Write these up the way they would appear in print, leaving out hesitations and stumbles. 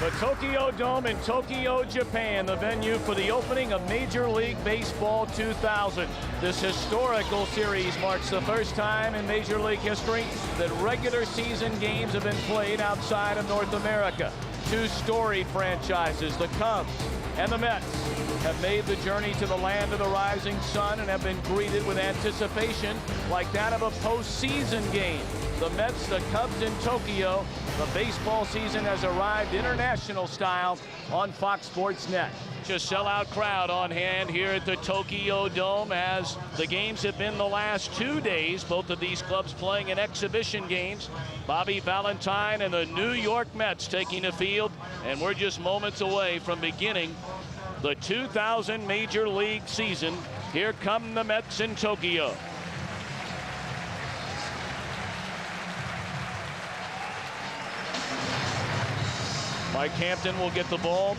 The Tokyo Dome in Tokyo, Japan, the venue for the opening of Major League Baseball 2000. This historical series marks the first time in Major League history that regular season games have been played outside of North America. Two storied franchises, the Cubs and the Mets, have made the journey to the land of the rising sun and have been greeted with anticipation like that of a postseason game. The Mets, the Cubs in Tokyo. The baseball season has arrived international style on Fox Sports Net. Just sellout crowd on hand here at the Tokyo Dome as the games have been the last 2 days. Both of these clubs playing in exhibition games. Bobby Valentine and the New York Mets taking the field, and we're just moments away from beginning the 2000 Major League season. Here come the Mets in Tokyo. Mike Hampton will get the ball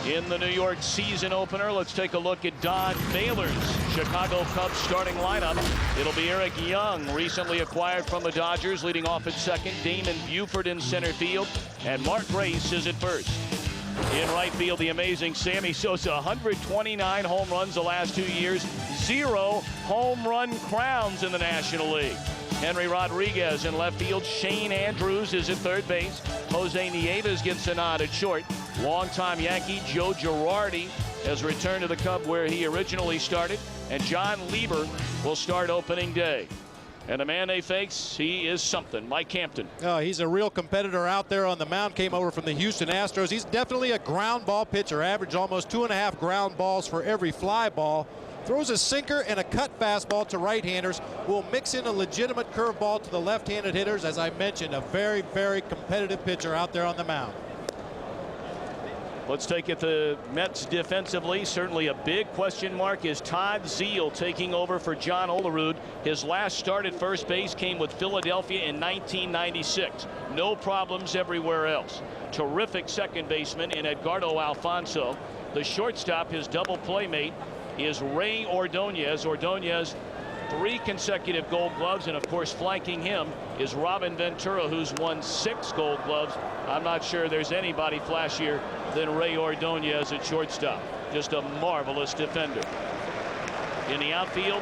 in the New York season opener. Let's take a look at Don Baylor's Chicago Cubs starting lineup. It'll be Eric Young, recently acquired from the Dodgers, leading off at second. Damon Buford in center field, and Mark Grace is at first. In right field, the amazing Sammy Sosa, 129 home runs the last 2 years, 0 home run crowns in the National League. Henry Rodriguez in left field. Shane Andrews is at third base. Jose Nieves gets a nod at short. Longtime Yankee Joe Girardi has returned to the Cub where he originally started. And John Lieber will start opening day. And the man they face, he is something. Mike Hampton. Oh, he's a real competitor out there on the mound. Came over from the Houston Astros. He's definitely a ground ball pitcher. Average almost 2.5 ground balls for every fly ball. Throws a sinker and a cut fastball to right-handers. Will mix in a legitimate curveball to the left-handed hitters. As I mentioned, a very, very competitive pitcher out there on the mound. Let's take it to Mets defensively. Certainly a big question mark is Todd Zeile taking over for John Olerud. His last start at first base came with Philadelphia in 1996. No problems everywhere else. Terrific second baseman in Edgardo Alfonso. The shortstop, his double playmate, is Ray Ordonez. Ordonez, 3 consecutive Gold Gloves, and of course flanking him is Robin Ventura, who's won 6 Gold Gloves. I'm not sure there's anybody flashier than Ray Ordonez at shortstop. Just a marvelous defender. In the outfield,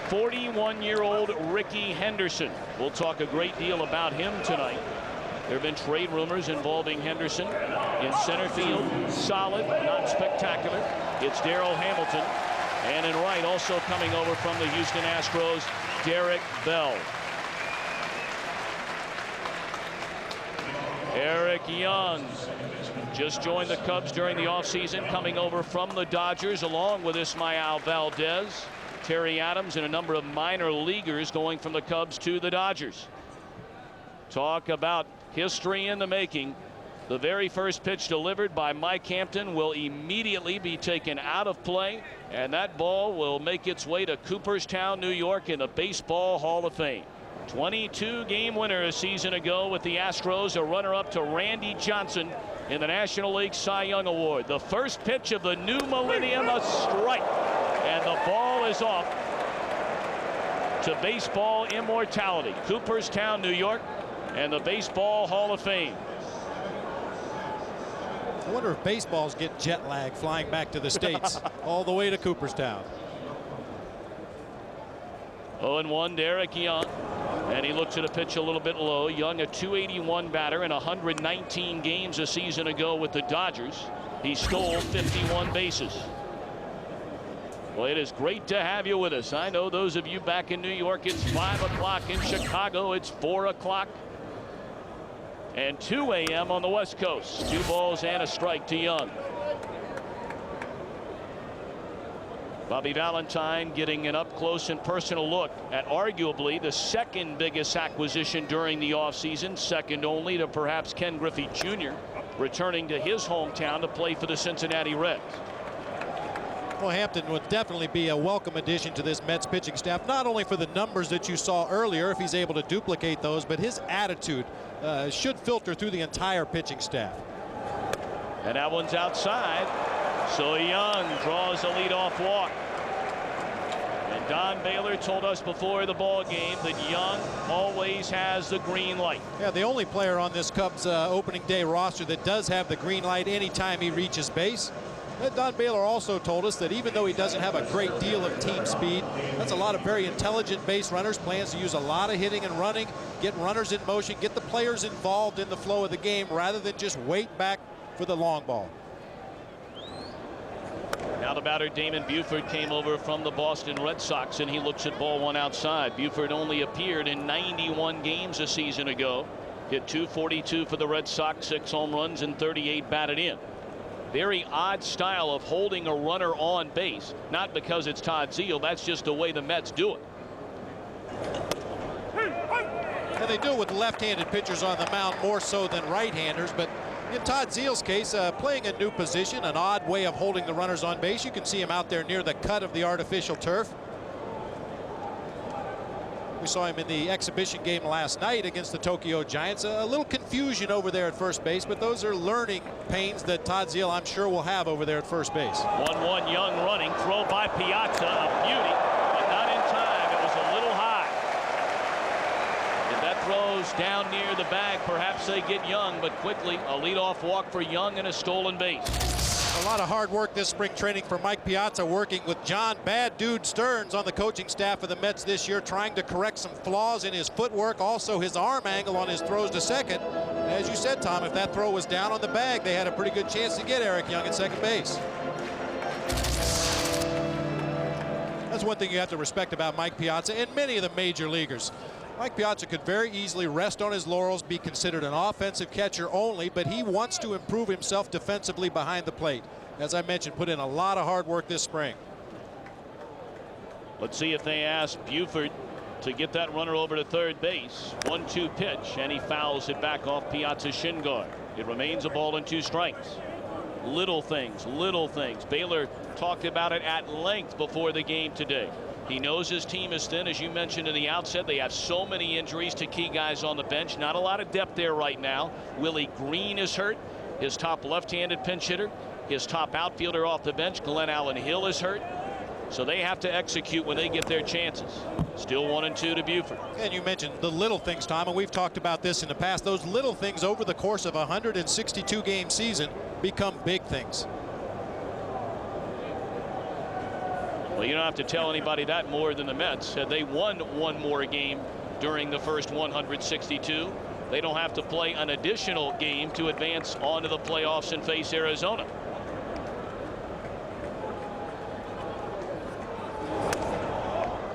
41-year-old Rickey Henderson. We'll talk a great deal about him tonight. There have been trade rumors involving Henderson. In center field, solid, not spectacular, it's Darrell Hamilton. And in right, also coming over from the Houston Astros, Derek Bell. Eric Young just joined the Cubs during the offseason, coming over from the Dodgers, along with Ismael Valdez, Terry Adams, and a number of minor leaguers going from the Cubs to the Dodgers. Talk about history in the making. The very first pitch delivered by Mike Hampton will immediately be taken out of play, and that ball will make its way to Cooperstown, New York, in the Baseball Hall of Fame. 22-game winner a season ago with the Astros, a runner-up to Randy Johnson in the National League Cy Young Award. The first pitch of the new millennium, a strike, and the ball is off to baseball immortality. Cooperstown, New York, and the Baseball Hall of Fame. I wonder if baseballs get jet lag flying back to the States all the way to Cooperstown. 0-1, Derek Young. And he looks at a pitch a little bit low. Young, a .281 batter in 119 games a season ago with the Dodgers. He stole 51 bases. Well, it is great to have you with us. I know those of you back in New York, it's 5 o'clock. In Chicago, it's 4 o'clock. And 2 a.m. on the West Coast. 2 balls and a strike to Young. Bobby Valentine getting an up-close and personal look at arguably the second biggest acquisition during the offseason, second only to perhaps Ken Griffey Jr., returning to his hometown to play for the Cincinnati Reds. Well, Hampton would definitely be a welcome addition to this Mets pitching staff, not only for the numbers that you saw earlier, if he's able to duplicate those, but his attitude should filter through the entire pitching staff. And that one's outside. So Young draws a leadoff walk. And Don Baylor told us before the ball game that Young always has the green light. Yeah, the only player on this Cubs opening day roster that does have the green light anytime he reaches base. Don Baylor also told us that even though he doesn't have a great deal of team speed, that's a lot of very intelligent base runners, plans to use a lot of hitting and running, get runners in motion, get the players involved in the flow of the game rather than just wait back for the long ball. Now the batter Damon Buford came over from the Boston Red Sox, and he looks at ball one outside. Buford only appeared in 91 games a season ago. Hit .242 for the Red Sox, 6 home runs and 38 batted in. Very odd style of holding a runner on base. Not because it's Todd Zeile, that's just the way the Mets do it. And they do it with left-handed pitchers on the mound more so than right-handers, but in Todd Zeile's case, playing a new position, an odd way of holding the runners on base. You can see him out there near the cut of the artificial turf. We saw him in the exhibition game last night against the Tokyo Giants. A little confusion over there at first base, but those are learning pains that Todd Zeile, I'm sure, will have over there at first base. 1-1 Young running, throw by Piazza, a beauty, but not in time. It was a little high. If that throws down near the bag, perhaps they get Young, but quickly a leadoff walk for Young and a stolen base. A lot of hard work this spring training for Mike Piazza, working with John Bad Dude Stearns on the coaching staff of the Mets this year, trying to correct some flaws in his footwork, also his arm angle on his throws to second. As you said, Tom, if that throw was down on the bag, they had a pretty good chance to get Eric Young at second base. That's one thing you have to respect about Mike Piazza and many of the major leaguers. Mike Piazza could very easily rest on his laurels, be considered an offensive catcher only, but he wants to improve himself defensively behind the plate. As I mentioned, put in a lot of hard work this spring. Let's see if they ask Buford to get that runner over to third base. 1-2 pitch, and he fouls it back off Piazza's shin guard. It remains a ball and 2 strikes. Little things, little things. Baylor talked about it at length before the game today. He knows his team is thin, as you mentioned in the outset. They have so many injuries to key guys on the bench. Not a lot of depth there right now. Willie Green is hurt, his top left-handed pinch hitter. His top outfielder off the bench, Glenn Allen Hill, is hurt. So they have to execute when they get their chances. Still 1-2 to Buford. And you mentioned the little things, Tom, and we've talked about this in the past. Those little things over the course of a 162-game season become big things. Well, you don't have to tell anybody that more than the Mets. Had they won one more game during the first 162, they don't have to play an additional game to advance onto the playoffs and face Arizona.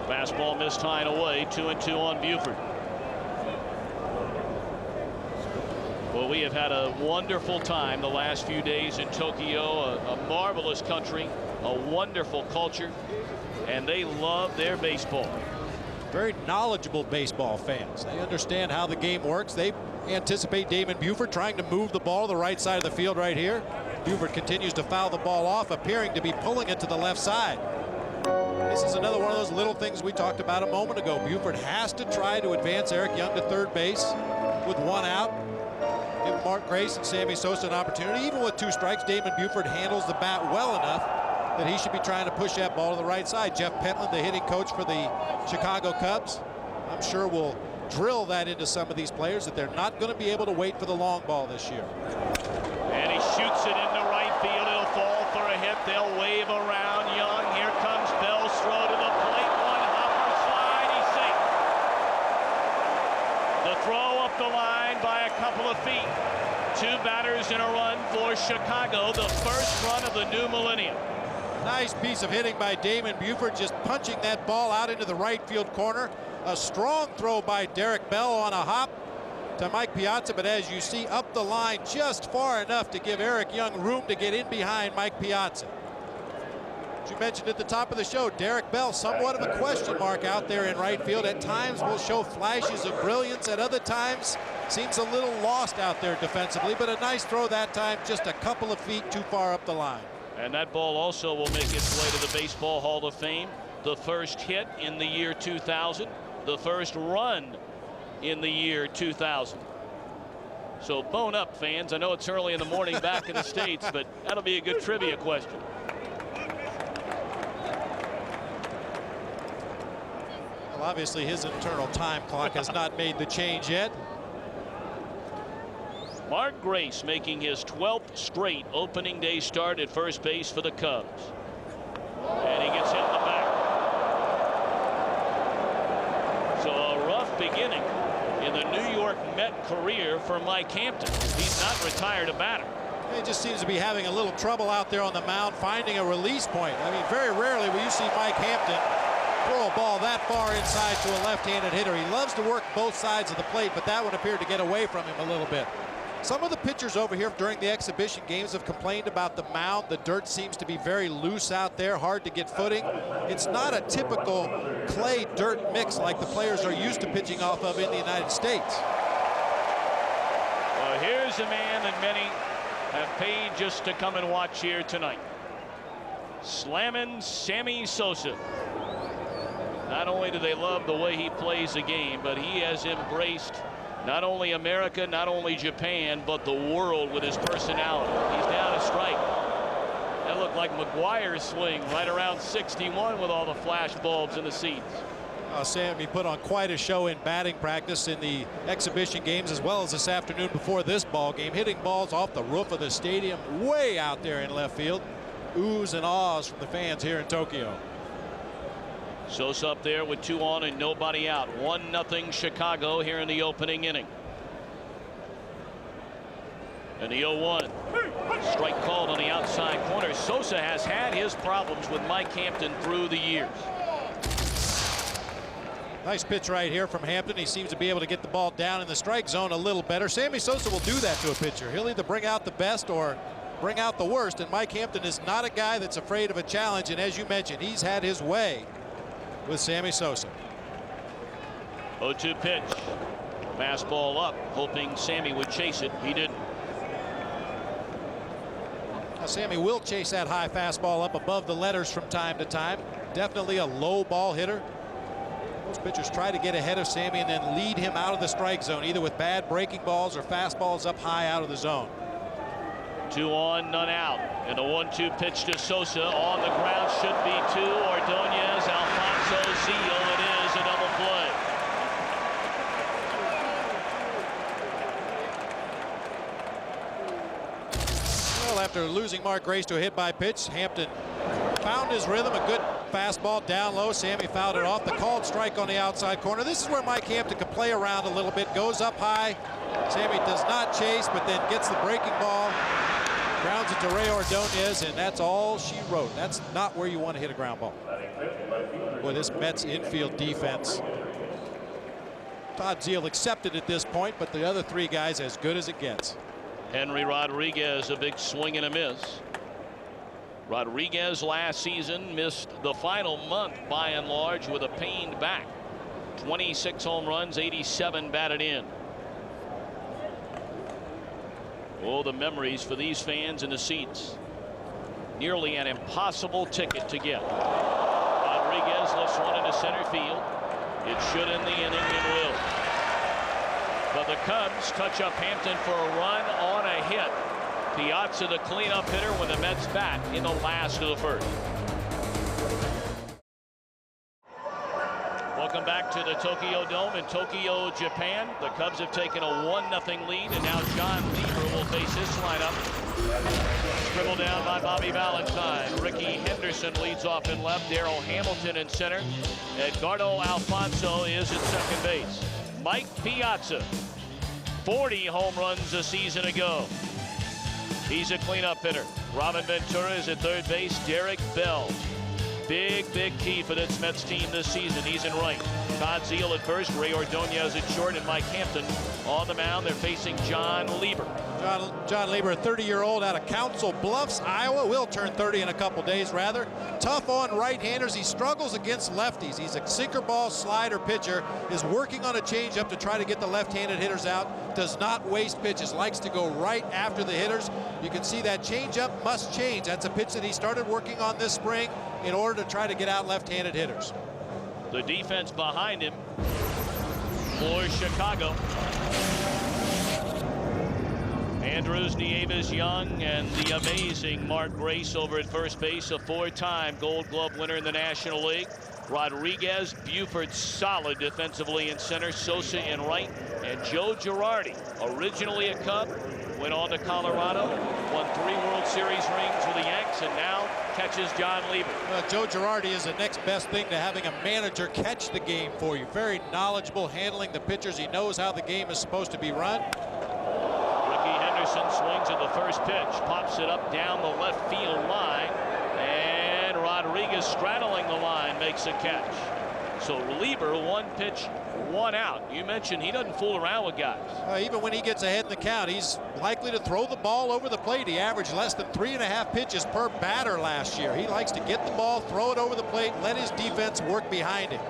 Fastball missed high and away. 2-2 on Buford. Well, we have had a wonderful time the last few days in Tokyo. A marvelous country, a wonderful culture, and they love their baseball. Very knowledgeable baseball fans. They understand how the game works. They anticipate Damon Buford trying to move the ball to the right side of the field right here. Buford continues to foul the ball off, appearing to be pulling it to the left side. This is another one of those little things we talked about a moment ago. Buford has to try to advance Eric Young to third base with 1 out. Give Mark Grace and Sammy Sosa an opportunity. Even with 2 strikes, Damon Buford handles the bat well enough that he should be trying to push that ball to the right side. Jeff Pentland, the hitting coach for the Chicago Cubs, I'm sure will drill that into some of these players, that they're not going to be able to wait for the long ball this year. And he shoots it into right field. It'll fall for a hit. They'll wave around Young. Here comes Bell's throw to the plate. 1 hopper slide. He's safe. The throw up the line by a couple of feet. 2 batters in a run for Chicago. The first run of the new millennium. Nice piece of hitting by Damon Buford, just punching that ball out into the right field corner. A strong throw by Derek Bell on a hop to Mike Piazza, but as you see, up the line just far enough to give Eric Young room to get in behind Mike Piazza. As you mentioned at the top of the show, Derek Bell, somewhat of a question mark out there in right field. At times will show flashes of brilliance, at other times seems a little lost out there defensively, but a nice throw that time, just a couple of feet too far up the line. And that ball also will make its way to the Baseball Hall of Fame. The first hit in the year 2000, the first run in the year 2000. So bone up, fans. I know it's early in the morning back in the States, but that'll be a good trivia question. Well, obviously his internal time clock has not made the change yet. Mark Grace making his 12th straight opening day start at first base for the Cubs. And he gets hit in the back. So a rough beginning in the New York Met career for Mike Hampton. He's not retired a batter. He just seems to be having a little trouble out there on the mound finding a release point. I mean, very rarely will you see Mike Hampton throw a ball that far inside to a left-handed hitter. He loves to work both sides of the plate, but that one appeared to get away from him a little bit. Some of the pitchers over here during the exhibition games have complained about the mound. The dirt seems to be very loose out there, hard to get footing. It's not a typical clay dirt mix like the players are used to pitching off of in the United States. Well, here's a man that many have paid just to come and watch here tonight. Slamming Sammy Sosa. Not only do they love the way he plays the game, but he has embraced not only America, not only Japan, but the world with his personality. He's down a strike. That looked like McGuire's swing right around 61 with all the flash bulbs in the seats. Sammy put on quite a show in batting practice in the exhibition games as well as this afternoon before this ball game, hitting balls off the roof of the stadium way out there in left field. Oohs and ahs from the fans here in Tokyo. Sosa up there with 2 on and nobody out. 1-0 Chicago here in the opening inning. And the 0-1. Strike called on the outside corner. Sosa has had his problems with Mike Hampton through the years. Nice pitch right here from Hampton. He seems to be able to get the ball down in the strike zone a little better. Sammy Sosa will do that to a pitcher. He'll either bring out the best or bring out the worst. And Mike Hampton is not a guy that's afraid of a challenge. And as you mentioned, he's had his way with Sammy Sosa. 0-2 pitch. Fastball up, hoping Sammy would chase it. He didn't. Now, Sammy will chase that high fastball up above the letters from time to time. Definitely a low ball hitter. Most pitchers try to get ahead of Sammy and then lead him out of the strike zone, either with bad breaking balls or fastballs up high out of the zone. 2 on, none out. And a 1-2 pitch to Sosa on the ground should be 2. Ordonez, Alfonso, Zeal. It is a double play. Well, after losing Mark Grace to a hit by pitch, Hampton found his rhythm. A good fastball down low. Sammy fouled it off. The called strike on the outside corner. This is where Mike Hampton can play around a little bit. Goes up high. Sammy does not chase, but then gets the breaking ball. Grounds it to Ray Ordonez, and that's all she wrote. That's not where you want to hit a ground ball. Boy, this Mets infield defense. Todd Zeal accepted at this point, but the other 3 guys as good as it gets. Henry Rodriguez, a big swing and a miss. Rodriguez last season missed the final month by and large with a pained back. 26 home runs, 87 batted in. Oh, the memories for these fans in the seats. Nearly an impossible ticket to get. Rodriguez lifts one into center field. It should end the inning and will. But the Cubs touch up Hampton for a run on a hit. Piazza the cleanup hitter when the Mets bat in the last of the first. Welcome back to the Tokyo Dome in Tokyo, Japan. The Cubs have taken a 1-0 lead, and now John Lieber will face his lineup. Scribbled down by Bobby Valentine. Rickey Henderson leads off in left. Darrell Hamilton in center. Edgardo Alfonso is at second base. Mike Piazza, 40 home runs a season ago. He's a cleanup hitter. Robin Ventura is at third base. Derek Bell. Big key for this Mets team this season. He's in right. Todd Zeal at first. Ray Ordonez at short, and Mike Hampton on the mound. They're facing John Lieber. John Lieber, a 30-year-old out of Council Bluffs, Iowa. Will turn 30 in a couple days, rather. Tough on right-handers. He struggles against lefties. He's a sinker ball slider pitcher. Is working on a changeup to try to get the left-handed hitters out. Does not waste pitches. Likes to go right after the hitters. You can see that changeup must change. That's a pitch that he started working on this spring in order to try to get out left-handed hitters. The defense behind him for Chicago. Andrews, Nieves, Young, and the amazing Mark Grace over at first base, a 4-time Gold Glove winner in the National League. Rodriguez, Buford solid defensively in center, Sosa in right, and Joe Girardi, originally a Cub, went on to Colorado, won 3 World Series rings with the Yanks, and now catches John Lieber. Joe Girardi is the next best thing to having a manager catch the game for you. Very knowledgeable handling the pitchers. He knows how the game is supposed to be run. Rickey Henderson swings at the first pitch, pops it up down the left field line, and Rodriguez straddling the line makes a catch. So Lieber, 1 pitch, 1 out. You mentioned he doesn't fool around with guys. Even when he gets ahead in the count, he's likely to throw the ball over the plate. He averaged less than 3.5 pitches per batter last year. He likes to get the ball, throw it over the plate, let his defense work behind him.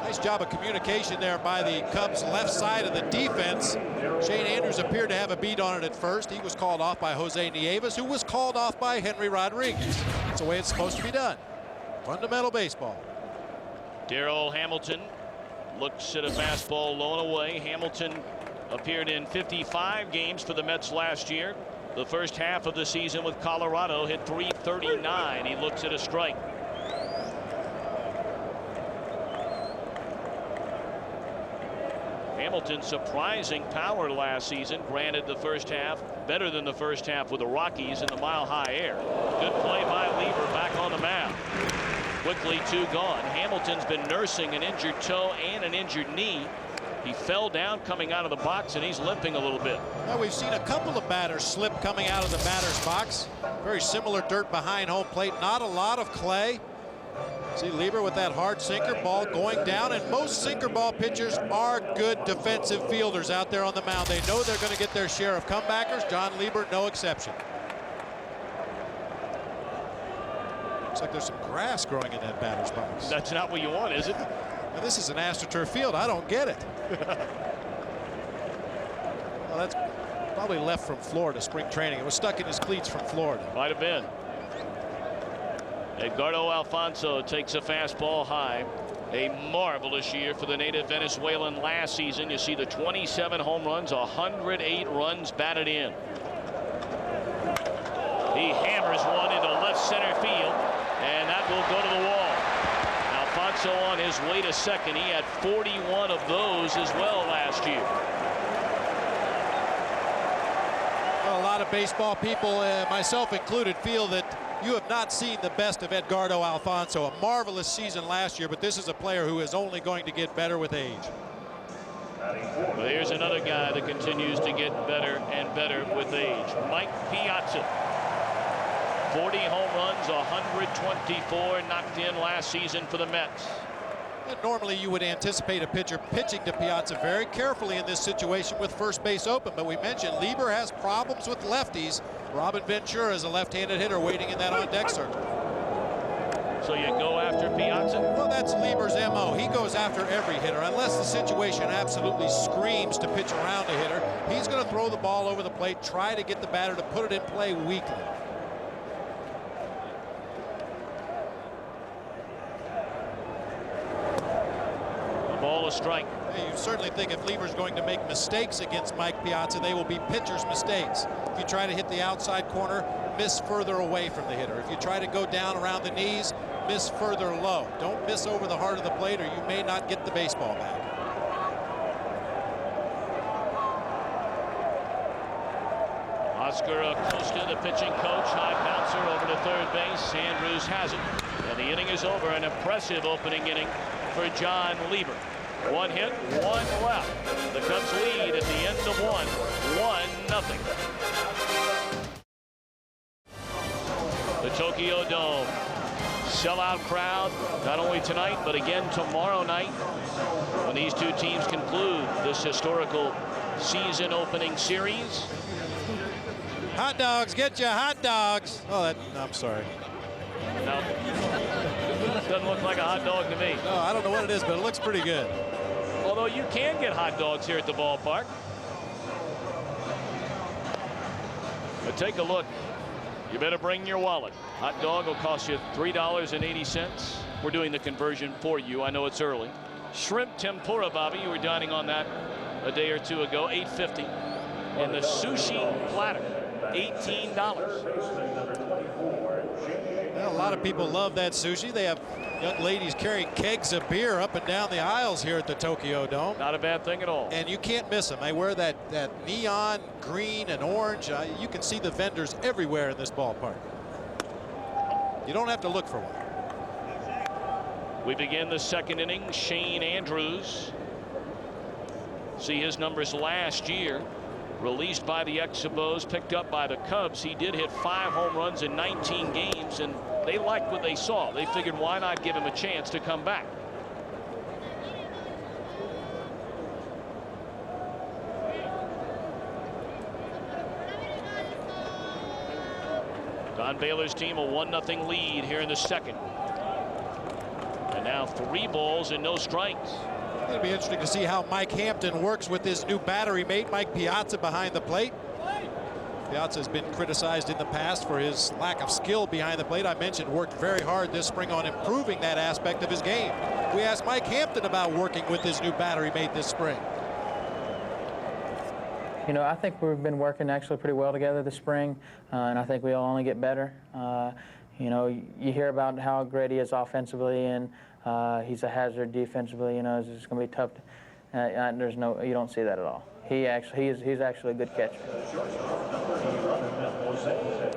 Nice job of communication there by the Cubs' left side of the defense. Shane Andrews appeared to have a beat on it at first. He was called off by Jose Nieves, who was called off by Henry Rodriguez. That's the way it's supposed to be done. Fundamental baseball. Darrell Hamilton looks at a fastball low and away. Hamilton appeared in 55 games for the Mets last year. The first half of the season with Colorado, hit .339. He looks at a strike. Hamilton's surprising power last season. Granted, the first half better than the first half with the Rockies in the Mile High Air. Good play by Lieber back on the mound. Quickly 2 gone. Hamilton's been nursing an injured toe and an injured knee. He fell down coming out of the box, and he's limping a little bit. Well, we've seen a couple of batters slip coming out of the batter's box. Very similar dirt behind home plate. Not a lot of clay. See Lieber with that hard sinker, ball going down, and most sinker ball pitchers are good defensive fielders out there on the mound. They know they're going to get their share of comebackers. John Lieber, no exception. Looks like there's some grass growing in that batter's box. That's not what you want, is it? Now, this is an AstroTurf field. I don't get it. Well, that's probably left from Florida, spring training. It was stuck in his cleats from Florida. Might have been. Edgardo Alfonso takes a fastball high. A marvelous year for the native Venezuelan last season. You see the 27 home runs, 108 runs batted in. He hammers one into left center field, and that will go to the wall. Alfonso on his way to second. He had 41 of those as well last year. Well, a lot of baseball people, myself included, feel that you have not seen the best of Edgardo Alfonso. A marvelous season last year, but this is a player who is only going to get better with age. Well, here's another guy that continues to get better and better with age. Mike Piazza. 40 home runs, 124 knocked in last season for the Mets. And normally you would anticipate a pitcher pitching to Piazza very carefully in this situation with first base open, but we mentioned Lieber has problems with lefties. Robin Ventura is a left-handed hitter waiting in that on-deck circle. So you go after Piazza? Well, that's Lieber's MO. He goes after every hitter. Unless the situation absolutely screams to pitch around a hitter, he's going to throw the ball over the plate, try to get the batter to put it in play weakly. Ball a strike. You certainly think if Lieber's going to make mistakes against Mike Piazza, they will be pitcher's mistakes. If you try to hit the outside corner, miss further away from the hitter. If you try to go down around the knees, miss further low. Don't miss over the heart of the plate, or you may not get the baseball back. Oscar Acosta, the pitching coach, high bouncer over to third base. Andrews has it, and the inning is over. An impressive opening inning for John Lieber. 1 hit, 1 left. The Cubs lead at the end of 1-0. The Tokyo Dome. Sellout crowd, not only tonight, but again tomorrow night when these two teams conclude this historical season opening series. Hot dogs, get you hot dogs. Oh, I'm sorry. No, doesn't look like a hot dog to me. No, I don't know what it is, but it looks pretty good. Although you can get hot dogs here at the ballpark. But take a look. You better bring your wallet. Hot dog will cost you $3.80. We're doing the conversion for you. I know it's early. Shrimp tempura, Bobby. You were dining on that a day or two ago. $8.50. And the sushi platter. $18. Well, a lot of people love that sushi. They have young ladies carrying kegs of beer up and down the aisles here at the Tokyo Dome. Not a bad thing at all. And you can't miss them. They wear that neon green and orange. You can see the vendors everywhere in this ballpark. You don't have to look for one. We begin the second inning. Shane Andrews. See his numbers last year. Released by the Expos, picked up by the Cubs. He did hit 5 home runs in 19 games, and they liked what they saw. They figured, why not give him a chance to come back? Don Baylor's team a 1-0 lead here in the second. And now 3 balls and no strikes. It'll be interesting to see how Mike Hampton works with his new battery mate, Mike Piazza, behind the plate. Piazza has been criticized in the past for his lack of skill behind the plate. I mentioned worked very hard this spring on improving that aspect of his game. We asked Mike Hampton about working with his new battery mate this spring. You know, I think we've been working actually pretty well together this spring, and I think we'll only get better. You know, you hear about how great he is offensively, and he's a hazard defensively. You know, it's just going to be tough. You don't see that at all. He's actually a good catcher.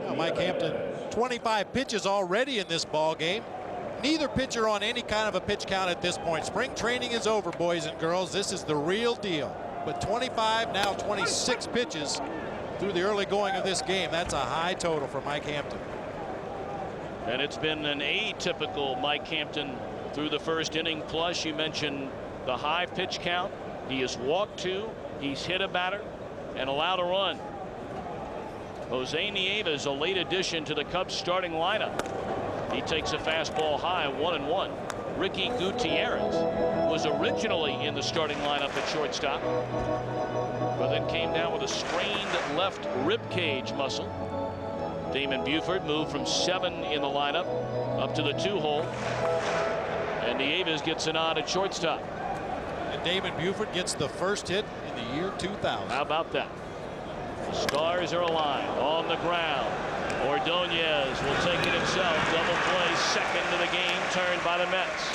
Well, Mike Hampton, 25 pitches already in this ball game. Neither pitcher on any kind of a pitch count at this point. Spring training is over, boys and girls. This is the real deal. But 25, now 26 pitches through the early going of this game. That's a high total for Mike Hampton. And it's been an atypical Mike Hampton through the first inning. Plus, you mentioned the high pitch count. He has walked 2, he's hit a batter, and allowed a run. Jose Nieves, a late addition to the Cubs starting lineup. He takes a fastball high, 1-1. Ricky Gutierrez was originally in the starting lineup at shortstop, but then came down with a strained left rib cage muscle. Damon Buford moved from 7 in the lineup up to the 2-hole, and Nieves gets a nod at shortstop. And Damon Buford gets the first hit in the year 2000. How about that? The stars are aligned on the ground. Ordonez will take it himself. Double play, second of the game, turned by the Mets.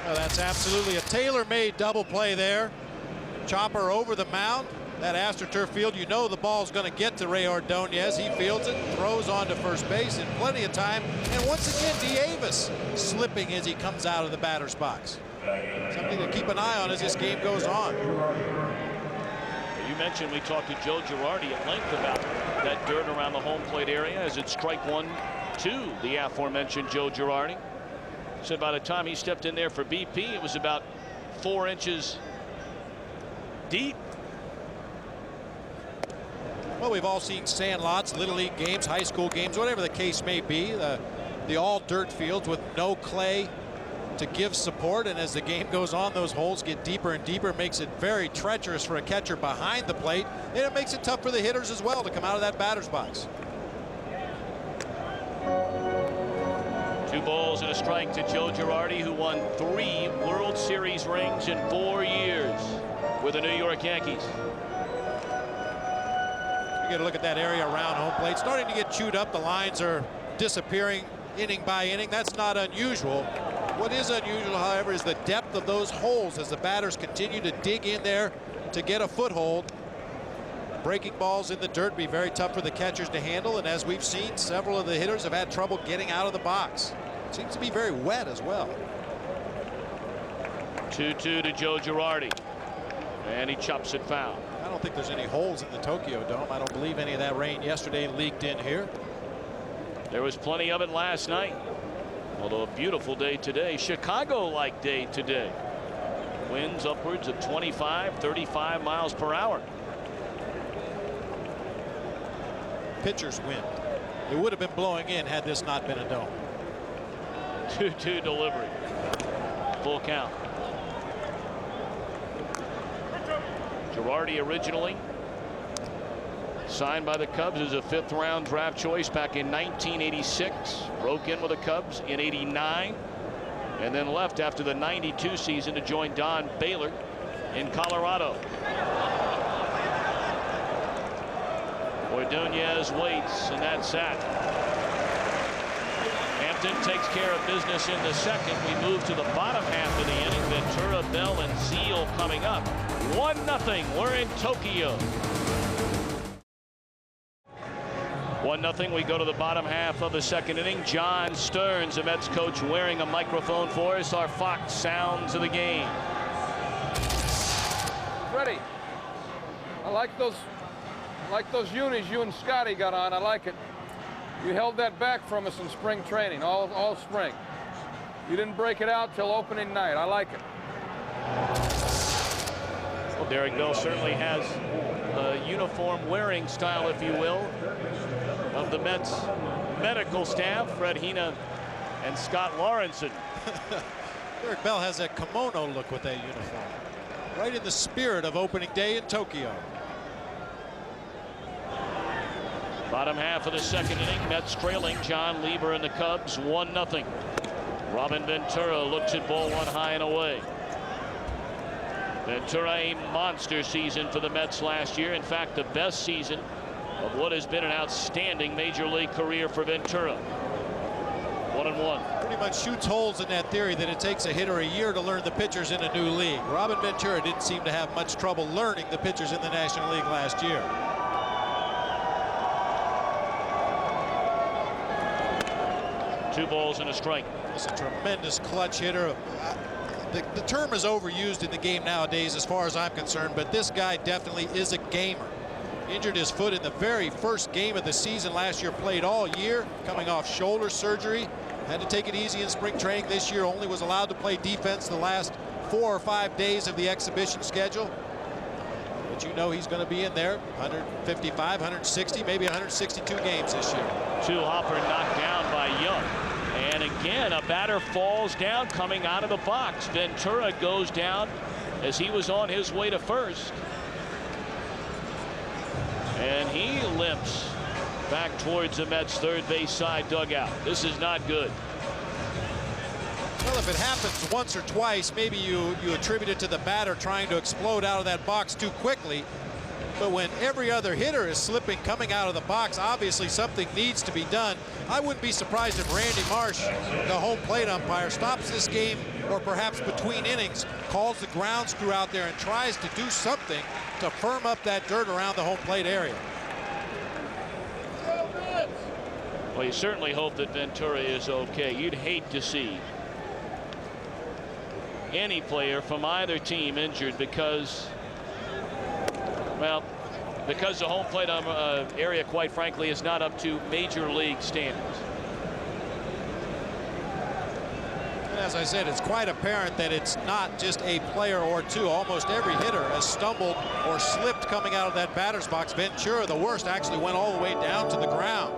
Well, that's absolutely a tailor-made double play there. Chopper over the mound. That AstroTurf field, you know the ball's going to get to Ray Ordonez. He fields it, throws on to first base in plenty of time. And once again, Nieves slipping as he comes out of the batter's box. Something to keep an eye on as this game goes on. You mentioned we talked to Joe Girardi at length about that dirt around the home plate area as it's strike 1 to the aforementioned Joe Girardi. Said by the time he stepped in there for BP, it was about 4 inches deep. Well, we've all seen sand lots, little league games, high school games, whatever the case may be. The all dirt fields with no clay to give support, and as the game goes on, those holes get deeper and deeper. Makes it very treacherous for a catcher behind the plate, and it makes it tough for the hitters as well to come out of that batter's box. 2 balls and a strike to Joe Girardi, who won 3 World Series rings in 4 years with the New York Yankees. You get a look at that area around home plate, starting to get chewed up. The lines are disappearing inning by inning. That's not unusual. What is unusual, however, is the depth of those holes as the batters continue to dig in there to get a foothold. Breaking balls in the dirt be very tough for the catchers to handle, and as we've seen, several of the hitters have had trouble getting out of the box. Seems to be very wet as well. 2-2 to Joe Girardi, and he chops it foul. I don't think there's any holes in the Tokyo Dome. I don't believe any of that rain yesterday leaked in here. There was plenty of it last night. Although a beautiful day today. Chicago-like day today. Winds upwards of 25, 35 miles per hour. Pitcher's wind. It would have been blowing in had this not been a dome. 2-2 delivery. Full count. Girardi originally signed by the Cubs as a 5th-round draft choice back in 1986. Broke in with the Cubs in '89, and then left after the '92 season to join Don Baylor in Colorado. Ordonez waits, and that's that. Hampton takes care of business in the second. We move to the bottom half of the inning. Ventura, Bell, and Zeal coming up. 1-0. We're in Tokyo. 1-0. We go to the bottom half of the second inning. John Stearns, the Mets coach, wearing a microphone for us. Our Fox sounds of the game. Freddie, I like those unis you and Scotty got on. I like it. You held that back from us in spring training, all spring. You didn't break it out till opening night. I like it. Well, Derek Bell certainly has a uniform wearing style, if you will, of the Mets medical staff, Fred Hina and Scott Lawrenson. Derek Bell has a kimono look with that uniform. Right in the spirit of opening day in Tokyo. Bottom half of the second inning. Mets trailing John Lieber and the Cubs 1-0. Robin Ventura looks at ball one high and away. Ventura, a monster season for the Mets last year. In fact, the best season of what has been an outstanding major league career for Ventura. 1-1. Pretty much shoots holes in that theory that it takes a hitter a year to learn the pitchers in a new league. Robin Ventura didn't seem to have much trouble learning the pitchers in the National League last year. Two balls and a strike. He's a tremendous clutch hitter. The term is overused in the game nowadays as far as I'm concerned, but this guy definitely is a gamer. Injured his foot in the very first game of the season last year, played all year, coming off shoulder surgery. Had to take it easy in spring training this year, only was allowed to play defense the last 4 or 5 days of the exhibition schedule. But you know he's going to be in there 155, 160, maybe 162 games this year. Hopper knocked down by Young. And again, a batter falls down coming out of the box. Ventura goes down as he was on his way to first. And he limps back towards the Mets third base side dugout. This is not good. Well, if it happens once or twice, maybe you attribute it to the batter trying to explode out of that box too quickly. But when every other hitter is slipping coming out of the box, obviously something needs to be done. I wouldn't be surprised if Randy Marsh, the home plate umpire, stops this game, or perhaps between innings, calls the grounds crew out there and tries to do something to firm up that dirt around the home plate area. Well, you certainly hope that Ventura is okay. You'd hate to see any player from either team injured because, well, because the home plate area, quite frankly, is not up to major league standards. As I said, it's quite apparent that it's not just a player or two. Almost every hitter has stumbled or slipped coming out of that batter's box. Ventura, the worst, actually went all the way down to the ground.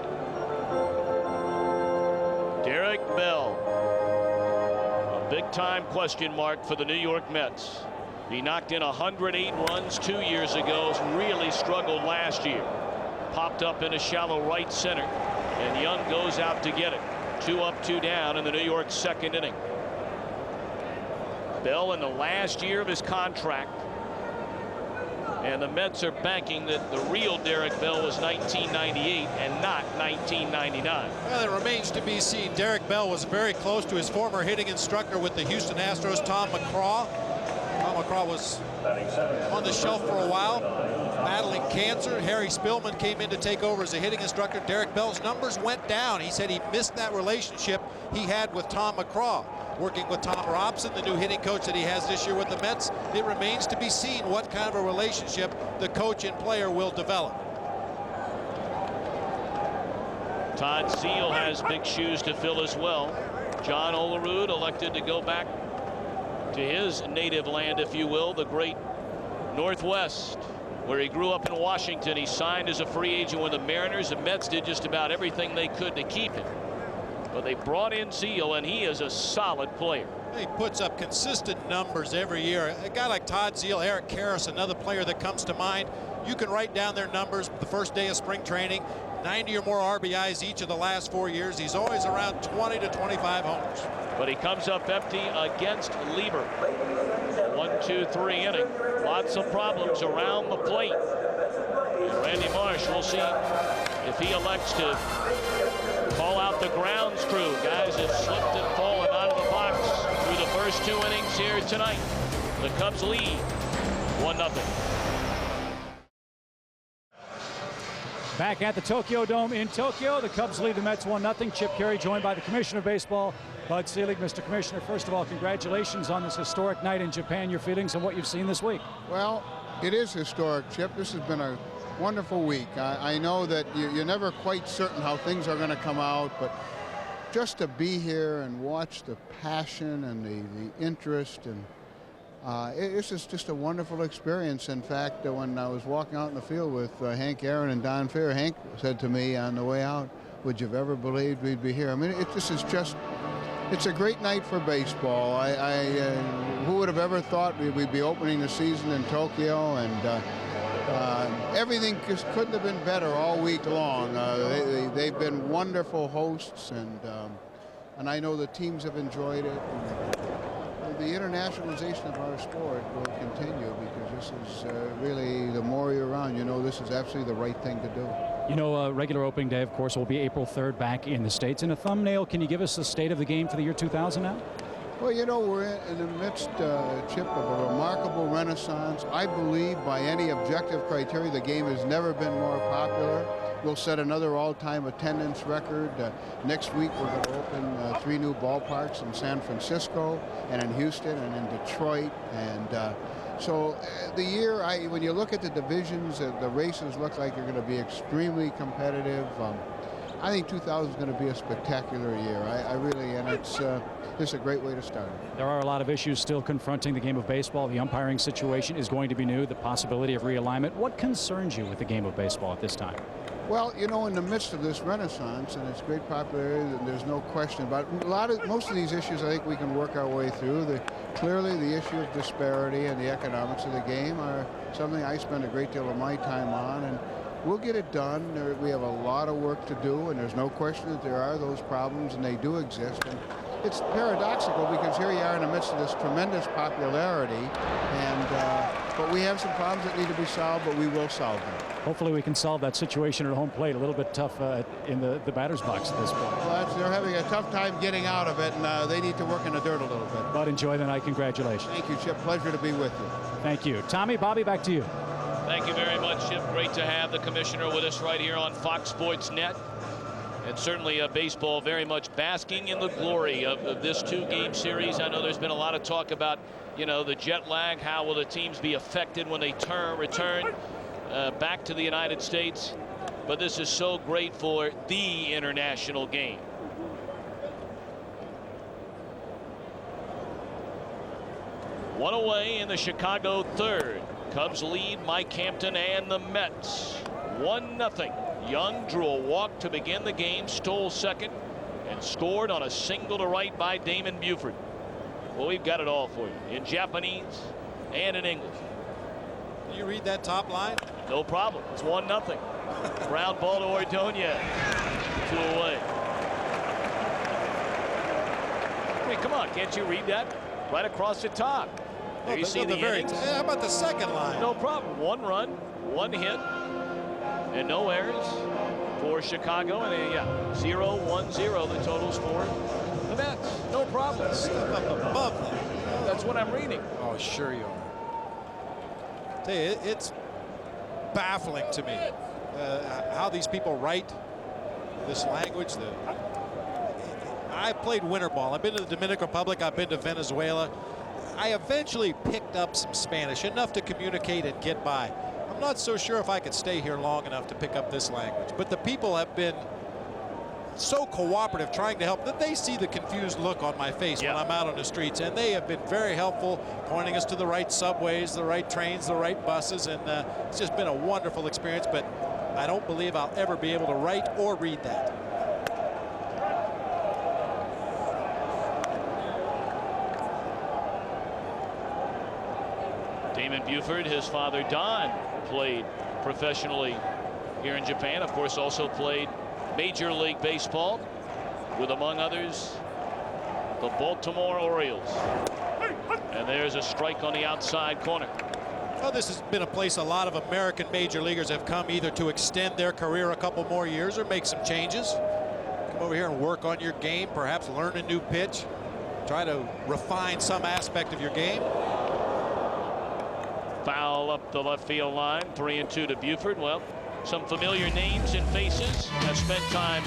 Derek Bell, a big-time question mark for the New York Mets. He knocked in 108 runs 2 years ago, really struggled last year. Popped up in a shallow right center, and Young goes out to get it. 2 up, 2 down in the New York second inning. Bell in the last year of his contract, and the Mets are banking that the real Derek Bell was 1998 and not 1999. Well, it remains to be seen. Derek Bell was very close to his former hitting instructor with the Houston Astros, Tom McCraw. Tom McCraw was on the shelf for a while, battling cancer. Harry Spillman came in to take over as a hitting instructor. Derek Bell's numbers went down. He said he missed that relationship he had with Tom McCraw. Working with Tom Robson, the new hitting coach that he has this year with the Mets, it remains to be seen what kind of a relationship the coach and player will develop. Todd Zeal has big shoes to fill as well. John Olerud elected to go back to his native land, if you will, the great Northwest, where he grew up in Washington. He signed as a free agent with the Mariners. The Mets did just about everything they could to keep him. But they brought in Zeal, and he is a solid player. He puts up consistent numbers every year. A guy like Todd Zeal, Eric Karras, another player that comes to mind. You can write down their numbers the first day of spring training. 90 or more RBIs each of the last 4 years. He's always around 20 to 25 homers. But he comes up empty against Lieber. 1-2-3 inning. Lots of problems around the plate. And Randy Marsh Marsh. We'll see if he elects to call out the grounds crew. Guys have slipped and fallen out of the box through the first 2 innings here tonight. The Cubs lead 1-0. Back at the Tokyo Dome in Tokyo, the Cubs lead the Mets 1-0. Chip Caray joined by the Commissioner of Baseball, Bud Selig. Mr. Commissioner, first of all, congratulations on this historic night in Japan. Your feelings on what you've seen this week? Well, it is historic, Chip. This has been a wonderful week. I know that you're never quite certain how things are going to come out, but just to be here and watch the passion and the interest, and this is just a wonderful experience. In fact, when I was walking out in the field with Hank Aaron and Don Fehr, Hank said to me on the way out, "Would you have ever believed we'd be here?" I mean, this is just, it's a great night for baseball. Who would have ever thought we'd be opening the season in Tokyo? And everything just couldn't have been better all week long. They've been wonderful hosts, and I know the teams have enjoyed it. And the internationalization of our sport will continue, because this is really, the more you're around, you know this is absolutely the right thing to do. You know, regular opening day, of course, will be April 3rd back in the States. In a thumbnail, can you give us the state of the game for the year 2000 now? Well, you know, we're in the midst, Chip, of a remarkable renaissance. I believe by any objective criteria, the game has never been more popular. We'll set another all-time attendance record. Next week, we're going to open 3 new ballparks in San Francisco and in Houston and in Detroit. And so the year, when you look at the divisions, the races look like they're going to be extremely competitive. I think 2000 is going to be a spectacular year. I really, and it's just a great way to start. There are a lot of issues still confronting the game of baseball. The umpiring situation is going to be new, the possibility of realignment. What concerns you with the game of baseball at this time? Well, you know, in the midst of this renaissance and its great popularity, there's no question about it. Most of these issues, I think we can work our way through. Clearly, the issue of disparity and the economics of the game are something I spend a great deal of my time on, and we'll get it done. We have a lot of work to do, and there's no question that there are those problems, and they do exist. And it's paradoxical, because here you are in the midst of this tremendous popularity, but we have some problems that need to be solved, but we will solve them. Hopefully we can solve that situation at home plate. A little bit tough in the batter's box at this point. Well, they're having a tough time getting out of it, and they need to work in the dirt a little bit. But enjoy the night. Congratulations. Thank you, Chip. Pleasure to be with you. Thank you. Tommy, Bobby, back to you. Thank you very much, Chip. Great to have the commissioner with us right here on Fox Sports Net. And certainly baseball very much basking in the glory of this 2-game series. I know there's been a lot of talk about, you know, the jet lag. How will the teams be affected when they return back to the United States? But this is so great for the international game. One away in the Chicago third. Cubs lead Mike Hampton and the Mets 1-0. Young drew a walk to begin the game, stole second, and scored on a single to right by Damon Buford. Well, we've got it all for you in Japanese and in English. Can you read that top line? No problem. It's 1-0. Ground ball to Ordonez. 2 away. I mean, come on, can't you read that? Right across the top. There you see the innings. How about the second line? No problem. 1 run, 1 hit, and no errors for Chicago. And 0-1-0 the totals for the Mets. No problem. Stuff up above that. That's what I'm reading. Oh, sure you are. Tell you, it's baffling to me how these people write this language. I played winter ball. I've been to the Dominican Republic. I've been to Venezuela. I eventually picked up some Spanish, enough to communicate and get by. I'm not so sure if I could stay here long enough to pick up this language, but the people have been so cooperative trying to help that they see the confused look on my face when I'm out on the streets, and they have been very helpful, pointing us to the right subways, the right trains, the right buses, and it's just been a wonderful experience, but I don't believe I'll ever be able to write or read that. Damon Buford, his father Don, played professionally here in Japan. Of course, also played Major League Baseball with, among others, the Baltimore Orioles. And there's a strike on the outside corner. Well, this has been a place a lot of American major leaguers have come either to extend their career a couple more years or make some changes. Come over here and work on your game, perhaps learn a new pitch, try to refine some aspect of your game. Foul up the left field line, 3-2 to Buford. Well, some familiar names and faces have spent time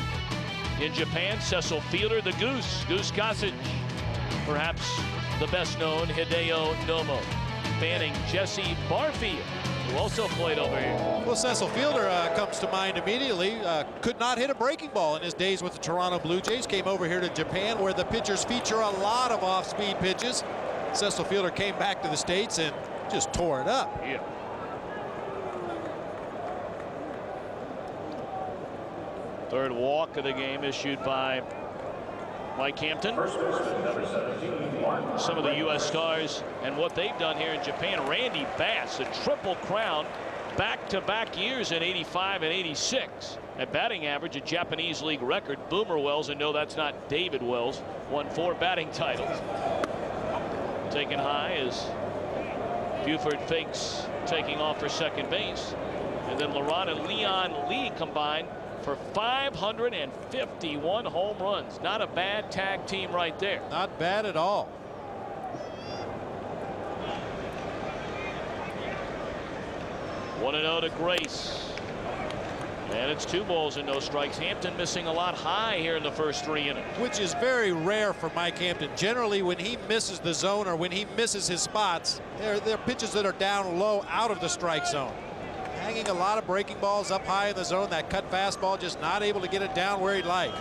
in Japan. Cecil Fielder, the Goose Gossage, perhaps the best known Hideo Nomo. Banning Jesse Barfield, who also played over here. Well, Cecil Fielder comes to mind immediately. Could not hit a breaking ball in his days with the Toronto Blue Jays. Came over here to Japan, where the pitchers feature a lot of off-speed pitches. Cecil Fielder came back to the States and just tore it up. Yeah. Third walk of the game issued by Mike Hampton. Some of the U.S. stars and what they've done here in Japan. Randy Bass, a triple crown back-to-back years in '85 and '86. At batting average, a Japanese league record. Boomer Wells, and no, that's not David Wells, won 4 batting titles. Taken high as Buford fakes taking off for second base. And then Laurent and Leon Lee combined for 551 home runs. Not a bad tag team right there. Not bad at all. One and 0 to Grace. And it's 2 balls and no strikes. Hampton missing a lot high here in the first 3 innings. Which is very rare for Mike Hampton. Generally, when he misses the zone or when he misses his spots, they're pitches that are down low out of the strike zone. Hanging a lot of breaking balls up high in the zone. That cut fastball just not able to get it down where he'd like.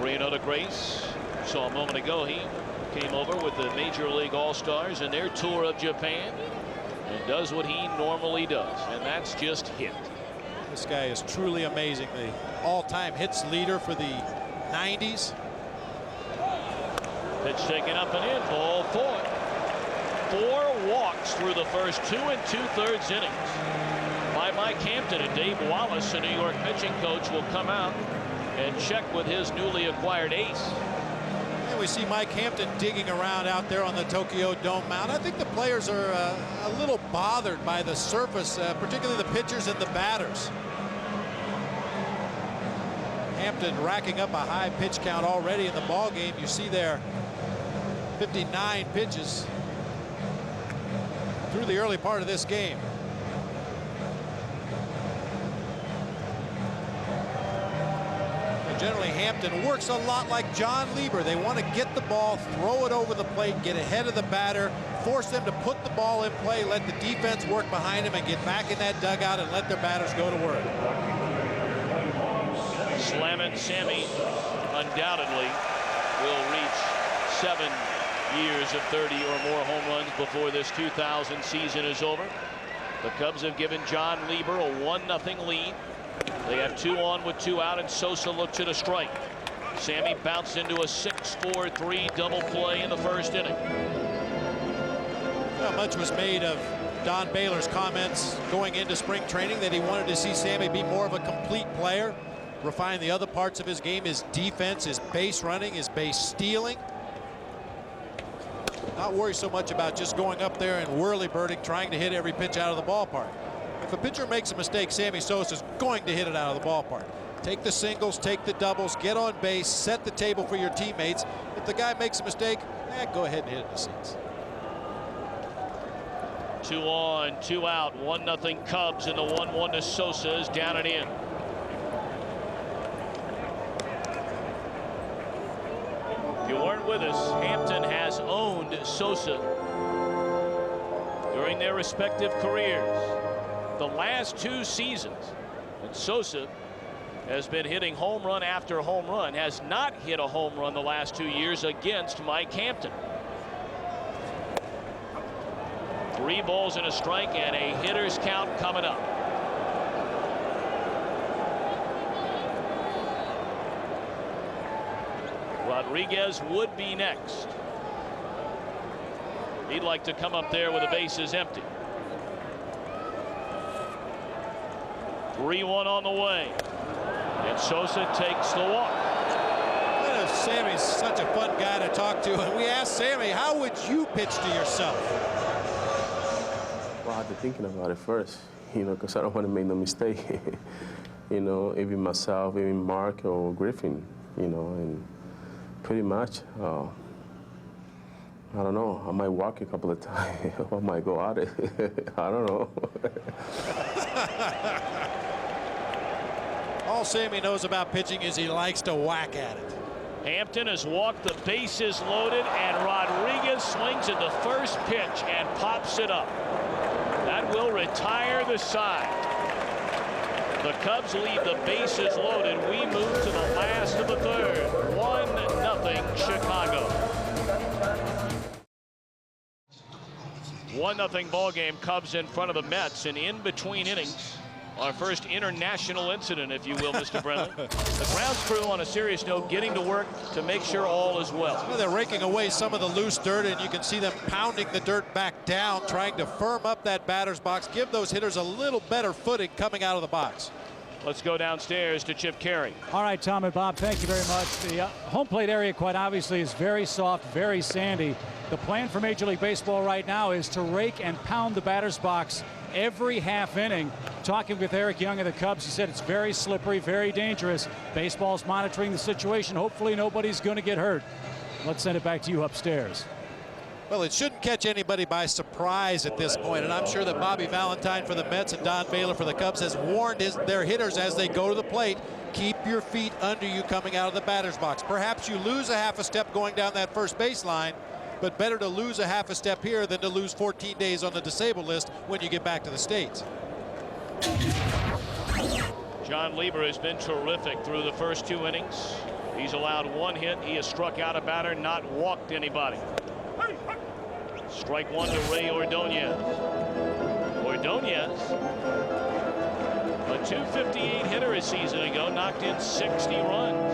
3-0 to Grace. Saw a moment ago he came over with the Major League All-Stars in their tour of Japan and does what he normally does, and that's just hit. This guy is truly amazing. The all-time hits leader for the 90s. Pitch taken up and in. Ball 4. 4 walks through the first 2 2/3 innings by Mike Hampton, and Dave Wallace, a New York pitching coach, will come out and check with his newly acquired ace. And we see Mike Hampton digging around out there on the Tokyo Dome mound. I think the players are a little bothered by the surface, particularly the pitchers and the batters. Hampton racking up a high pitch count already in the ball game. You see there 59 pitches through the early part of this game. And generally, Hampton works a lot like John Lieber. They want to get the ball, throw it over the plate, get ahead of the batter, force them to put the ball in play, let the defense work behind them, and get back in that dugout and let their batters go to work. Slammin' Sammy undoubtedly will reach 7 years of 30 or more home runs before this 2000 season is over. The Cubs have given John Lieber a 1-0 lead. They have 2 on with 2 out, and Sosa looks at a strike. Sammy bounced into a 6-4-3 double play in the first inning. Well, much was made of Don Baylor's comments going into spring training that he wanted to see Sammy be more of a complete player, refine the other parts of his game, his defense, his base running, his base stealing. Not worry so much about just going up there and whirly-birding, trying to hit every pitch out of the ballpark. If a pitcher makes a mistake, Sammy Sosa is going to hit it out of the ballpark. Take the singles, take the doubles, get on base, set the table for your teammates. If the guy makes a mistake, go ahead and hit it in the seats. 2 on, 2 out, 1-0 Cubs, and the 1-1 to Sosa is down and in. If you weren't with us, Hampton has owned Sosa during their respective careers. The last 2 seasons, and Sosa has been hitting home run after home run, has not hit a home run the last 2 years against Mike Hampton. 3 balls and a strike, and a hitter's count coming up. Rodriguez would be next. He'd like to come up there with the bases empty. 3-1 on the way, and Sosa takes the walk. Sammy's such a fun guy to talk to, and we asked Sammy, how would you pitch to yourself? after thinking about it first, you know, because I don't want to make no mistake. You know, even myself, even Mark or Griffin, you know, and pretty much, I don't know, I might walk a couple of times. I might go at it. I don't know. All Sammy knows about pitching is he likes to whack at it. Hampton has walked, the bases loaded, and Rodriguez swings at the first pitch and pops it up. That will retire the side. The Cubs leave the bases loaded. We move to the last of the third. 1-0 Chicago. 1-0 ball game. Cubs in front of the Mets, and in between innings, our first international incident, if you will, Mr. Brennan. The grounds crew, on a serious note, getting to work to make sure all is well. Well, they're raking away some of the loose dirt, and you can see them pounding the dirt back down, trying to firm up that batter's box, give those hitters a little better footing coming out of the box. Let's go downstairs to Chip Carey. All right, Tom and Bob, thank you very much. The home plate area, quite obviously, is very soft, very sandy. The plan for Major League Baseball right now is to rake and pound the batter's box every half inning. Talking with Eric Young of the Cubs, he said it's very slippery, very dangerous. Baseball's monitoring the situation. Hopefully nobody's going to get hurt. Let's send it back to you upstairs. Well, it shouldn't catch anybody by surprise at this point, and I'm sure that Bobby Valentine for the Mets and Don Baylor for the Cubs has warned their hitters as they go to the plate, keep your feet under you coming out of the batter's box. Perhaps you lose a half a step going down that first baseline, but better to lose a half a step here than to lose 14 days on the disabled list when you get back to the States. John Lieber has been terrific through the first 2 innings. He's allowed 1 hit. He has struck out a batter, not walked anybody. Strike 1 to Ray Ordonez. Ordonez, a .258 hitter a season ago, knocked in 60 runs.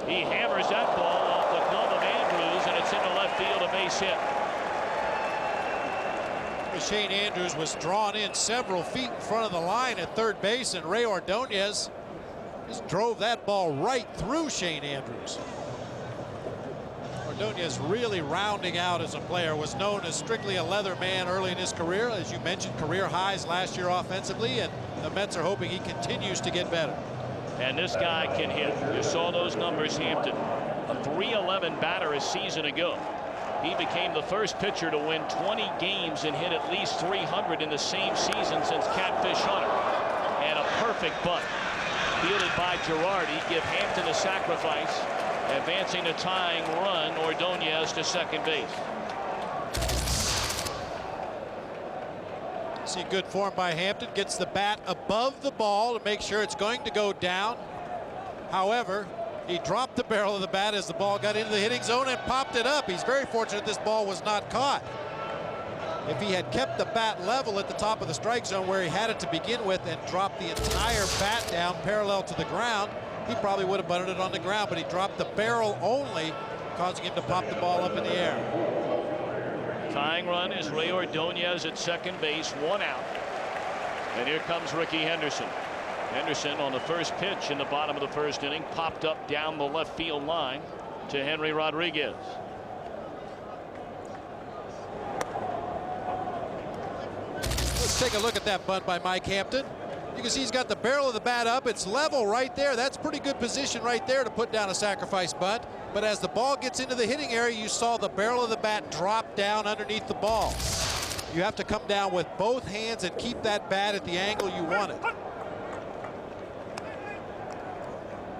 He hammers that ball off the glove of Andrews, and it's into left field, a base hit. Shane Andrews was drawn in several feet in front of the line at third base, and Ray Ordonez just drove that ball right through Shane Andrews. Ordonez really rounding out as a player, was known as strictly a leather man early in his career. As you mentioned, career highs last year offensively, and the Mets are hoping he continues to get better. And this guy can hit. You saw those numbers, Hampton. A .311 batter a season ago. He became the first pitcher to win 20 games and hit at least 300 in the same season since Catfish Hunter. And a perfect bunt fielded by Girardi. Give Hampton a sacrifice, advancing a tying run. Ordonez to second base. See good form by Hampton. Gets the bat above the ball to make sure it's going to go down. However, he dropped the barrel of the bat as the ball got into the hitting zone and popped it up. He's very fortunate this ball was not caught. If he had kept the bat level at the top of the strike zone where he had it to begin with and dropped the entire bat down parallel to the ground, he probably would have bunted it on the ground, but he dropped the barrel only, causing him to pop the ball up in the air. Tying run is Ray Ordonez at second base, 1 out. And here comes Rickey Henderson. Henderson on the first pitch in the bottom of the first inning popped up down the left field line to Henry Rodriguez. Let's take a look at that bunt by Mike Hampton. You can see he's got the barrel of the bat up. It's level right there. That's pretty good position right there to put down a sacrifice bunt. But as the ball gets into the hitting area, you saw the barrel of the bat drop down underneath the ball. You have to come down with both hands and keep that bat at the angle you want it.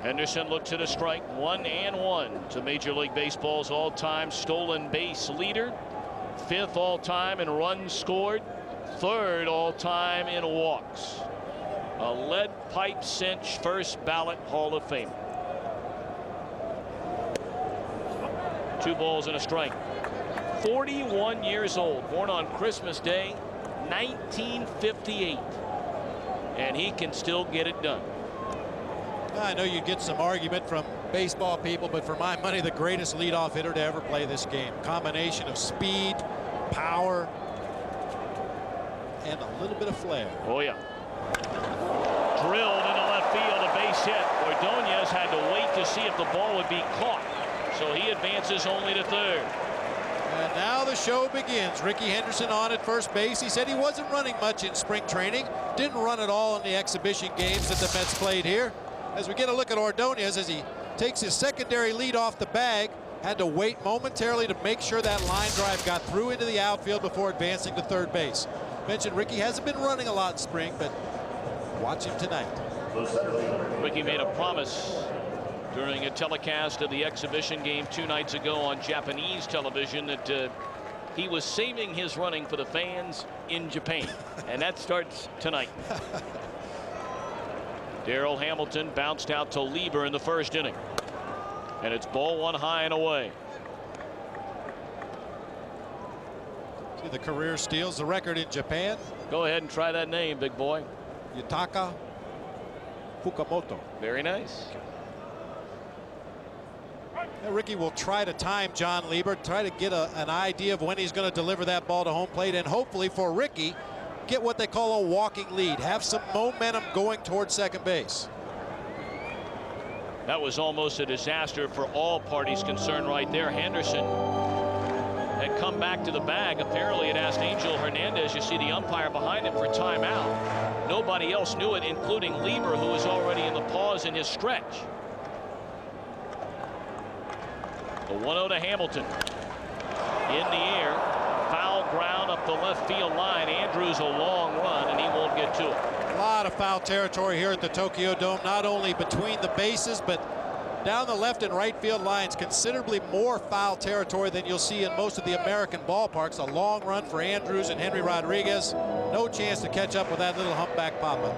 Henderson looks at a strike, 1-1 to Major League Baseball's all-time stolen base leader, 5th all-time in runs scored, 3rd all-time in walks. A lead pipe cinch first ballot Hall of Famer. 2 balls and a strike. 41 years old, born on Christmas Day, 1958, and he can still get it done. I know you'd get some argument from baseball people, but for my money, the greatest leadoff hitter to ever play this game. Combination of speed, power, and a little bit of flair. Oh, yeah. Drilled into left field, a base hit. Ordonez had to wait to see if the ball would be caught, so he advances only to third. And now the show begins. Rickey Henderson on at first base. He said he wasn't running much in spring training. Didn't run at all in the exhibition games that the Mets played here. As we get a look at Ordonez as he takes his secondary lead off the bag. Had to wait momentarily to make sure that line drive got through into the outfield before advancing to third base. Mentioned Rickey hasn't been running a lot in spring, but watch him tonight. Rickey made a promise during a telecast of the exhibition game 2 nights ago on Japanese television that he was saving his running for the fans in Japan, and that starts tonight. Darryl Hamilton bounced out to Lieber in the first inning, and it's ball 1 high and away. See the career steals, the record in Japan. Go ahead and try that name, big boy. Yutaka Fukamoto. Very nice. Now Rickey will try to time John Lieber, try to get an idea of when he's going to deliver that ball to home plate, and hopefully for Rickey get what they call a walking lead, have some momentum going towards second base. That was almost a disaster for all parties concerned right there. Henderson had come back to the bag. Apparently it asked Angel Hernandez, you see the umpire behind him, for timeout. Nobody else knew it, including Lieber, who was already in the pause in his stretch. The 1-0 to Hamilton. In the air, foul ground up the left field line. Andrews a long run, and he won't get to it. A lot of foul territory here at the Tokyo Dome, not only between the bases, but down the left and right field lines. Considerably more foul territory than you'll see in most of the American ballparks. A long run for Andrews and Henry Rodriguez. No chance to catch up with that little humpback pop-up.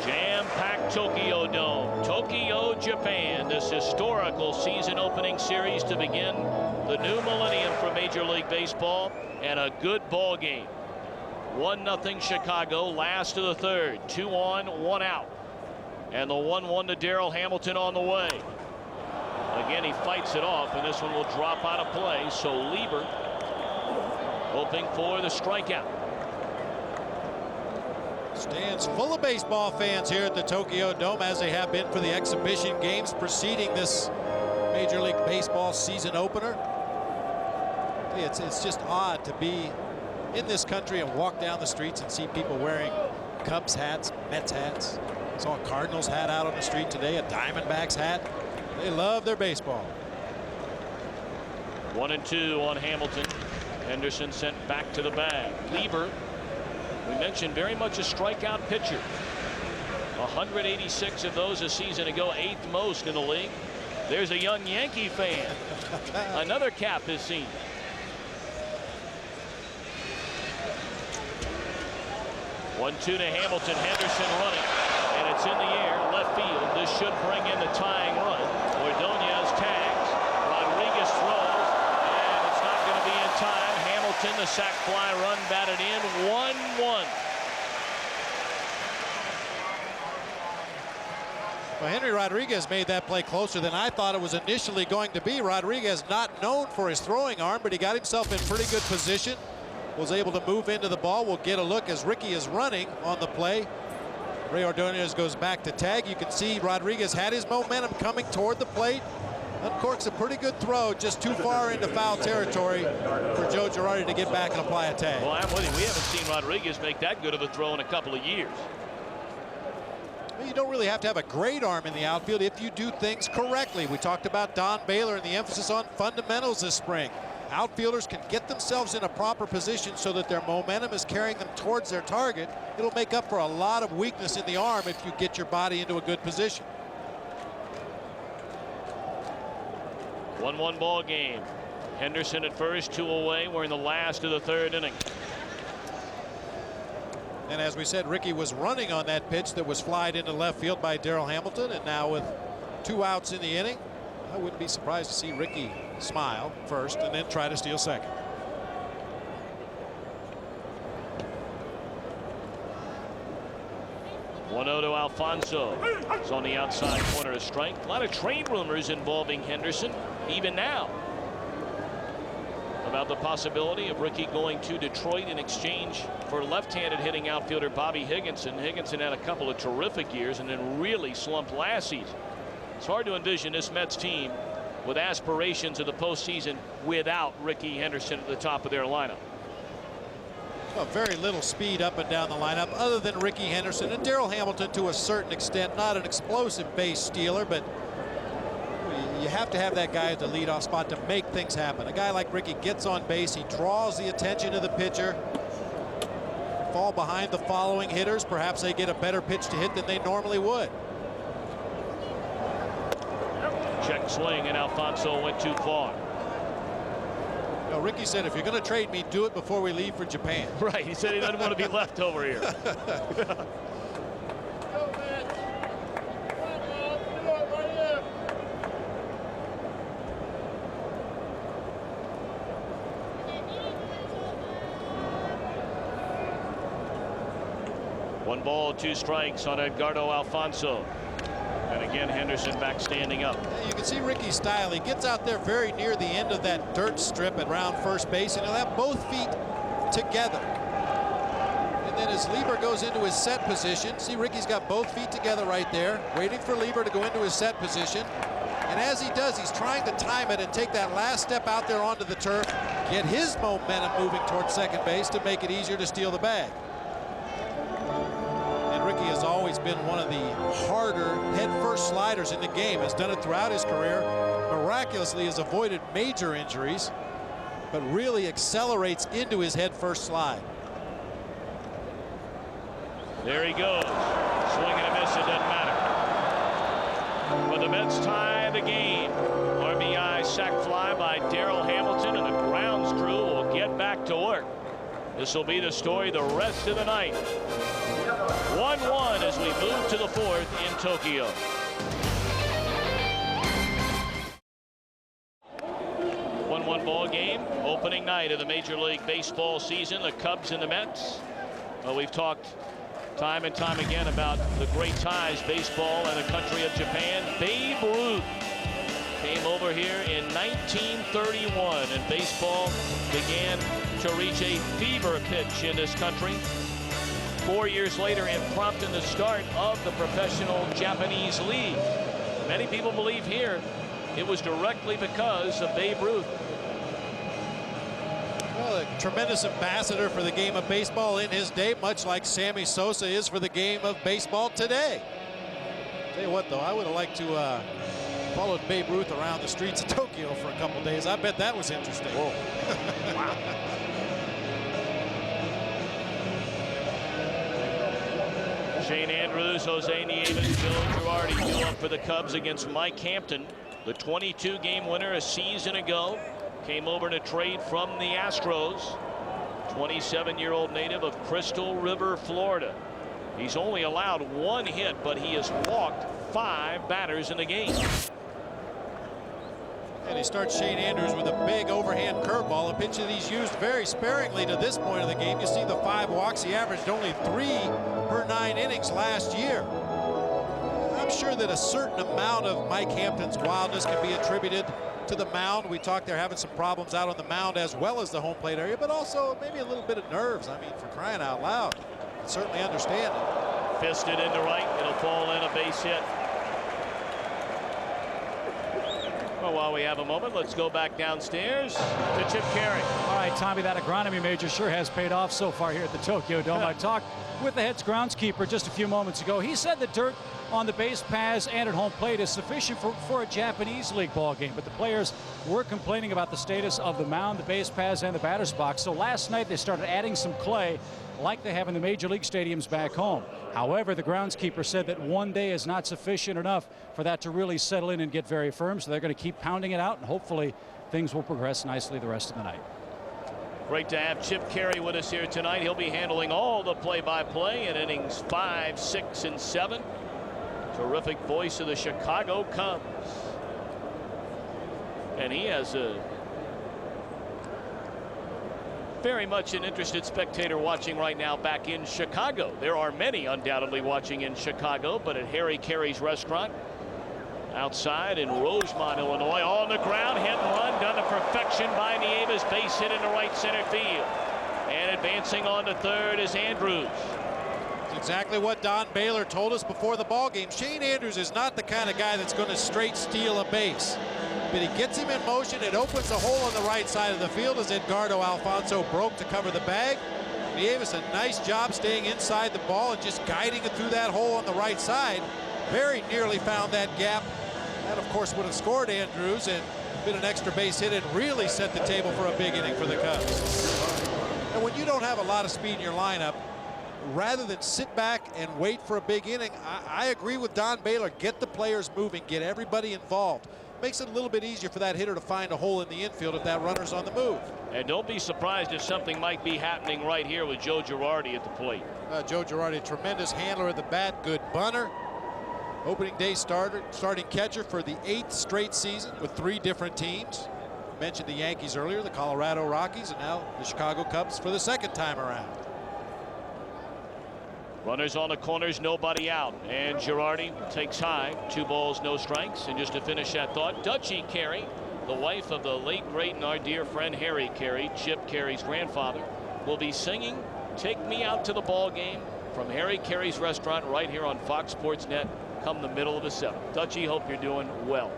Jam-packed Tokyo Dome, Tokyo, Japan. This historical season opening series to begin the new millennium for Major League Baseball, and a good ball game. 1-0 Chicago, last of the third. 2 on, 1 out. And the 1-1 to Darryl Hamilton on the way. Again, he fights it off, and this one will drop out of play. So Lieber hoping for the strikeout. Stands full of baseball fans here at the Tokyo Dome, as they have been for the exhibition games preceding this Major League Baseball season opener. It's just odd to be in this country and walk down the streets and see people wearing Cubs hats, Mets hats. Saw a Cardinals hat out on the street today, a Diamondbacks hat. They love their baseball. 1-2 on Hamilton. Henderson sent back to the bag. Lieber, we mentioned, very much a strikeout pitcher. 186 of those a season ago, 8th most in the league. There's a young Yankee fan. Another cap this season. One-two to Hamilton. Henderson running, and it's in the air, left field. This should bring in the tying run. Ordonez tags. Rodriguez throws, and it's not going to be in time. Hamilton, the sac fly run batted in. 1-1. Well, Henry Rodriguez made that play closer than I thought it was initially going to be. Rodriguez not known for his throwing arm, but he got himself in pretty good position. Was able to move into the ball. We'll get a look as Rickey is running on the play. Ray Ordonez goes back to tag. You can see Rodriguez had his momentum coming toward the plate. Uncorks a pretty good throw, just too far into foul territory for Joe Girardi to get back and apply a tag. Well, I'm with you. We haven't seen Rodriguez make that good of a throw in a couple of years. You don't really have to have a great arm in the outfield if you do things correctly. We talked about Don Baylor and the emphasis on fundamentals this spring. Outfielders can get themselves in a proper position so that their momentum is carrying them towards their target. It'll make up for a lot of weakness in the arm if you get your body into a good position. 1-1 ball game. Henderson at first, 2 away. We're in the last of the third inning. And as we said, Rickey was running on that pitch that was flied into left field by Darryl Hamilton, and now with 2 outs in the inning, I wouldn't be surprised to see Rickey smile first and then try to steal second. One-0 to Alfonso. It's on the outside corner of strike. A lot of trade rumors involving Henderson, even now, about the possibility of Rickey going to Detroit in exchange for left-handed hitting outfielder Bobby Higginson. Higginson had a couple of terrific years and then really slumped last season. It's hard to envision this Mets team with aspirations of the postseason without Rickey Henderson at the top of their lineup. Well, very little speed up and down the lineup other than Rickey Henderson and Darryl Hamilton to a certain extent. Not an explosive base stealer, but you have to have that guy at the leadoff spot to make things happen. A guy like Rickey gets on base, he draws the attention of the pitcher. Fall behind the following hitters, perhaps they get a better pitch to hit than they normally would. Check swing, and Alfonso went too far. No, Rickey said, if you're going to trade me, do it before we leave for Japan. Right, he said he doesn't want to be left over here. One ball, 2 strikes on Edgardo Alfonso. And again, Henderson back standing up. You can see Rickey's style. He gets out there very near the end of that dirt strip at round first base, and he'll have both feet together. And then as Lieber goes into his set position, see Rickey's got both feet together right there, waiting for Lieber to go into his set position. And as he does, he's trying to time it and take that last step out there onto the turf, get his momentum moving towards second base to make it easier to steal the bag. Rickey has always been one of the harder head-first sliders in the game, has done it throughout his career, miraculously has avoided major injuries, but really accelerates into his head-first slide. There he goes. Swing and a miss, it doesn't matter. But the Mets tie the game. RBI sac fly by Darryl Hamilton, and the grounds crew will get back to work. This will be the story the rest of the night. 1-1 as we move to the 4th in Tokyo. 1-1 ball game, opening night of the Major League Baseball season. The Cubs and the Mets. Well, we've talked time and time again about the great ties baseball and the country of Japan. Babe Ruth came over here in 1931, and baseball began to reach a fever pitch in this country. 4 years later, and prompting the start of the professional Japanese league. Many people believe here it was directly because of Babe Ruth. Well, a tremendous ambassador for the game of baseball in his day, much like Sammy Sosa is for the game of baseball today. Tell you what, though, I would have liked to followed Babe Ruth around the streets of Tokyo for a couple days. I bet that was interesting. Whoa. Wow. Shane Andrews, Jose Nieves, Bill Girardi due up for the Cubs against Mike Hampton. The 22-game winner a season ago came over in a trade from the Astros. 27-year-old native of Crystal River, Florida. He's only allowed 1 hit, but he has walked 5 batters in the game. And he starts Shane Andrews with a big overhand curveball, a pitch that he's used very sparingly to this point of the game. You see the 5 walks. He averaged only 3 per 9 innings last year. I'm sure that a certain amount of Mike Hampton's wildness can be attributed to the mound. We talked they're having some problems out on the mound as well as the home plate area, but also maybe a little bit of nerves. I mean, for crying out loud, I certainly understand it. Fisted into right. It'll fall in, a base hit. Well, while we have a moment, let's go back downstairs to Chip Caray. All right, Tommy, that agronomy major sure has paid off so far here at the Tokyo Dome. I talked with the head groundskeeper just a few moments ago. He said the dirt on the base paths and at home plate is sufficient for a Japanese league ball game, but the players were complaining about the status of the mound, the base paths, and the batter's box. So last night they started adding some clay like they have in the major league stadiums back home. However, the groundskeeper said that 1 day is not sufficient enough for that to really settle in and get very firm, so they're going to keep pounding it out, and hopefully things will progress nicely the rest of the night. Great to have Chip Caray with us here tonight. He'll be handling all the play-by-play in innings 5, 6, and 7. Terrific voice of the Chicago Cubs. And he has a very much an interested spectator watching right now back in Chicago. There are many undoubtedly watching in Chicago, but at Harry Caray's restaurant outside in Rosemont, Illinois, on the ground, hit and run, done to perfection by Nieves, base hit into right center field. And advancing on to third is Andrews. Exactly what Don Baylor told us before the ball game. Shane Andrews is not the kind of guy that's going to straight steal a base. But he gets him in motion. It opens a hole on the right side of the field as Edgardo Alfonso broke to cover the bag. Nieves a nice job staying inside the ball and just guiding it through that hole on the right side. Very nearly found that gap. That, of course, would have scored Andrews and been an extra base hit and really set the table for a big inning for the Cubs. And when you don't have a lot of speed in your lineup, rather than sit back and wait for a big inning, I agree with Don Baylor. Get the players moving, get everybody involved. Makes it a little bit easier for that hitter to find a hole in the infield if that runner's on the move. And don't be surprised if something might be happening right here with Joe Girardi at the plate. Joe Girardi, tremendous handler of the bat, good bunter. Opening day starting catcher for the 8th straight season with 3 different teams. Mentioned the Yankees earlier, the Colorado Rockies, and now the Chicago Cubs for the 2nd time around. Runners on the corners, nobody out. And Girardi takes high. 2 balls, no strikes. And just to finish that thought, Dutchie Carey, the wife of the late great and our dear friend Harry Carey, Chip Carey's grandfather, will be singing "Take Me Out to the Ball Game" from Harry Carey's restaurant right here on Fox Sports Net come the middle of the 7th. Dutchie, hope you're doing well.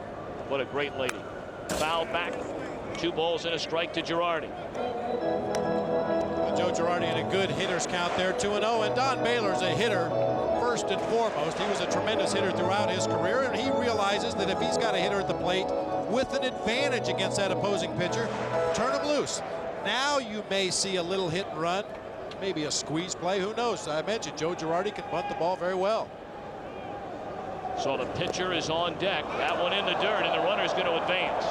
What a great lady. Foul back. 2 balls and a strike to Girardi. Joe Girardi in a good hitter's count there, 2-0. And Don Baylor's a hitter first and foremost. He was a tremendous hitter throughout his career, and he realizes that if he's got a hitter at the plate with an advantage against that opposing pitcher, turn him loose. Now you may see a little hit and run, maybe a squeeze play. Who knows? I mentioned Joe Girardi can bunt the ball very well. So the pitcher is on deck. That one in the dirt, and the runner's going to advance.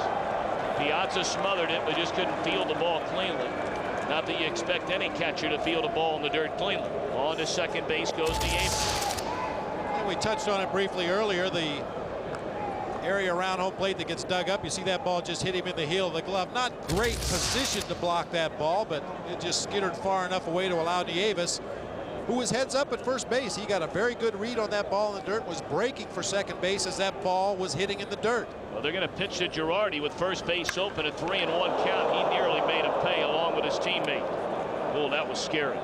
Piazza smothered it, but just couldn't field the ball cleanly. Not that you expect any catcher to field a ball in the dirt cleanly. On to second base goes Nieves. And we touched on it briefly earlier. The area around home plate that gets dug up. You see that ball just hit him in the heel of the glove. Not great position to block that ball, but it just skittered far enough away to allow Nieves, who was heads up at first base. He got a very good read on that ball in the dirt, was breaking for second base as that ball was hitting in the dirt. Well, they're going to pitch to Girardi with first base open, a 3-1 count. He nearly made him pay along with his teammate. Oh, that was scary.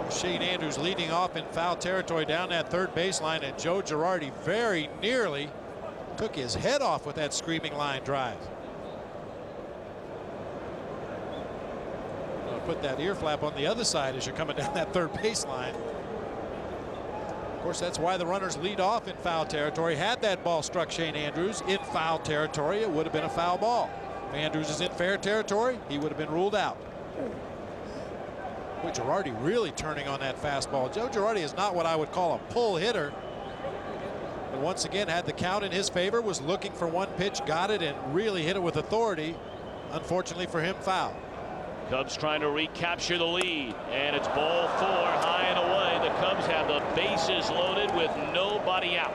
Shane Andrews leading off in foul territory down that third baseline, and Joe Girardi very nearly took his head off with that screaming line drive. Put that ear flap on the other side as you're coming down that third baseline. Of course, that's why the runners lead off in foul territory. Had that ball struck Shane Andrews in foul territory, it would have been a foul ball. If Andrews is in fair territory, he would have been ruled out. Boy, Girardi really turning on that fastball. Joe Girardi is not what I would call a pull hitter. But once again, had the count in his favor, was looking for one pitch, got it, and really hit it with authority. Unfortunately for him, foul. Cubs trying to recapture the lead, and it's ball 4, high and away. The Cubs have the bases loaded with nobody out.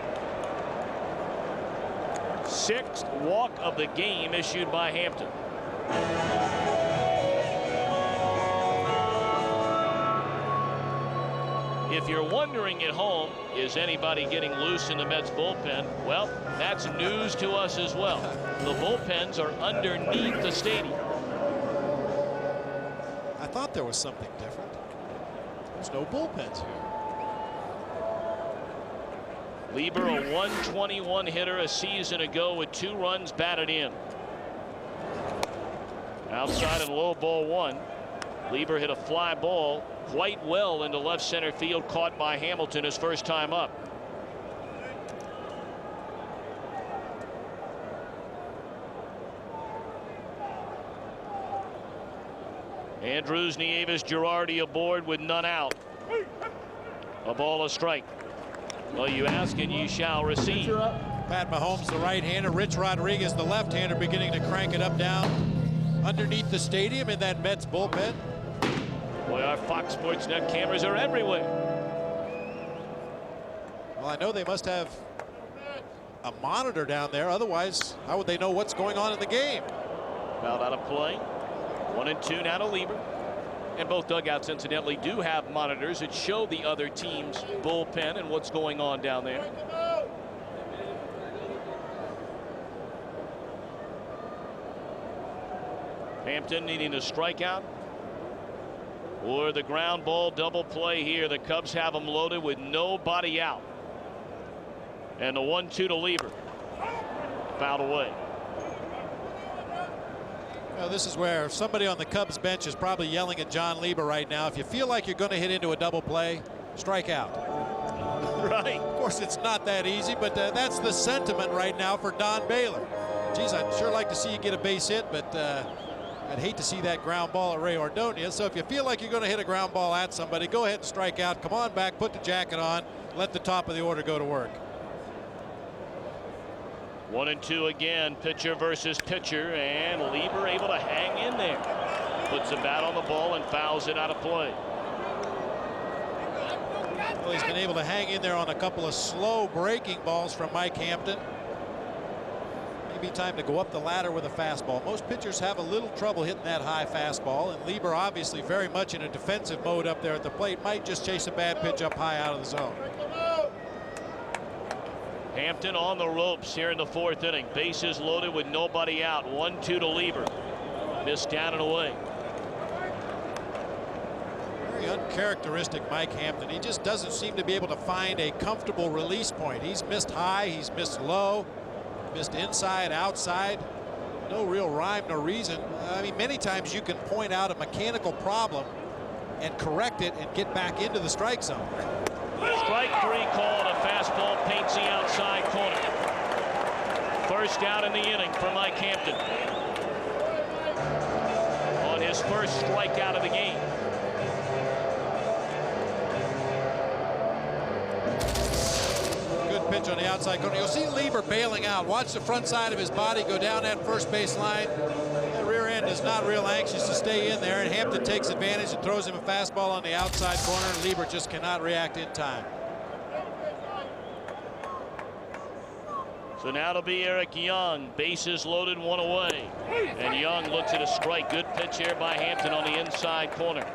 6th walk of the game issued by Hampton. If you're wondering at home, is anybody getting loose in the Mets bullpen? Well, that's news to us as well. The bullpens are underneath the stadium. I thought there was something different. There's no bullpens here. Lieber, a 121 hitter a season ago with 2 runs batted in. Outside and low, ball 1. Lieber hit a fly ball quite well into left center field, caught by Hamilton his first time up. Andrews, Nieves, Girardi aboard with none out. A ball, a strike. Well, you ask and you shall receive. Pat Mahomes, the right-hander. Rich Rodriguez, the left-hander, beginning to crank it up down underneath the stadium in that Mets bullpen. Boy, our Fox Sports Net cameras are everywhere. Well, I know they must have a monitor down there. Otherwise, how would they know what's going on in the game? About out of play. 1-2 now to Lieber. And both dugouts, incidentally, do have monitors that show the other team's bullpen and what's going on down there. Hampton needing a strikeout. Or the ground ball double play here. The Cubs have them loaded with nobody out. And the 1-2 to Lieber. Fouled away. Well, this is where somebody on the Cubs bench is probably yelling at John Lieber right now. If you feel like you're going to hit into a double play, strike out. Right. Of course, it's not that easy, but that's the sentiment right now for Don Baylor. Geez, I'd sure like to see you get a base hit, but I'd hate to see that ground ball at Ray Ordonez. So if you feel like you're going to hit a ground ball at somebody, go ahead and strike out. Come on back, put the jacket on, let the top of the order go to work. 1-2 again, pitcher versus pitcher, and Lieber able to hang in there. Puts the bat on the ball and fouls it out of play. Well, he's been able to hang in there on a couple of slow breaking balls from Mike Hampton. Maybe time to go up the ladder with a fastball. Most pitchers have a little trouble hitting that high fastball, and Lieber obviously very much in a defensive mode up there at the plate. Might just chase a bad pitch up high out of the zone. Hampton on the ropes here in the 4th inning. Bases loaded with nobody out. 1-2 to Lieber. Missed down and away. Very uncharacteristic Mike Hampton. He just doesn't seem to be able to find a comfortable release point. He's missed high, he's missed low, missed inside, outside. No real rhyme nor reason. I mean, many times you can point out a mechanical problem and correct it and get back into the strike zone. Strike 3 call, and a fastball paints the outside corner. First down in the inning for Mike Hampton. On his first strikeout of the game. Good pitch on the outside corner. You'll see Lieber bailing out. Watch the front side of his body go down that first base line. The rear end is not real anxious to stay in there, and Hampton takes advantage and throws him a fastball on the outside corner, and Lieber just cannot react in time. So now it'll be Eric Young. Bases loaded, 1 away. And Young looks at a strike. Good pitch here by Hampton on the inside corner.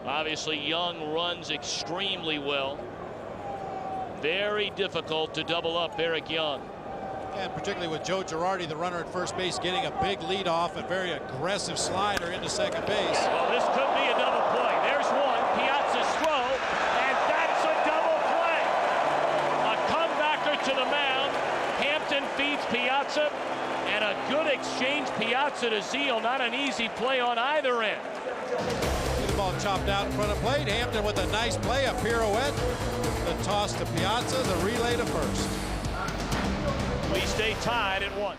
Obviously, Young runs extremely well. Very difficult to double up Eric Young. And particularly with Joe Girardi, the runner at first base, getting a big lead off, a very aggressive slider into second base. Well, this could be a double play. There's one. Piazza's throw, and that's a double play. A comebacker to the mound. Hampton feeds Piazza, and a good exchange. Piazza to Zeal. Not an easy play on either end. The ball chopped out in front of plate. Hampton with a nice play, a pirouette. The toss to Piazza, the relay to first. We stay tied at 1.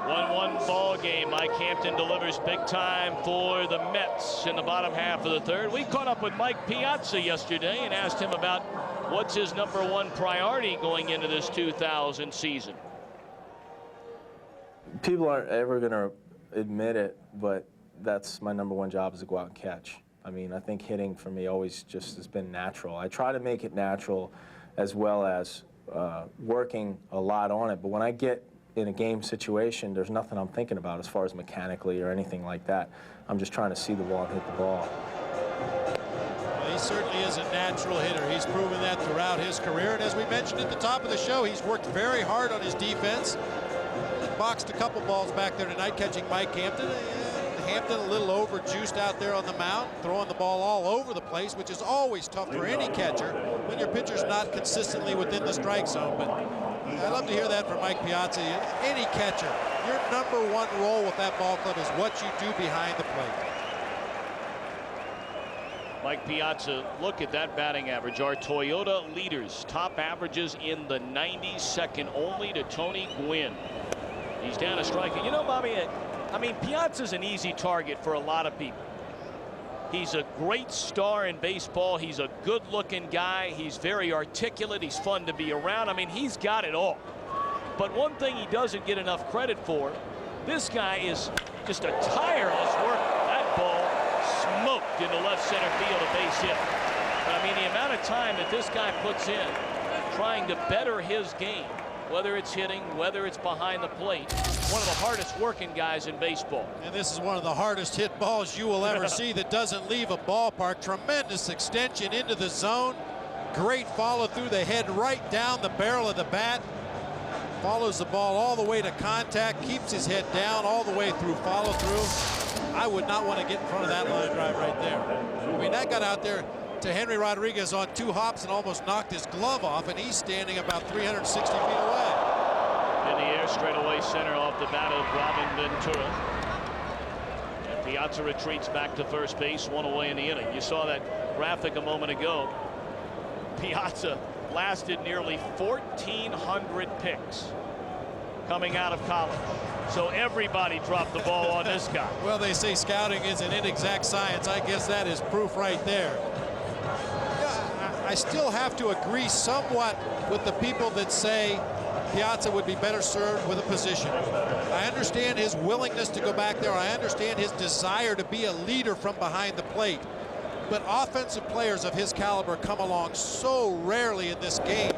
1-1 ball game. Mike Hampton delivers big time for the Mets in the bottom half of the 3rd. We caught up with Mike Piazza yesterday and asked him about what's his #1 priority going into this 2000 season. People aren't ever going to admit it, but that's my #1 job, is to go out and catch. I mean, I think hitting for me always just has been natural. I try to make it natural as well as working a lot on it. But when I get in a game situation, there's nothing I'm thinking about as far as mechanically or anything like that. I'm just trying to see the ball and hit the ball. Well, he certainly is a natural hitter. He's proven that throughout his career. And as we mentioned at the top of the show, he's worked very hard on his defense. He boxed a couple balls back there tonight, catching Mike Hampton. Hampton a little overjuiced out there on the mound, throwing the ball all over the place, which is always tough for any catcher when your pitcher's not consistently within the strike zone. But I love to hear that from Mike Piazza. Any catcher, your #1 role with that ball club is what you do behind the plate. Mike Piazza, look at that batting average. Our Toyota leaders, top averages in the 90s, second only to Tony Gwynn. He's down a strike. You know, Bobby, I mean, Piazza's an easy target for a lot of people. He's a great star in baseball. He's a good-looking guy. He's very articulate. He's fun to be around. I mean, he's got it all. But one thing he doesn't get enough credit for, this guy is just a tireless worker. That ball smoked into left center field, a base hit. But I mean, the amount of time that this guy puts in trying to better his game, whether it's hitting, whether it's behind the plate, one of the hardest working guys in baseball. And this is one of the hardest hit balls you will ever see that doesn't leave a ballpark. Tremendous extension into the zone. Great follow through the head, right down the barrel of the bat. follows the ball all the way to contact, keeps his head down all the way through follow through. I would not want to get in front of that line drive right there. I mean, that got out there to Henry Rodriguez on 2 hops and almost knocked his glove off, and he's standing about 360 feet away. In the air, straightaway center off the bat of Robin Ventura. And Piazza retreats back to first base, 1 away in the inning. You saw that graphic a moment ago. Piazza lasted nearly 1,400 picks coming out of college. So everybody dropped the ball on this guy. Well, they say scouting is an inexact science. I guess that is proof right there. Yeah, I still have to agree somewhat with the people that say Piazza would be better served with a position. I understand his willingness to go back there. I understand his desire to be a leader from behind the plate. But offensive players of his caliber come along so rarely in this game.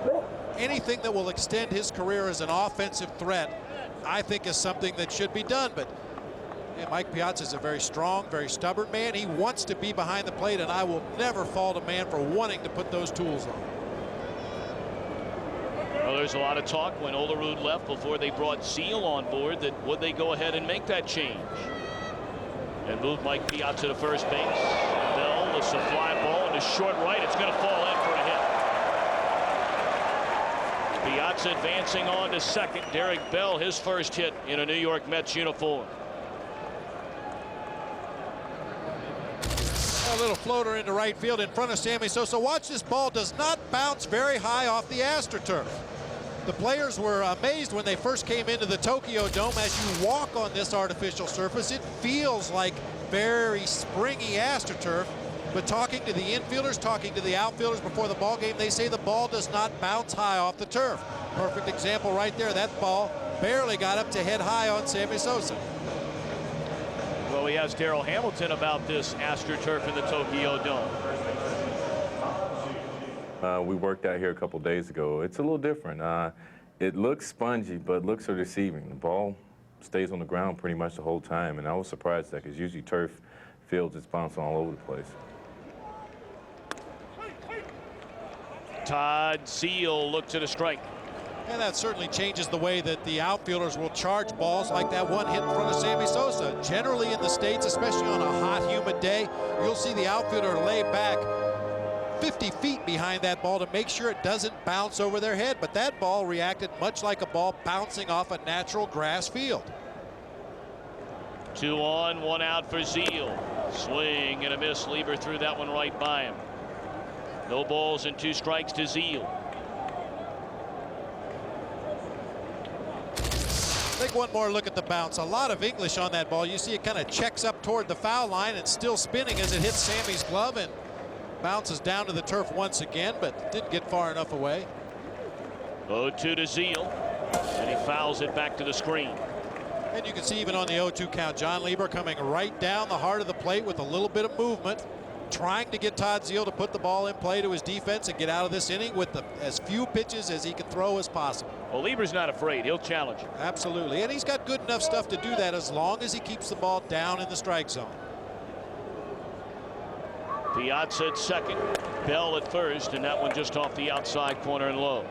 Anything that will extend his career as an offensive threat, I think, is something that should be done. But yeah, Mike Piazza is a very strong, very stubborn man. He wants to be behind the plate, and I will never fault a man for wanting to put those tools on. Well, there's a lot of talk when Olerud left before they brought Zeal on board that would they go ahead and make that change and move Mike Piazza to first base. Bell, it's a fly ball into short right. It's going to fall in for a hit. Piazza advancing on to second. Derek Bell, his first hit in a New York Mets uniform. A little floater into right field in front of Sammy Sosa. Watch, this ball does not bounce very high off the AstroTurf. The players were amazed when they first came into the Tokyo Dome. As you walk on this artificial surface, it feels like very springy AstroTurf. But talking to the infielders, talking to the outfielders before the ball game, they say the ball does not bounce high off the turf. Perfect example right there. That ball barely got up to head high on Sammy Sosa. Well, he asked Darrell Hamilton about this AstroTurf in the Tokyo Dome. We worked out here a couple days ago. It's a little different. It looks spongy, but looks are deceiving. The ball stays on the ground pretty much the whole time, and I was surprised that because usually turf fields, it's bouncing all over the place. Todd Zeal looks at a strike. And that certainly changes the way that the outfielders will charge balls like that one hit in front of Sammy Sosa. Generally in the States, especially on a hot, humid day, you'll see the outfielder lay back 50 feet behind that ball to make sure it doesn't bounce over their head. But that ball reacted much like a ball bouncing off a natural grass field. 2 on, 1 out for Zeal. Swing and a miss. Lieber threw that one right by him. No balls and 2 strikes to Zeal. Take one more look at the bounce. A lot of English on that ball. You see it kind of checks up toward the foul line and still spinning as it hits Sammy's glove and bounces down to the turf once again, but didn't get far enough away. 0-2 to Zeal, and he fouls it back to the screen. And you can see even on the 0-2 count, John Lieber coming right down the heart of the plate with a little bit of movement, trying to get Todd Zeal to put the ball in play to his defense and get out of this inning with as few pitches as he can throw as possible. Well, Lieber's not afraid. He'll challenge. Absolutely. And he's got good enough stuff to do that as long as he keeps the ball down in the strike zone. Piazza at second, Bell at first, and that one just off the outside corner and low.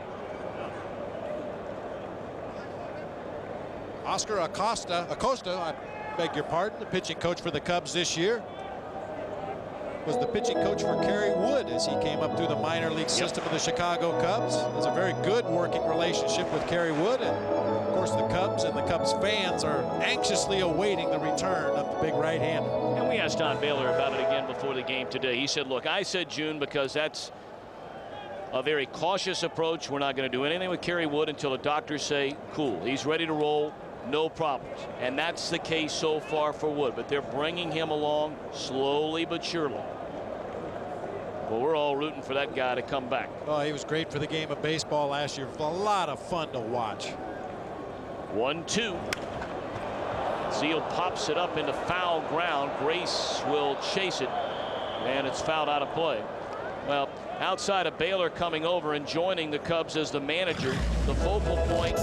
Oscar Acosta, I beg your pardon, the pitching coach for the Cubs this year, was the pitching coach for Kerry Wood as he came up through the minor league system of the Chicago Cubs. There's a very good working relationship with Kerry Wood, and of course the Cubs and the Cubs fans are anxiously awaiting the return of the big right-hander. And we asked Don Baylor about it again before the game today. He said, look, I said June because that's a very cautious approach. We're not going to do anything with Kerry Wood until the doctors say, cool, he's ready to roll, no problems. And that's the case so far for Wood, but they're bringing him along slowly but surely. Well, we're all rooting for that guy to come back. Oh, he was great for the game of baseball last year. A lot of fun to watch. 1-2. Zeal pops it up into foul ground. Grace will chase it, and it's fouled out of play. Well, outside of Baylor coming over and joining the Cubs as the manager, the focal point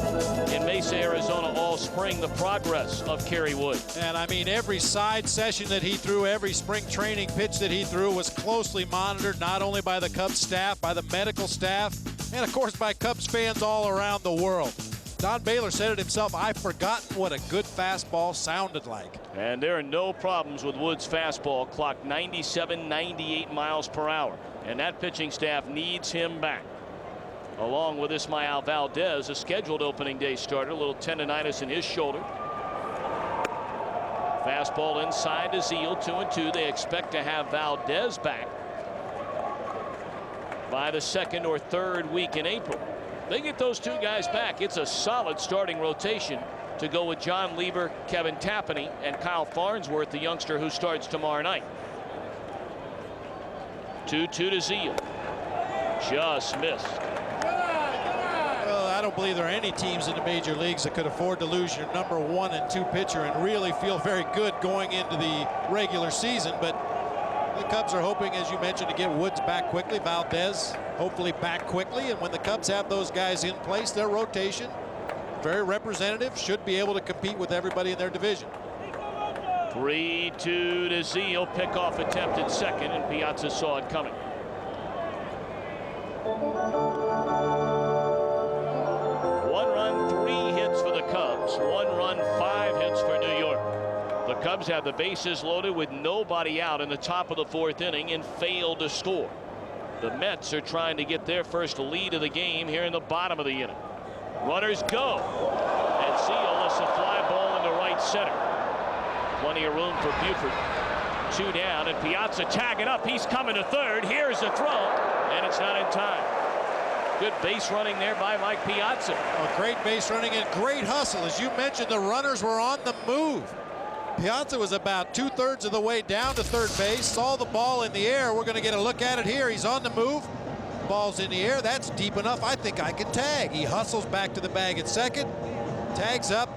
in Mesa, Arizona all spring, the progress of Kerry Wood. And I mean, every side session that he threw, every spring training pitch that he threw was closely monitored, not only by the Cubs staff, by the medical staff, and of course by Cubs fans all around the world. Don Baylor said it himself, I've forgotten what a good fastball sounded like. And there are no problems with Wood's fastball, clocked 97, 98 miles per hour. And that pitching staff needs him back. Along with Ismael Valdez, a scheduled opening day starter, a little tendonitis in his shoulder. Fastball inside to Zeal, 2-2. They expect to have Valdez back by the second or third week in April. They get those two guys back. It's a solid starting rotation to go with John Lieber, Kevin Tapani, and Kyle Farnsworth, the youngster who starts tomorrow night. 2-2 to Zeal. Just missed. Well, I don't believe there are any teams in the major leagues that could afford to lose your number 1 and 2 pitcher and really feel very good going into the regular season. But the Cubs are hoping, as you mentioned, to get Woods back quickly. Valdez hopefully back quickly. And when the Cubs have those guys in place, their rotation, very representative, should be able to compete with everybody in their division. 3-2 to Zeal. Pickoff attempt at second, and Piazza saw it coming. One run, 3 hits for the Cubs. 1 run, 5 hits for New York. The Cubs have the bases loaded with nobody out in the top of the 4th inning and failed to score. The Mets are trying to get their first lead of the game here in the bottom of the inning. Runners go. And Zeal lets a fly ball into right center. Plenty of room for Buford. 2 down, and Piazza tagging up. He's coming to third. Here's the throw, and it's not in time. Good base running there by Mike Piazza. Oh, great base running and great hustle. As you mentioned, the runners were on the move. Piazza was about 2/3 of the way down to third base, saw the ball in the air. We're going to get a look at it here. He's on the move. Ball's in the air. That's deep enough. I think I can tag. He hustles back to the bag at second, tags up,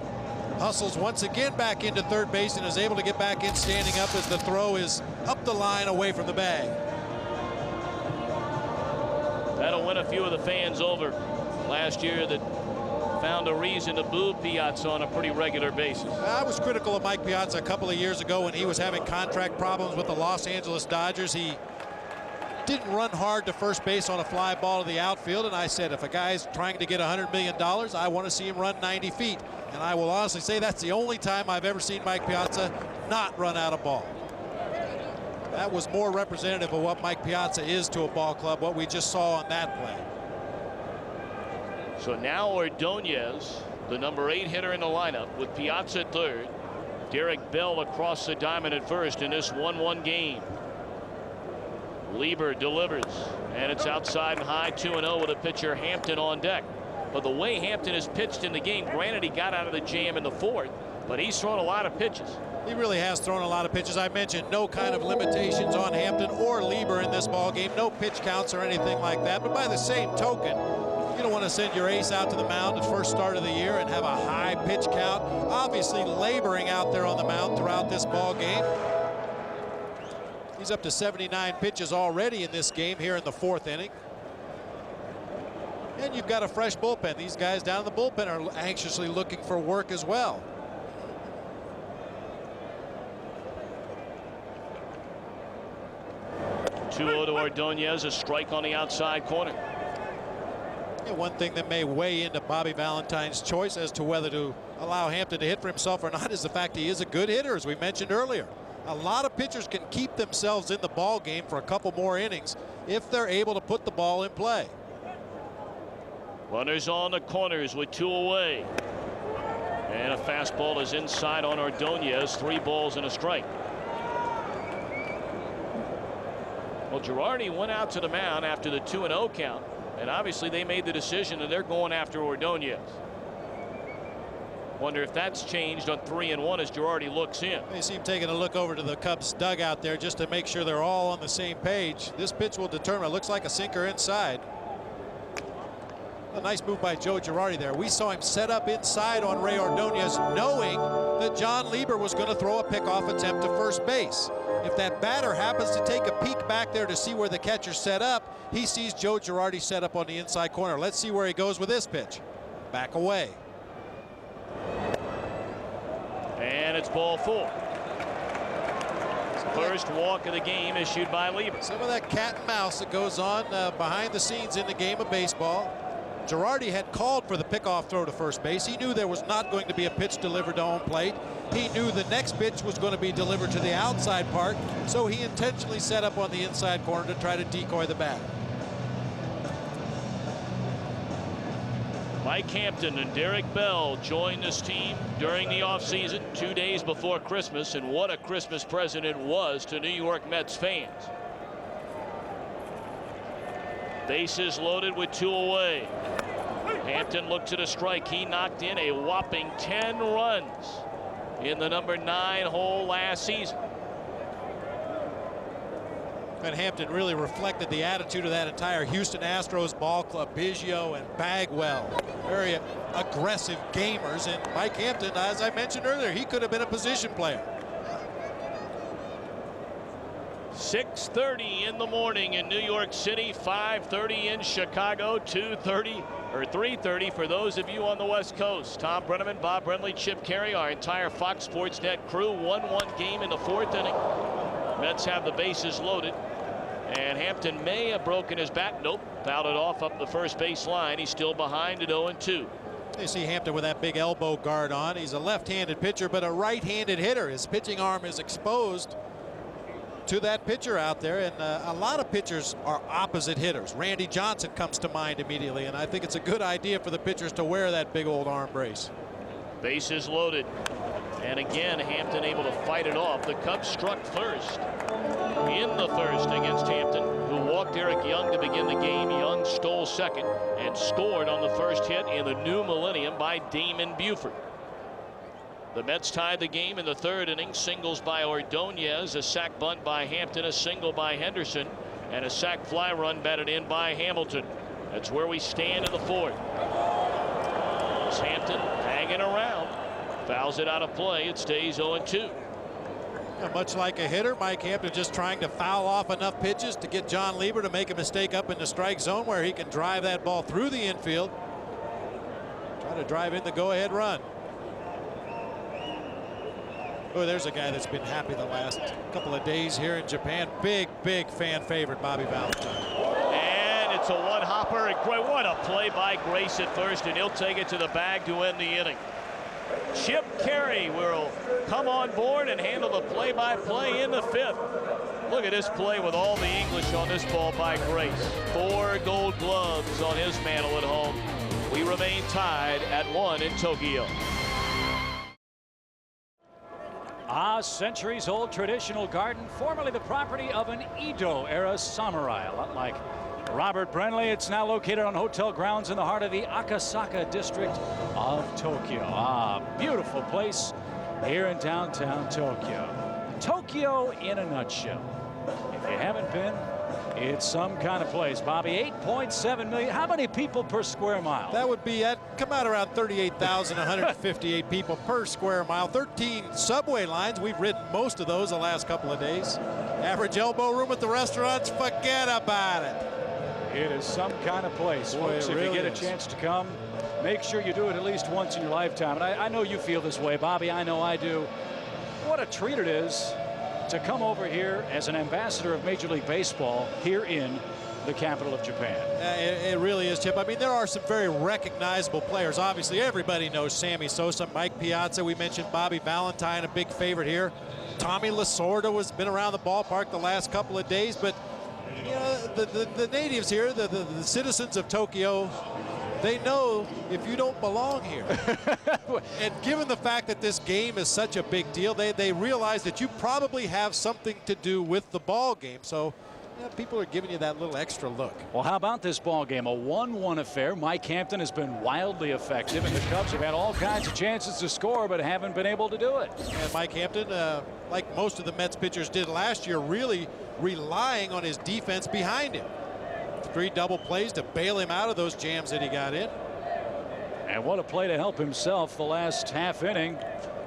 hustles once again back into third base, and is able to get back in standing up as the throw is up the line away from the bag. That'll win a few of the fans over last year that found a reason to boo Piazza on a pretty regular basis. I was critical of Mike Piazza a couple of years ago when he was having contract problems with the Los Angeles Dodgers. He didn't run hard to first base on a fly ball to the outfield, and I said, if a guy's trying to get $100 million, I want to see him run 90 feet. And I will honestly say that's the only time I've ever seen Mike Piazza not run out of ball. That was more representative of what Mike Piazza is to a ball club, what we just saw on that play. So now Ordonez, the number 8 hitter in the lineup, with Piazza at third. Derek Bell across the diamond at first in this 1-1 game. Lieber delivers, and it's outside and high, 2-0 with a pitcher Hampton on deck. But the way Hampton has pitched in the game, granted he got out of the jam in the 4th, but he's thrown a lot of pitches. He really has thrown a lot of pitches. I mentioned no kind of limitations on Hampton or Lieber in this ball game. No pitch counts or anything like that. But by the same token, you don't want to send your ace out to the mound at first start of the year and have a high pitch count. Obviously laboring out there on the mound throughout this ball game. He's up to 79 pitches already in this game here in the 4th inning. And you've got a fresh bullpen. These guys down in the bullpen are anxiously looking for work as well. Two-0 to Ordonez, a strike on the outside corner. Yeah, one thing that may weigh into Bobby Valentine's choice as to whether to allow Hampton to hit for himself or not is the fact he is a good hitter, as we mentioned earlier. A lot of pitchers can keep themselves in the ball game for a couple more innings if they're able to put the ball in play. Runners on the corners with 2 away. And a fastball is inside on Ordonez. 3 balls and a strike. Well, Girardi went out to the mound after the 2-0 count, and obviously they made the decision that they're going after Ordonez. Wonder if that's changed on 3-1 as Girardi looks in. They seem taking a look over to the Cubs dugout there just to make sure they're all on the same page. This pitch will determine. It looks like a sinker inside. A nice move by Joe Girardi there. We saw him set up inside on Ray Ordonez, knowing that John Lieber was going to throw a pickoff attempt to first base. If that batter happens to take a peek back there to see where the catcher set up, he sees Joe Girardi set up on the inside corner. Let's see where he goes with this pitch. Back away. And it's ball 4. First walk of the game issued by Lieber. Some of that cat and mouse that goes on behind the scenes in the game of baseball. Girardi had called for the pickoff throw to first base. He knew there was not going to be a pitch delivered to home plate. He knew the next pitch was going to be delivered to the outside part, so he intentionally set up on the inside corner to try to decoy the bat. Mike Hampton and Derek Bell joined this team during the offseason 2 days before Christmas, and what a Christmas present it was to New York Mets fans. Bases loaded with 2 away. Hampton looked at a strike. He knocked in a whopping 10 runs in the number 9 hole last season. And Hampton really reflected the attitude of that entire Houston Astros ball club. Biggio and Bagwell, very aggressive gamers. And Mike Hampton, as I mentioned earlier, he could have been a position player. 6:30 in the morning in New York City, 5:30 in Chicago, 2:30 or 3:30 for those of you on the West Coast. Tom Brenneman, Bob Brenly, Chip Carey, our entire Fox Sports Net crew. 1-1 game in the 4th inning. Mets have the bases loaded, and Hampton may have broken his bat. Nope, fouled it off up the first base line. He's still behind at 0-2. You see Hampton with that big elbow guard on. He's a left-handed pitcher, but a right-handed hitter. His pitching arm is exposed to that pitcher out there, and a lot of pitchers are opposite hitters. Randy Johnson comes to mind immediately, and I think it's a good idea for the pitchers to wear that big old arm brace. Bases loaded, and again Hampton able to fight it off. The Cubs struck first in the first against Hampton, who walked Eric Young to begin the game. Young stole second and scored on the first hit in the new millennium by Damon Buford. The Mets tied the game in the 3rd inning. Singles by Ordonez, a sac bunt by Hampton, a single by Henderson, and a sac fly run batted in by Hamilton. That's where we stand in the 4th. As Hampton hanging around, fouls it out of play. It stays 0-2. Much like a hitter, Mike Hampton just trying to foul off enough pitches to get John Lieber to make a mistake up in the strike zone where he can drive that ball through the infield. Try to drive in the go-ahead run. Oh, there's a guy that's been happy the last couple of days here in Japan. Big fan favorite, Bobby Valentine. And it's a one-hopper. What a play by Grace at first, and he'll take it to the bag to end the inning. Chip Carey will come on board and handle the play-by-play in the 5th. Look at this play with all the English on this ball by Grace. 4 gold gloves on his mantle at home. We remain tied at 1 in Tokyo. Centuries-old traditional garden, formerly the property of an Edo-era samurai. A lot like Robert Brenly, it's now located on hotel grounds in the heart of the Akasaka district of Tokyo. Beautiful place here in downtown Tokyo. Tokyo in a nutshell. If you haven't been, it's some kind of place. Bobby, 8.7 million. How many people per square mile? That would be come out around 38,158 people per square mile. 13 subway lines. We've ridden most of those the last couple of days. Average elbow room at the restaurants, forget about it. It is some kind of place. Boy, folks, if really you get a is. chance to come, make sure you do it at least once in your lifetime. And I know you feel this way, Bobby. I know I do. What a treat it is to come over here as an ambassador of Major League Baseball here in the capital of Japan. It really is, Chip. I mean, there are some very recognizable players. Obviously, everybody knows Sammy Sosa, Mike Piazza. We mentioned Bobby Valentine, a big favorite here. Tommy Lasorda has been around the ballpark the last couple of days. But, you know, the natives here, the citizens of Tokyo, they know if you don't belong here. And given the fact that this game is such a big deal, they realize that you probably have something to do with the ball game. So people are giving you that little extra look. Well, how about this ball game? A 1-1 affair. Mike Hampton has been wildly effective, and the Cubs have had all kinds of chances to score but haven't been able to do it. And Mike Hampton, like most of the Mets pitchers did last year, really relying on his defense behind him. 3 double plays to bail him out of those jams that he got in. And what a play to help himself the last half inning,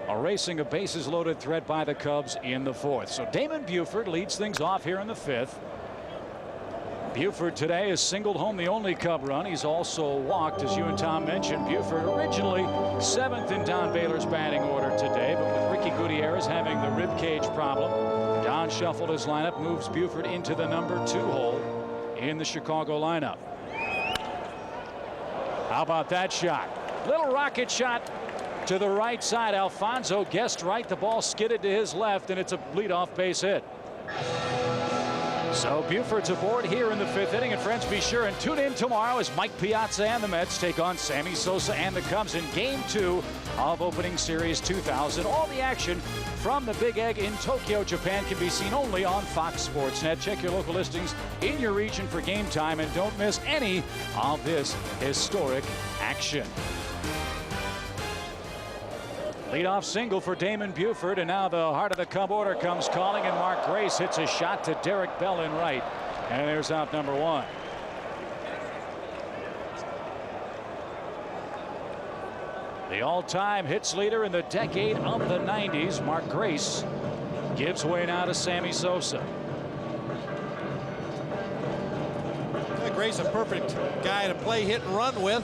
erasing a bases loaded threat by the Cubs in the 4th. So Damon Buford leads things off here in the 5th. Buford today has singled home the only Cub run. He's also walked, as you and Tom mentioned. Buford originally 7th in Don Baylor's batting order today, but with Ricky Gutierrez having the rib cage problem, Don shuffled his lineup, moves Buford into the number 2 hole in the Chicago lineup. How about that shot? Little rocket shot to the right side. Alfonso guessed right. The ball skidded to his left, and it's a leadoff base hit. So Buford's aboard here in the 5th inning. And friends, be sure and tune in tomorrow as Mike Piazza and the Mets take on Sammy Sosa and the Cubs in Game 2 of Opening Series 2000. All the action from the Big Egg in Tokyo, Japan can be seen only on Fox Sports Net. Check your local listings in your region for game time, and don't miss any of this historic action. Leadoff single for Damon Buford, and now the heart of the Cub order comes calling, and Mark Grace hits a shot to Derek Bell in right, and there's out number 1. The all-time hits leader in the decade of the 90s, Mark Grace, gives way now to Sammy Sosa. Yeah, Grace, a perfect guy to play hit and run with.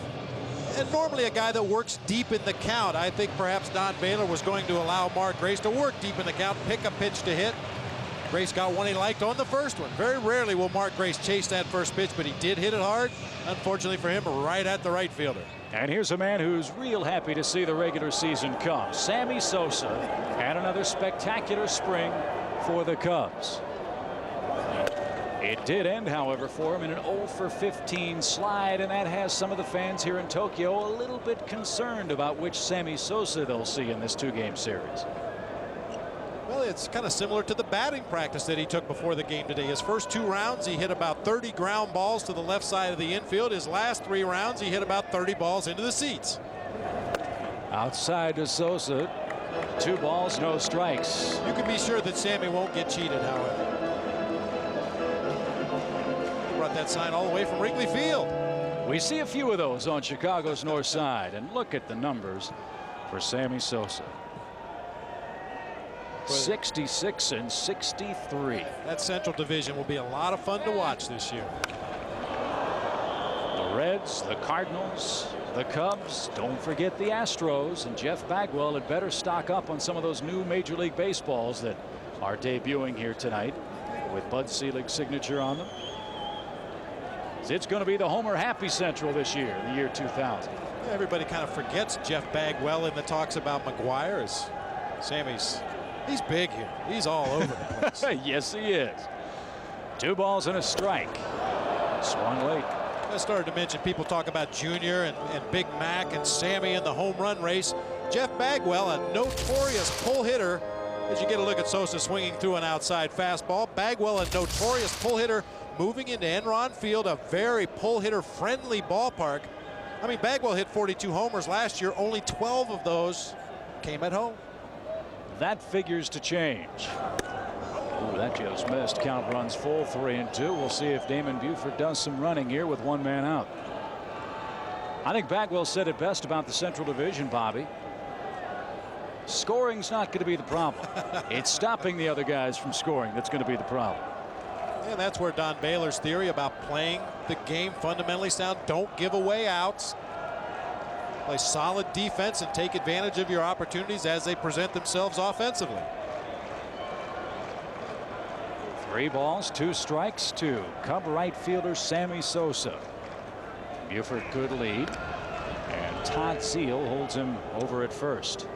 And normally a guy that works deep in the count. I think perhaps Don Baylor was going to allow Mark Grace to work deep in the count, pick a pitch to hit. Grace got one he liked on the first one. Very rarely will Mark Grace chase that first pitch, but he did hit it hard. Unfortunately for him, right at the right fielder. And here's a man who's real happy to see the regular season come. Sammy Sosa had another spectacular spring for the Cubs. It did end, however, for him in an 0-for-15 slide, and that has some of the fans here in Tokyo a little bit concerned about which Sammy Sosa they'll see in this 2-game series. Well, it's kind of similar to the batting practice that he took before the game today. His first 2 rounds, he hit about 30 ground balls to the left side of the infield. His last 3 rounds, he hit about 30 balls into the seats. Outside to Sosa. 2 balls, no strikes. You can be sure that Sammy won't get cheated, however. Brought that sign all the way from Wrigley Field. We see a few of those on Chicago's north side, and look at the numbers for Sammy Sosa. 66 and 63. That Central Division will be a lot of fun to watch this year. The Reds, the Cardinals, the Cubs, don't forget the Astros, and Jeff Bagwell had better stock up on some of those new Major League Baseballs that are debuting here tonight with Bud Selig's signature on them. It's going to be the Homer Happy Central this year, the year 2000. Everybody kind of forgets Jeff Bagwell in the talks about McGuire. As he's big here. He's all over the place. Yes, he is. 2 balls and a strike. Swung late. I started to mention people talk about Junior and Big Mac and Sammy in the home run race. Jeff Bagwell, a notorious pull hitter. As you get a look at Sosa swinging through an outside fastball, Bagwell, a notorious pull hitter, moving into Enron Field, a very pull hitter friendly ballpark. I mean, Bagwell hit 42 homers last year. Only 12 of those came at home. That figures to change. Ooh, that just missed. Count runs full, 3-2. We'll see if Damon Buford does some running here with 1 man out. I think Bagwell said it best about the Central Division, Bobby. Scoring's not going to be the problem. It's stopping the other guys from scoring that's going to be the problem. And that's where Don Baylor's theory about playing the game fundamentally sound. Don't give away outs. Play solid defense and take advantage of your opportunities as they present themselves offensively. 3 balls, 2 strikes to Cub right fielder Sammy Sosa. Buford good lead, and Todd Zeile holds him over at first.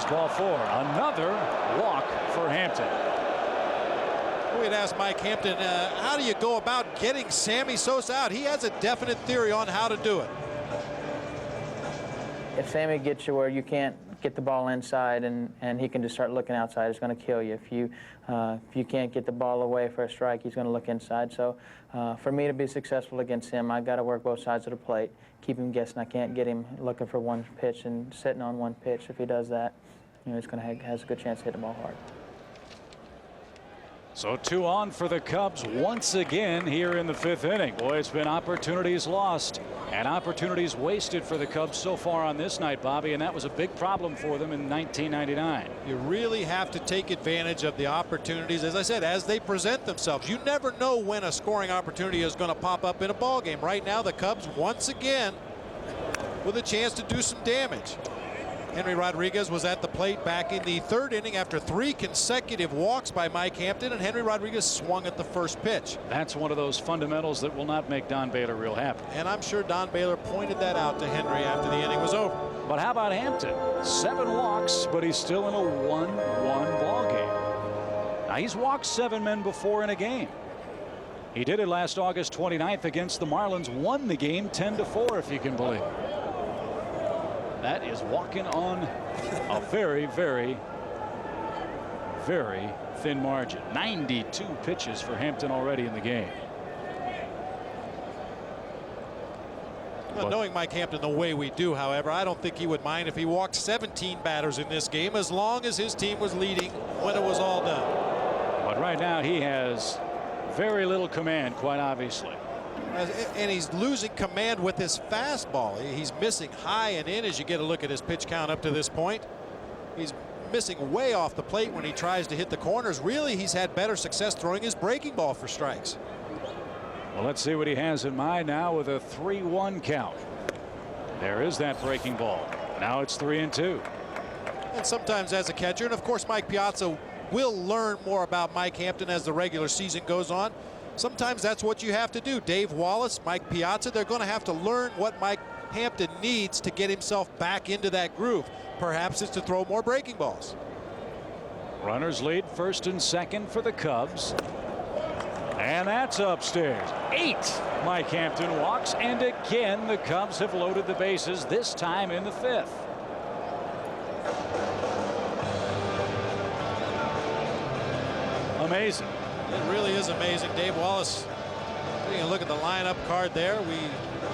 Ball 4. Another walk for Hampton. We had asked Mike Hampton, how do you go about getting Sammy Sosa out? He has a definite theory on how to do it. If Sammy gets you where you can't get the ball inside and he can just start looking outside, it's going to kill you. If you can't get the ball away for a strike, he's going to look inside. So for me to be successful against him, I got to work both sides of the plate, keep him guessing. I can't get him looking for one pitch and sitting on one pitch. If he does that, you know, he's going to has a good chance to hit the ball hard. So 2 on for the Cubs once again here in the 5th inning. Boy, it's been opportunities lost and opportunities wasted for the Cubs so far on this night, Bobby, and that was a big problem for them in 1999. You really have to take advantage of the opportunities, as I said, as they present themselves. You never know when a scoring opportunity is going to pop up in a ball game. Right now, the Cubs once again with a chance to do some damage. Henry Rodriguez was at the plate back in the 3rd inning after 3 consecutive walks by Mike Hampton, and Henry Rodriguez swung at the first pitch. That's one of those fundamentals that will not make Don Baylor real happy. And I'm sure Don Baylor pointed that out to Henry after the inning was over. But how about Hampton? 7 walks, but he's still in a 1-1 ball game. Now, he's walked 7 men before in a game. He did it last August 29th against the Marlins, won the game 10-4, if you can believe it. That is walking on a very, very, very thin margin. 92 pitches for Hampton already in the game. Well, knowing Mike Hampton the way we do, however, I don't think he would mind if he walked 17 batters in this game as long as his team was leading when it was all done. But right now he has very little command, quite obviously. And he's losing command with his fastball. He's missing high and in as you get a look at his pitch count up to this point. He's missing way off the plate when he tries to hit the corners. Really, he's had better success throwing his breaking ball for strikes. Well, let's see what he has in mind now with a 3-1 count. There is that breaking ball. Now it's 3-2. And sometimes as a catcher, and of course Mike Piazza will learn more about Mike Hampton as the regular season goes on. Sometimes that's what you have to do. Dave Wallace, Mike Piazza, they're going to have to learn what Mike Hampton needs to get himself back into that groove. Perhaps it's to throw more breaking balls. Runners lead 1st and 2nd for the Cubs. And that's upstairs. 8 Mike Hampton walks, and again the Cubs have loaded the bases, this time in the 5th. Amazing. It really is amazing. Dave Wallace, taking a look at the lineup card there. We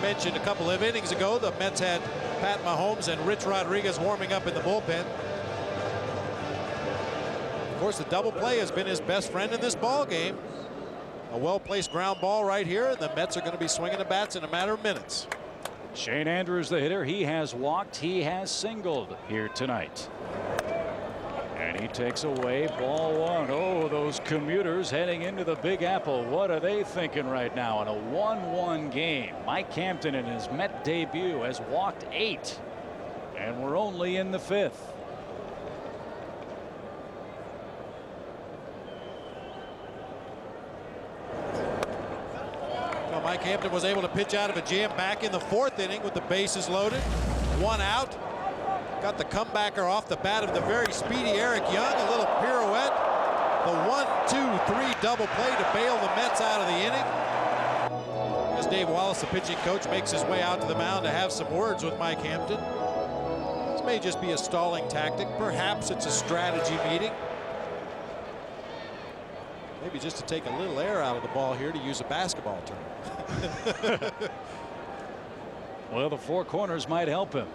mentioned a couple of innings ago the Mets had Pat Mahomes and Rich Rodriguez warming up in the bullpen. Of course, the double play has been his best friend in this ball game. A well-placed ground ball right here, and the Mets are going to be swinging the bats in a matter of minutes. Shane Andrews, the hitter, he has walked, he has singled here tonight. And he takes away ball 1. Oh, those commuters heading into the Big Apple. What are they thinking right now in a 1-1 game? Mike Hampton in his Met debut has walked 8. And we're only in the 5th. Well, Mike Hampton was able to pitch out of a jam back in the 4th inning with the bases loaded. 1 out. Got the comebacker off the bat of the very speedy Eric Young. A little pirouette. The 1-2-3 double play to bail the Mets out of the inning. As Dave Wallace, the pitching coach, makes his way out to the mound to have some words with Mike Hampton. This may just be a stalling tactic. Perhaps it's a strategy meeting. Maybe just to take a little air out of the ball here, to use a basketball term. Well, the 4 corners might help him.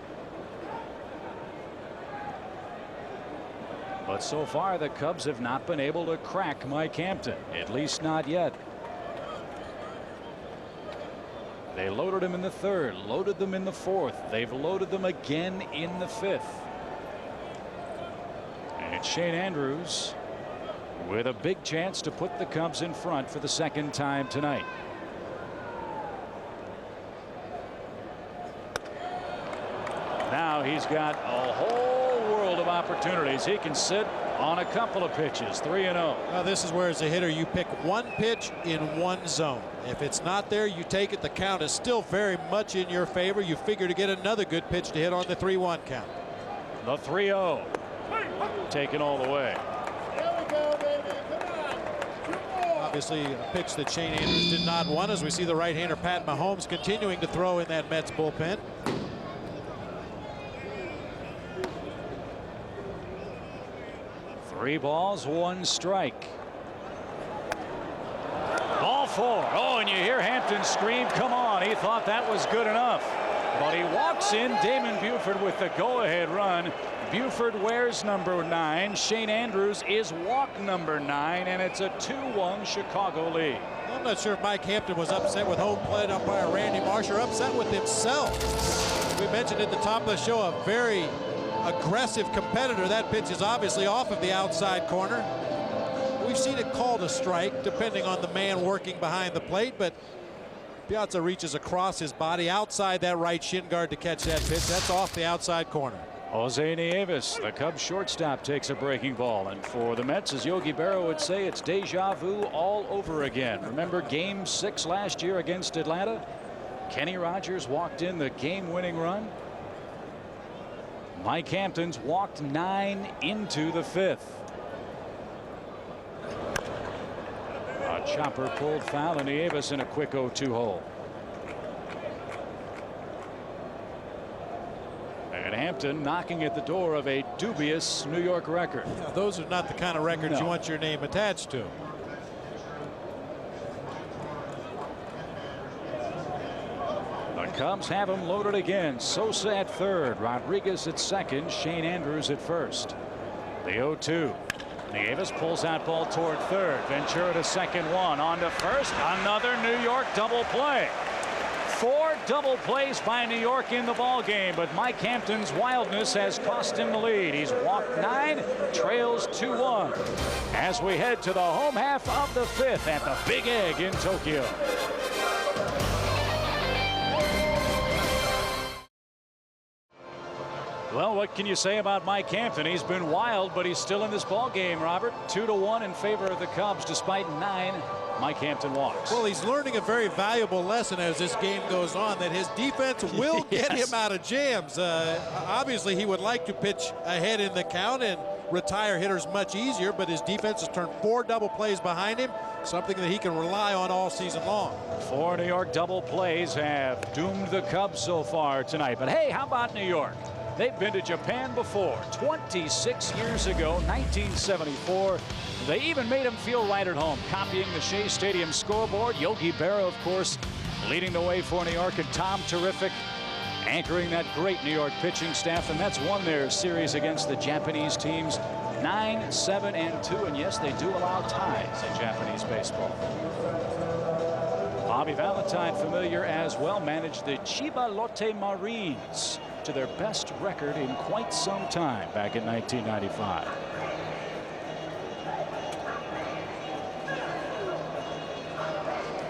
But so far the Cubs have not been able to crack Mike Hampton, at least not yet. They loaded him in the 3rd, loaded them in the 4th. They've loaded them again in the 5th. And Shane Andrews with a big chance to put the Cubs in front for the 2nd time tonight. Now he's got a whole world of opportunities. He can sit on a couple of pitches. 3-0. Well, this is where, as a hitter, you pick one pitch in one zone. If it's not there, you take it. The count is still very much in your favor. You figure to get another good pitch to hit on the 3-1 count. The 3-0 taken all the way. Obviously, a pitch that Shane Andrews did not want, as we see the right-hander Pat Mahomes continuing to throw in that Mets bullpen. Three balls, 1 strike. Ball 4. Oh, and you hear Hampton scream, come on. He thought that was good enough. but he walks in. Damon Buford with the go-ahead run. Buford wears number 9. Shane Andrews is walk number 9, and it's a 2-1 Chicago lead. I'm not sure if Mike Hampton was upset with home plate umpire Randy Marsh or upset with himself. We mentioned at the top of the show a very aggressive competitor. That pitch is obviously off of the outside corner. We've seen it called a strike depending on the man working behind the plate, but Piazza reaches across his body outside that right shin guard to catch that pitch. That's off the outside corner. Jose Nieves, the Cubs shortstop, takes a breaking ball, and for the Mets, as Yogi Berra would say, it's deja vu all over again. Remember Game 6 last year against Atlanta? Kenny Rogers walked in the game-winning run. Mike Hampton's walked 9 into the 5th. A chopper pulled foul, and Nieves in a quick 0-2 hole. And Hampton knocking at the door of a dubious New York record. Yeah, those are not the kind of records you want your name attached to. The Cubs have him loaded again. Sosa at third, Rodriguez at second, Shane Andrews at first. The 0-2. Nieves pulls that ball toward third. Ventura to second, one on to first. Another New York double play. 4 double plays by New York in the ball game, but Mike Hampton's wildness has cost him the lead. He's walked 9, trails 2-1 as we head to the home half of the 5th at the Big Egg in Tokyo. Well, what can you say about Mike Hampton? He's been wild, but he's still in this ball game, Robert. 2-1 in favor of the Cubs despite 9 Mike Hampton walks. Well, he's learning a very valuable lesson as this game goes on, that his defense will get him out of jams. Obviously, he would like to pitch ahead in the count and retire hitters much easier, but his defense has turned 4 double plays behind him, something that he can rely on all season long. 4 New York double plays have doomed the Cubs so far tonight. But hey, how about New York? They've been to Japan before. 26 years ago, 1974. They even made him feel right at home, copying the Shea Stadium scoreboard. Yogi Berra, of course, leading the way for New York, and Tom Terrific anchoring that great New York pitching staff. And that's won their series against the Japanese teams 9-7-2. And yes, they do allow ties in Japanese baseball. Bobby Valentine, familiar as well, managed the Chiba Lotte Marines to their best record in quite some time back in 1995.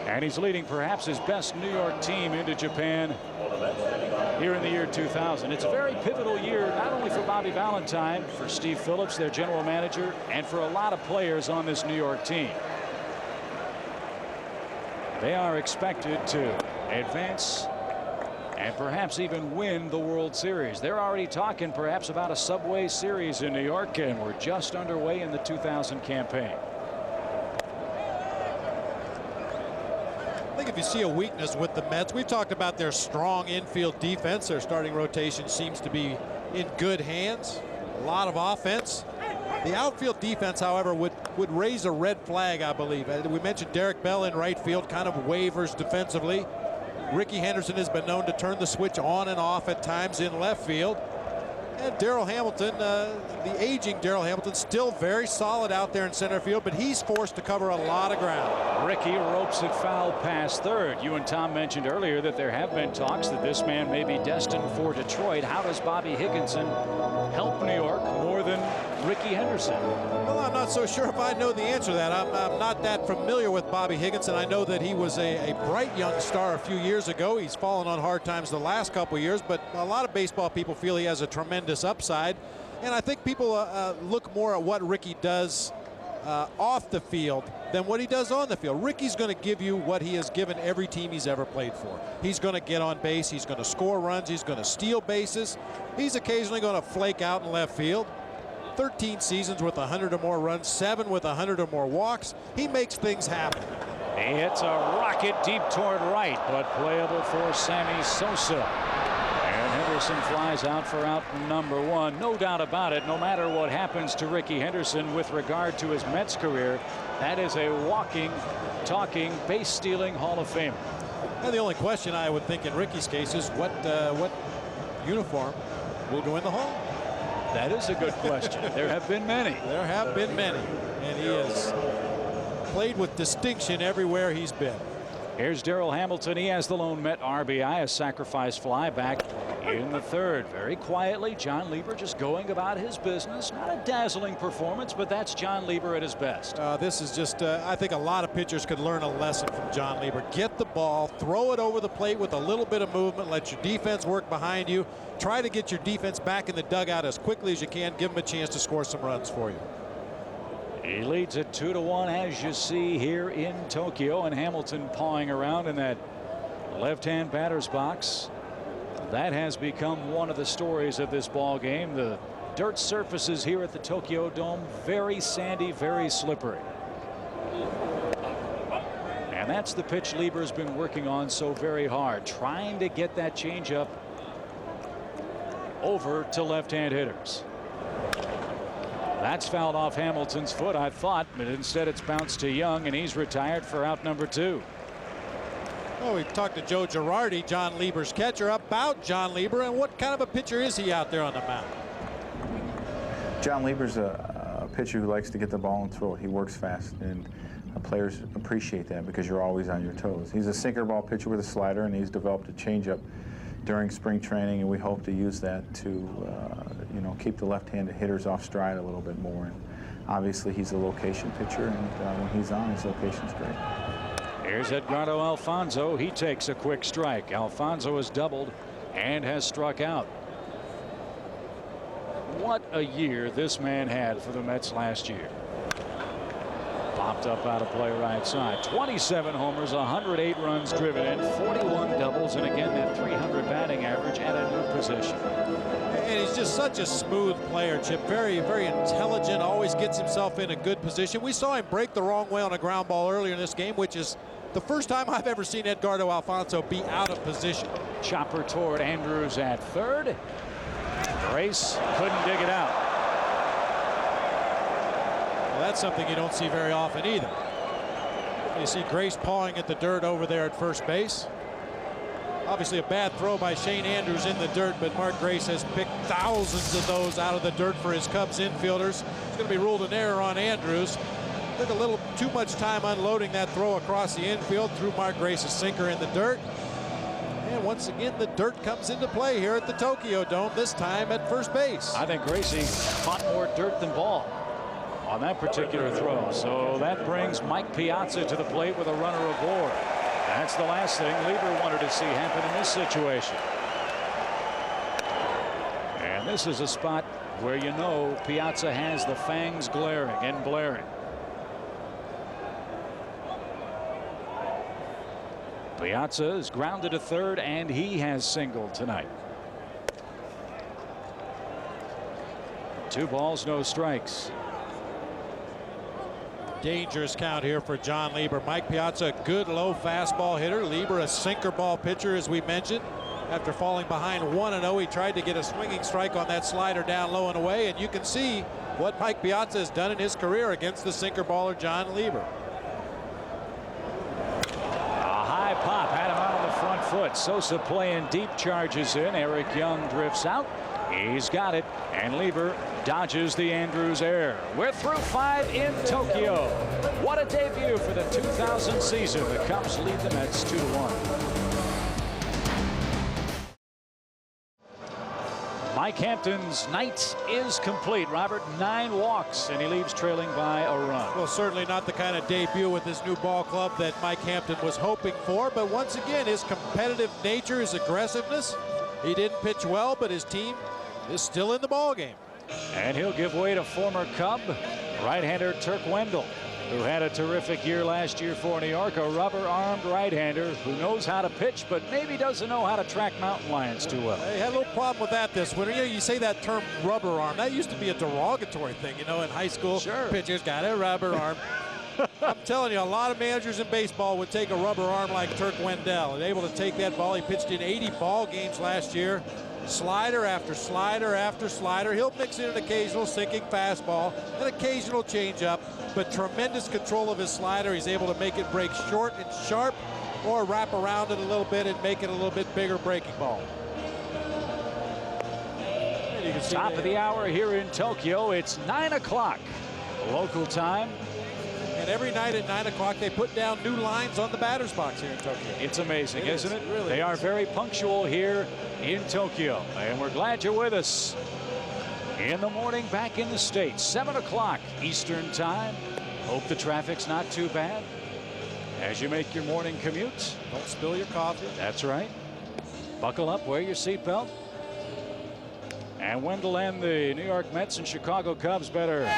And he's leading perhaps his best New York team into Japan here in the year 2000. It's a very pivotal year, not only for Bobby Valentine, for Steve Phillips, their general manager, and for a lot of players on this New York team. They are expected to advance and perhaps even win the World Series. They're already talking perhaps about a Subway Series in New York, and we're just underway in the 2000 campaign. I think if you see a weakness with the Mets, we've talked about their strong infield defense. Their starting rotation seems to be in good hands. A lot of offense. The outfield defense, however, would raise a red flag, I believe. We mentioned Derek Bell in right field kind of wavers defensively. Rickey Henderson has been known to turn the switch on and off at times in left field. And Darryl Hamilton, the aging Darryl Hamilton, still very solid out there in center field, but he's forced to cover a lot of ground. Rickey ropes it foul past third. You and Tom mentioned earlier that there have been talks that this man may be destined for Detroit. How does Bobby Higginson help New York more than Rickey Henderson? Well, I'm not so sure if I know the answer to that. I'm not that familiar with Bobby Higginson. I know that he was a bright young star a few years ago. He's fallen on hard times the last couple of years, but a lot of baseball people feel he has a tremendous upside. And I think people look more at what Rickey does off the field than what he does on the field. Rickey's going to give you what he has given every team he's ever played for. He's going to get on base. He's going to score runs. He's going to steal bases. He's occasionally going to flake out in left field. 13 seasons with 100 or more runs, 7 with 100 or more walks. He makes things happen. He hits a rocket deep toward right, but playable for Sammy Sosa. And Henderson flies out for out number 1. No doubt about it, no matter what happens to Rickey Henderson with regard to his Mets career, that is a walking, talking, base-stealing Hall of Famer. And the only question I would think in Rickey's case is what uniform will go in the hall? That is a good question. There have been many. There have been many. And he has played with distinction everywhere he's been. Here's Darrell Hamilton. He has the lone Met RBI, a sacrifice fly back in the third. Very quietly, John Lieber just going about his business. Not a dazzling performance, but that's John Lieber at his best. This is just, I think a lot of pitchers could learn a lesson from John Lieber. Get the ball, throw it over the plate with a little bit of movement, let your defense work behind you. Try to get your defense back in the dugout as quickly as you can. Give them a chance to score some runs for you. He leads it 2-1, as you see here in Tokyo, and Hamilton pawing around in that left-hand batter's box. That has become one of the stories of this ball game. The dirt surfaces here at the Tokyo Dome, very sandy, very slippery. And that's the pitch Lieber's been working on so very hard, trying to get that changeup over to left-hand hitters. That's fouled off Hamilton's foot, I thought, but instead it's bounced to Young, and he's retired for out number 2. Oh, we talked to Joe Girardi, John Lieber's catcher, about John Lieber and what kind of a pitcher is he out there on the mound. John Lieber's a pitcher who likes to get the ball and throw it. He works fast, and players appreciate that because you're always on your toes. He's a sinker ball pitcher with a slider, and he's developed a changeup during spring training, and we hope to use that to you know, keep the left-handed hitters off stride a little bit more. And obviously he's a location pitcher, and when he's on, his location's great. Here's Edgardo Alfonzo. He takes a quick strike. Alfonso has doubled and has struck out. What a year this man had for the Mets last year. Popped up out of play right side. 27 homers, 108 runs driven in, 41 doubles, and again that 300 batting average at a new position. And he's just such a smooth player, Chip. Very, very intelligent, always gets himself in a good position. We saw him break the wrong way on a ground ball earlier in this game, which is the first time I've ever seen Edgardo Alfonzo be out of position. Chopper toward Andrews at third. Grace couldn't dig it out. Well, that's something you don't see very often either. You see Grace pawing at the dirt over there at first base. Obviously a bad throw by Shane Andrews in the dirt, but Mark Grace has picked thousands of those out of the dirt for his Cubs infielders. It's going to be ruled an error on Andrews. Took a little too much time unloading that throw across the infield, threw Mark Grace's sinker in the dirt. And once again, the dirt comes into play here at the Tokyo Dome, this time at first base. I think Gracie caught more dirt than ball on that particular throw. So that brings Mike Piazza to the plate with a runner aboard. That's the last thing Lieber wanted to see happen in this situation. And this is a spot where you know Piazza has the fangs glaring and blaring. Piazza is grounded to third, and he has singled tonight. 2 balls, no strikes. Dangerous count here for John Lieber. Mike Piazza, a good low fastball hitter. Lieber, a sinker ball pitcher, as we mentioned. After falling behind 1-0, he tried to get a swinging strike on that slider down low and away, and you can see what Mike Piazza has done in his career against the sinker baller John Lieber. A high pop had him out on the front foot. Sosa playing deep, charges in. Eric Young drifts out. He's got it, and Lieber dodges the Andrews error. We're through 5 in Tokyo. What a debut for the 2000 season. The Cubs lead the Mets 2-1. Mike Hampton's night is complete. Robert, 9 walks, and he leaves trailing by a run. Well, certainly not the kind of debut with his new ball club that Mike Hampton was hoping for, but once again, his competitive nature, his aggressiveness. He didn't pitch well, but his team is still in the ball game. And he'll give way to former Cub right-hander Turk Wendell, who had a terrific year last year for New York, a rubber-armed right-hander who knows how to pitch, but maybe doesn't know how to track mountain lions too well. He had a little problem with that this winter. You know, you say that term rubber arm. That used to be a derogatory thing, you know, in high school. Sure. Pitchers got a rubber arm. I'm telling you, a lot of managers in baseball would take a rubber arm like Turk Wendell and able to take that ball. He pitched in 80 ball games last year. Slider after slider after slider. He'll mix in an occasional sinking fastball, an occasional changeup, but tremendous control of his slider. He's able to make it break short and sharp. or wrap around it a little bit and make it a little bit bigger breaking ball. And you can see Top of the hour here in Tokyo. It's 9 o'clock local time. And every night at 9 o'clock they put down new lines on the batter's box here in Tokyo. It's amazing, isn't it? Really they is. are very punctual here in Tokyo. And we're glad you're with us. In the morning back in the States, 7 o'clock Eastern time. Hope the traffic's not too bad as you make your morning commute. Don't spill your coffee. That's right. Buckle up, wear your seatbelt. And Wendell and the New York Mets and Chicago Cubs better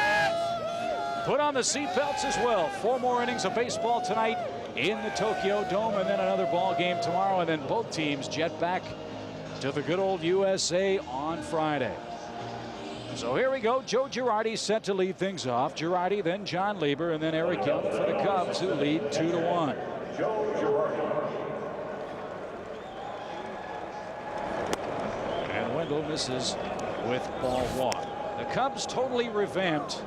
put on the seatbelts as well. 4 more innings of baseball tonight in the Tokyo Dome, and then another ball game tomorrow, and then both teams jet back to the good old USA on Friday. So here we go. Joe Girardi set to lead things off. Girardi, then John Lieber, and then Eric Young for the Cubs, who lead 2-1. And Wendell misses with ball 1. The Cubs totally revamped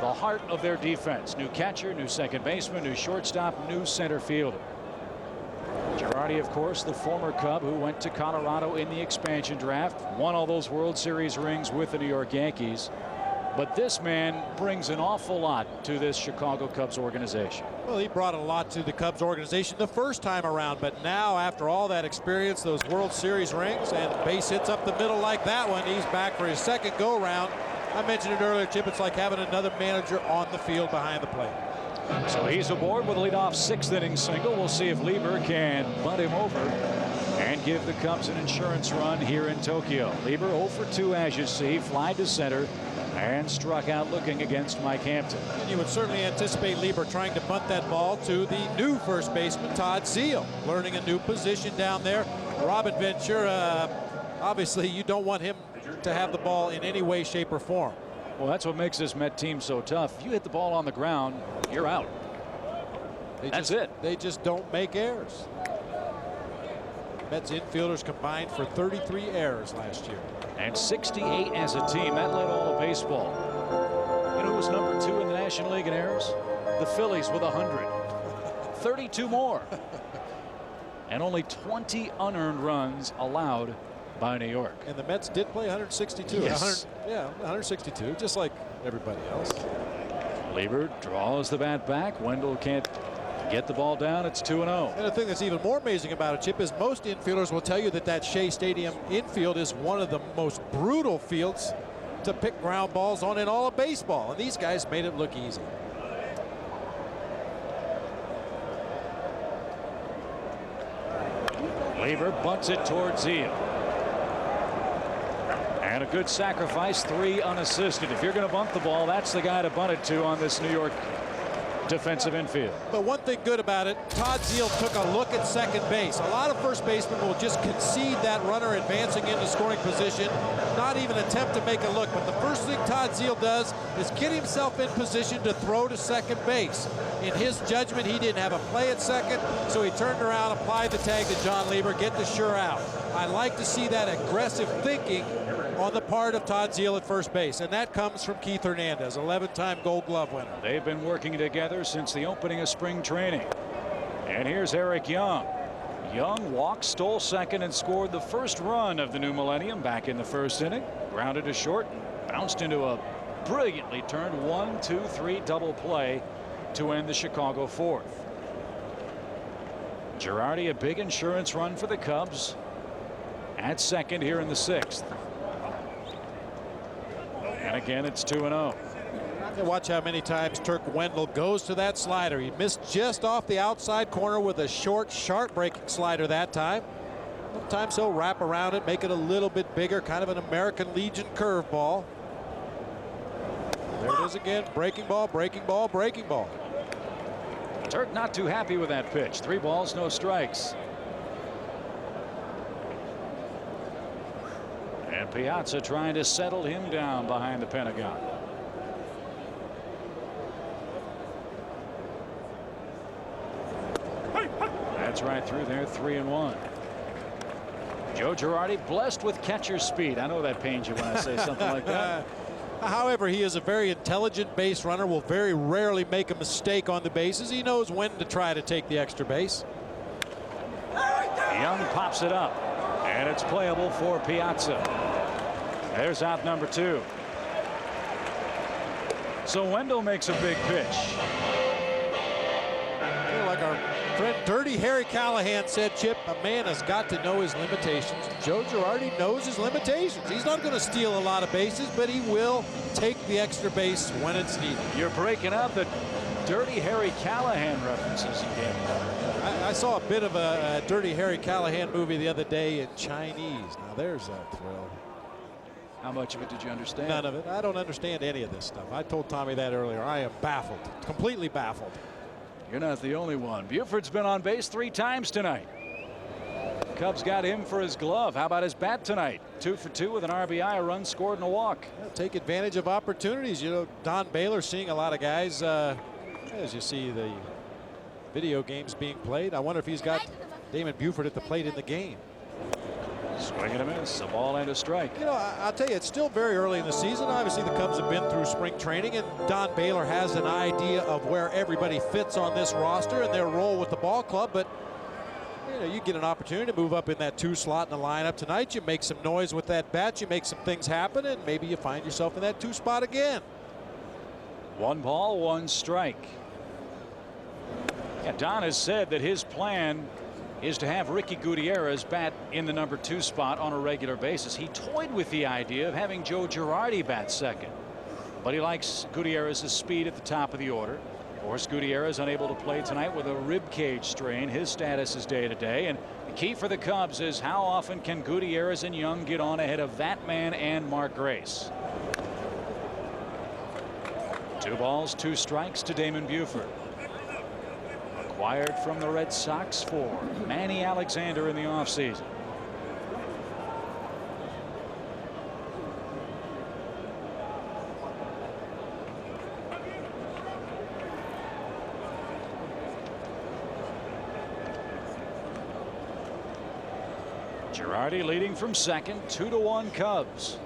the heart of their defense. New catcher, new second baseman, new shortstop, new center fielder. Girardi, of course, the former Cub who went to Colorado in the expansion draft, won all those World Series rings with the New York Yankees. But this man brings an awful lot to this Chicago Cubs organization. Well, he brought a lot to the Cubs organization the first time around, but now after all that experience, those World Series rings and base hits up the middle like that one, he's back for his second go round. I mentioned it earlier, Chip, it's like having another manager on the field behind the plate. So he's aboard with a leadoff 6th inning single. We'll see if Lieber can bunt him over and give the Cubs an insurance run here in Tokyo. Lieber 0 for 2, as you see, fly to center and struck out looking against Mike Hampton. And you would certainly anticipate Lieber trying to bunt that ball to the new first baseman, Todd Zeile, learning a new position down there. Robin Ventura, obviously you don't want him to have the ball in any way, shape, or form. Well, that's what makes this Met team so tough. If you hit the ball on the ground, you're out. That's it. They just don't make errors. Mets infielders combined for 33 errors last year. And 68 as a team. That led all of baseball. You know who's number 2 in the National League in errors? The Phillies with 100. 32 more. And only 20 unearned runs allowed by New York. And the Mets did play 162. Yes. 162, just like everybody else. Lieber draws the bat back. Wendell can't get the ball down. It's 2-0. And the thing that's even more amazing about it, Chip, is most infielders will tell you that Shea Stadium infield is one of the most brutal fields to pick ground balls on in all of baseball. And these guys made it look easy. Lieber bunts it towards Zeile. And a good sacrifice, 3 unassisted. If you're going to bunt the ball, that's the guy to bunt it to on this New York defensive infield. But one thing good about it, Todd Zeile took a look at second base. A lot of first basemen will just concede that runner advancing into scoring position, not even attempt to make a look. But the first thing Todd Zeile does is get himself in position to throw to second base. In his judgment, he didn't have a play at second, so he turned around, applied the tag to John Lieber, get the sure out. I like to see that aggressive thinking on the part of Todd Zeile at first base, and that comes from Keith Hernandez, 11-time Gold Glove winner. They've been working together since the opening of spring training. And here's Eric Young. Young walked, stole second, and scored the first run of the new millennium back in the first inning. Grounded to short, bounced into a brilliantly turned 1-2-3 double play to end the Chicago 4th. Girardi, a big insurance run for the Cubs at second here in the 6th. And again, it's 2-0. Watch how many times Turk Wendell goes to that slider. He missed just off the outside corner with a short, sharp breaking slider that time. Sometimes he'll wrap around it, make it a little bit bigger, kind of an American Legion curveball. There it is again, breaking ball, breaking ball, breaking ball. Turk not too happy with that pitch. 3 balls, no strikes. And Piazza trying to settle him down behind the Pentagon. That's right through there, 3-1. Joe Girardi blessed with catcher speed. I know that pains you when I say something like that. However, he is a very intelligent base runner, will very rarely make a mistake on the bases. He knows when to try to take the extra base. Young pops it up, and it's playable for Piazza. There's out number 2. So Wendell makes a big pitch. Like our friend Dirty Harry Callahan said, Chip, a man has got to know his limitations. Joe Girardi knows his limitations. He's not going to steal a lot of bases, but he will take the extra base when it's needed. You're breaking up the Dirty Harry Callahan references again. I saw a bit of a Dirty Harry Callahan movie the other day in Chinese. Now there's a thrill. How much of it did you understand? None of it. I don't understand any of this stuff. I told Tommy that earlier. I am baffled, completely baffled. You're not the only one. Buford's been on base 3 times tonight. Cubs got him for his glove. How about his bat tonight? 2 for 2 with an RBI, a run scored, and a walk. Take advantage of opportunities. You know, Don Baylor seeing a lot of guys as you see the video games being played. I wonder if he's got Damon Buford at the plate in the game. Swing and a miss, a ball and a strike. You know, I'll tell you, it's still very early in the season. Obviously, the Cubs have been through spring training, and Don Baylor has an idea of where everybody fits on this roster and their role with the ball club. But you know, you get an opportunity to move up in that 2 slot in the lineup tonight. You make some noise with that bat. You make some things happen, and maybe you find yourself in that 2 spot again. 1 ball, 1 strike. Yeah, Don has said that his plan is to have Ricky Gutierrez bat in the number 2 spot on a regular basis. He toyed with the idea of having Joe Girardi bat second, but he likes Gutierrez's speed at the top of the order. Of course, Gutierrez unable to play tonight with a rib cage strain. His status is day to day, and the key for the Cubs is how often can Gutierrez and Young get on ahead of that man and Mark Grace. 2 balls, 2 strikes to Damon Buford. Acquired from the Red Sox for Manny Alexander in the offseason. Girardi leading from second, 2-1 Cubs.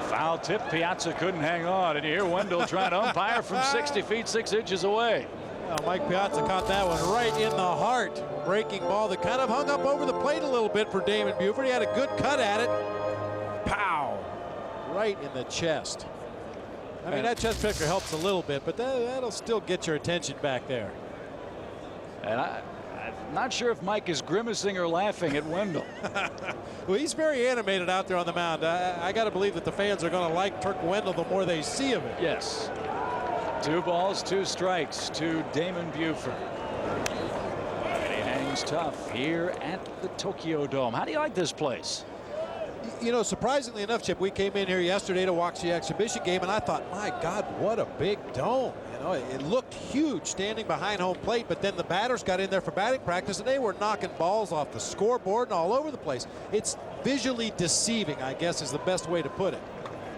Foul tip. Piazza couldn't hang on, and you hear Wendell trying to umpire from 60 feet 6 inches away. Well, Mike Piazza caught that one right in the heart. Breaking ball that kind of hung up over the plate a little bit for Damon Buford. He had a good cut at it. Pow! Right in the chest. I mean, that chest picker helps a little bit, but that'll still get your attention back there. And I'm not sure if Mike is grimacing or laughing at Wendell. Well, he's very animated out there on the mound. I got to believe that the fans are going to like Turk Wendell the more they see of it. Yes. 2 balls, 2 strikes to Damon Buford. And he hangs tough here at the Tokyo Dome. How do you like this place? You know, surprisingly enough, Chip, we came in here yesterday to watch the exhibition game, and I thought, my God, what a big dome. You know, it looked huge standing behind home plate, but then the batters got in there for batting practice, and they were knocking balls off the scoreboard and all over the place. It's visually deceiving, I guess, is the best way to put it.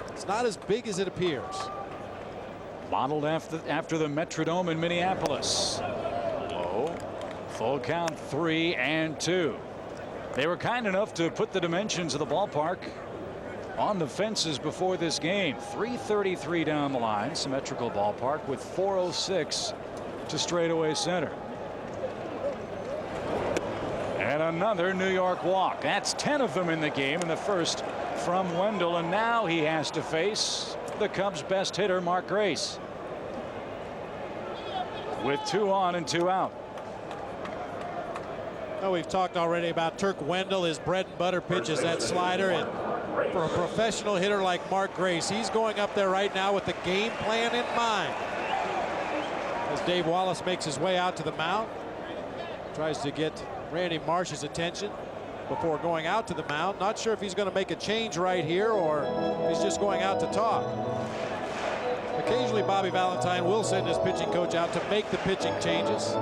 It's not as big as it appears. Modeled after the Metrodome in Minneapolis. Low. Full count, 3-2. They were kind enough to put the dimensions of the ballpark on the fences before this game. 333 down the line, symmetrical ballpark with 406 to straightaway center. And another New York walk. That's 10 of them in the game in the first from Wendell, and now he has to face the Cubs' best hitter, Mark Grace, with 2 on and 2 out. Oh, we've talked already about Turk Wendell. His bread and butter pitch is that slider, and for a professional hitter like Mark Grace, he's going up there right now with the game plan in mind. As Dave Wallace makes his way out to the mound, tries to get Randy Marsh's attention before going out to the mound. Not sure if he's going to make a change right here or he's just going out to talk. Occasionally Bobby Valentine will send his pitching coach out to make the pitching changes.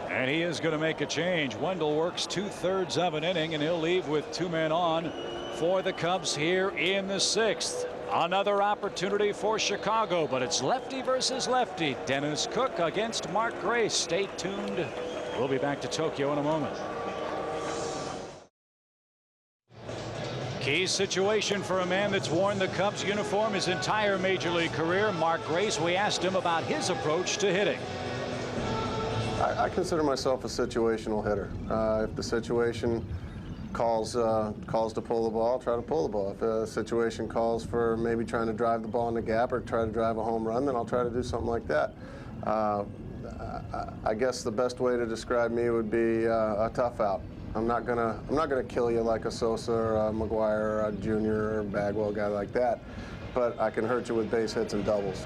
And he is going to make a change. Wendell works 2/3 of an inning, and he'll leave with 2 men on for the Cubs here in the 6th. Another opportunity for Chicago, but it's lefty versus lefty. Dennis Cook against Mark Grace. Stay tuned. We'll be back to Tokyo in a moment. Key situation for a man that's worn the Cubs uniform his entire major league career, Mark Grace. We asked him about his approach to hitting. I consider myself a situational hitter. If the situation calls to pull the ball, I'll try to pull the ball. If a situation calls for maybe trying to drive the ball in the gap or try to drive a home run, then I'll try to do something like that. I guess the best way to describe me would be a tough out. I'm not gonna kill you like a Sosa or a McGuire or a Junior or Bagwell, guy like that, but I can hurt you with base hits and doubles.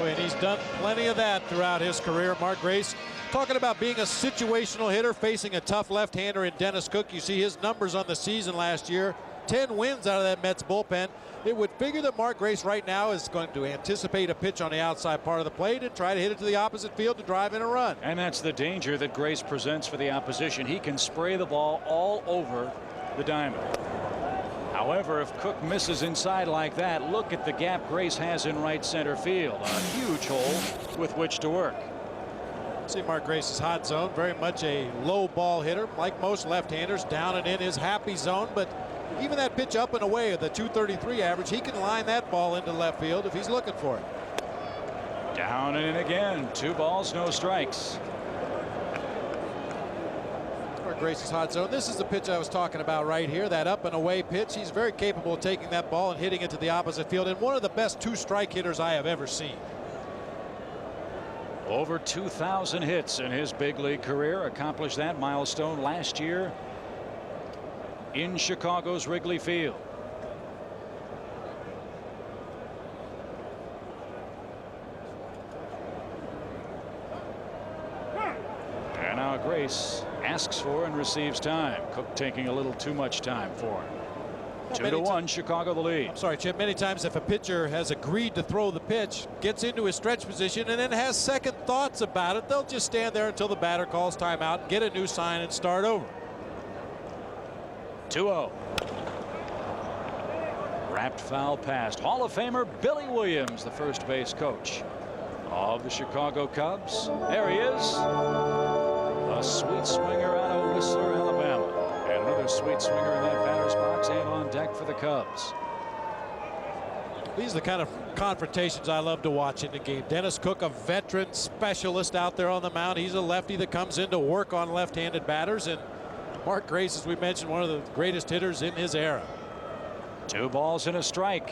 And he's done plenty of that throughout his career. Mark Grace talking about being a situational hitter, facing a tough left-hander in Dennis Cook. You see his numbers on the season last year. 10 wins out of that Mets bullpen. It would figure that Mark Grace right now is going to anticipate a pitch on the outside part of the plate and try to hit it to the opposite field to drive in a run. And that's the danger that Grace presents for the opposition. He can spray the ball all over the diamond. However, if Cook misses inside like that, look at the gap Grace has in right center field. A huge hole with which to work. See Mark Grace's hot zone, very much a low ball hitter, like most left-handers, down and in his happy zone, but even that pitch up and away at the 233 average, he can line that ball into left field if he's looking for it. Down and in again. 2 balls, no strikes. Mark Grace's hot zone. This is the pitch I was talking about right here, that up and away pitch. He's very capable of taking that ball and hitting it to the opposite field, and one of the best 2-strike hitters I have ever seen. Over 2,000 hits in his big league career. Accomplished that milestone last year in Chicago's Wrigley Field. And now Grace asks for and receives time. Cook taking a little too much time for him. 2-1, Chicago the lead. I'm sorry, Chip. Many times if a pitcher has agreed to throw the pitch, gets into his stretch position, and then has second thoughts about it, they'll just stand there until the batter calls timeout, get a new sign, and start over. 2-0. Wrapped foul past Hall of Famer Billy Williams, the first base coach of the Chicago Cubs. There he is. A sweet swinger out of Whistler, Alabama. And another sweet swinger in that batter's box and on deck for the Cubs. These are the kind of confrontations I love to watch in the game. Dennis Cook, a veteran specialist out there on the mound. He's a lefty that comes in to work on left-handed batters. And Mark Grace, as we mentioned, one of the greatest hitters in his era. 2 balls and a strike.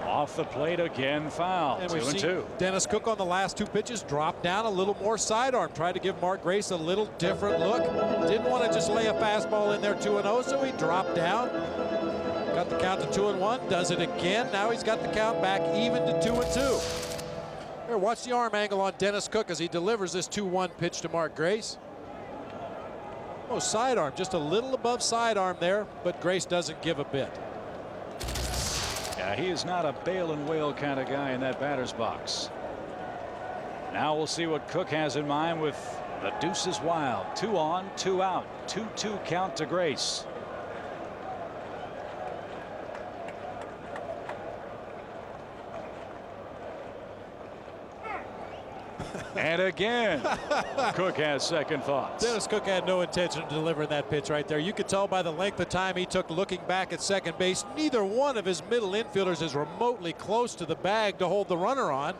Off the plate again, foul. And we've 2-2. Dennis Cook on the last 2 pitches drop down a little more sidearm, tried to give Mark Grace a little different look. Didn't want to just lay a fastball in there 2-0, so he dropped down. Got the count to 2-1, does it again. Now he's got the count back even to 2-2. Here, watch the arm angle on Dennis Cook as he delivers this 2-1 pitch to Mark Grace. Oh, sidearm, just a little above sidearm there, but Grace doesn't give a bit. Yeah, he is not a bail and wail kind of guy in that batter's box. Now we'll see what Cook has in mind with the deuces wild. 2 on, 2 out. 2-2 count to Grace. And again, Cook has second thoughts. Dennis Cook had no intention of delivering that pitch right there. You could tell by the length of time he took looking back at second base. Neither one of his middle infielders is remotely close to the bag to hold the runner on.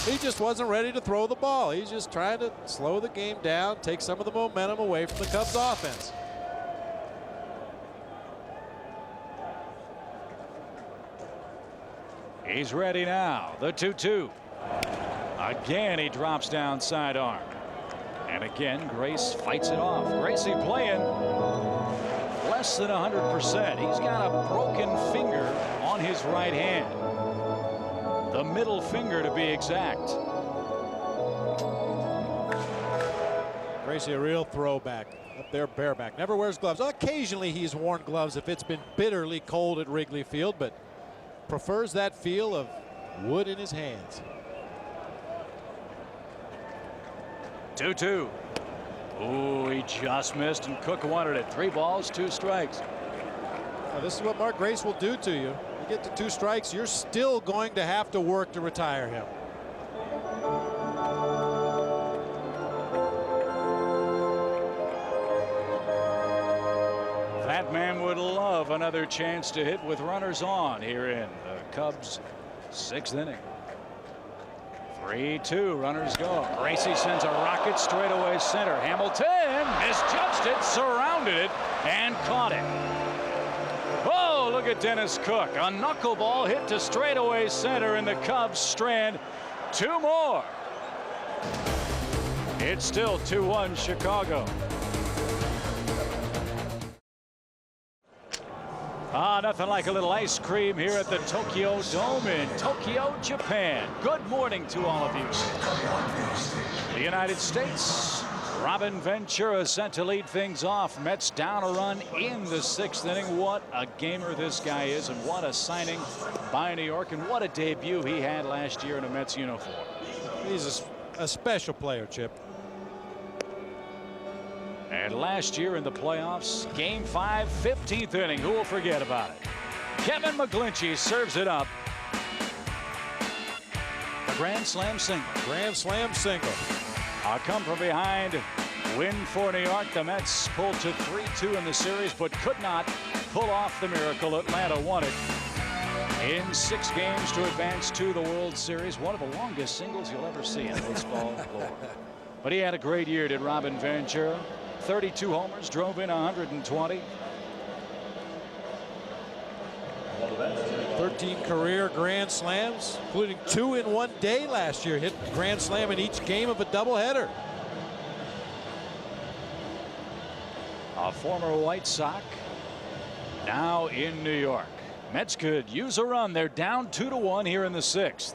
He just wasn't ready to throw the ball. He's just trying to slow the game down, take some of the momentum away from the Cubs offense. He's ready now. The 2-2. Again, he drops down sidearm. And again, Grace fights it off. Gracie playing less than 100%. He's got a broken finger on his right hand. The middle finger to be exact. Gracie, a real throwback up there bareback. Never wears gloves. Occasionally he's worn gloves if it's been bitterly cold at Wrigley Field, but prefers that feel of wood in his hands. 2-2. Oh, he just missed, and Cook wanted it. 3 balls, 2 strikes. Now, this is what Mark Grace will do to you. You get to 2 strikes, you're still going to have to work to retire him. McMahon would love another chance to hit with runners on here in the Cubs' 6th inning. 3-2, runners go. Gracie sends a rocket straight away center. Hamilton misjudged it, surrounded it, and caught it. Oh, look at Dennis Cook. A knuckleball hit to straightaway center, and the Cubs strand 2 more. It's still 2-1 Chicago. Nothing like a little ice cream here at the Tokyo Dome in Tokyo, Japan. Good morning to all of you. The United States, Robin Ventura sent to lead things off. Mets down a run in the 6th inning. What a gamer this guy is, and what a signing by New York, and what a debut he had last year in a Mets uniform. He's a special player, Chip. And last year in the playoffs, Game 5, 15th inning. Who will forget about it? Kevin McGlinchey serves it up. A grand slam single. Grand slam single. A come from behind win for New York. The Mets pulled to 3-2 in the series, but could not pull off the miracle. Atlanta won it in 6 games to advance to the World Series. One of the longest singles you'll ever see in baseball lore. But he had a great year, did Robin Ventura. 32 homers, drove in 120. 13 career grand slams, including 2 in one day last year. Hit grand slam in each game of a doubleheader. A former White Sox, now in New York. Mets could use a run. They're down 2-1 here in the 6th.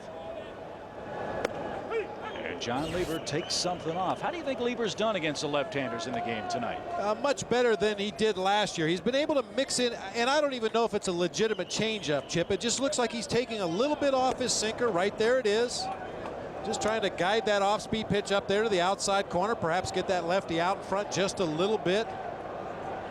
John Lieber takes something off. How do you think Lieber's done against the left-handers in the game tonight? Much better than he did last year. He's been able to mix in, and I don't even know if it's a legitimate changeup, Chip. It just looks like he's taking a little bit off his sinker. Right there it is. Just trying to guide that off-speed pitch up there to the outside corner, perhaps get that lefty out in front just a little bit.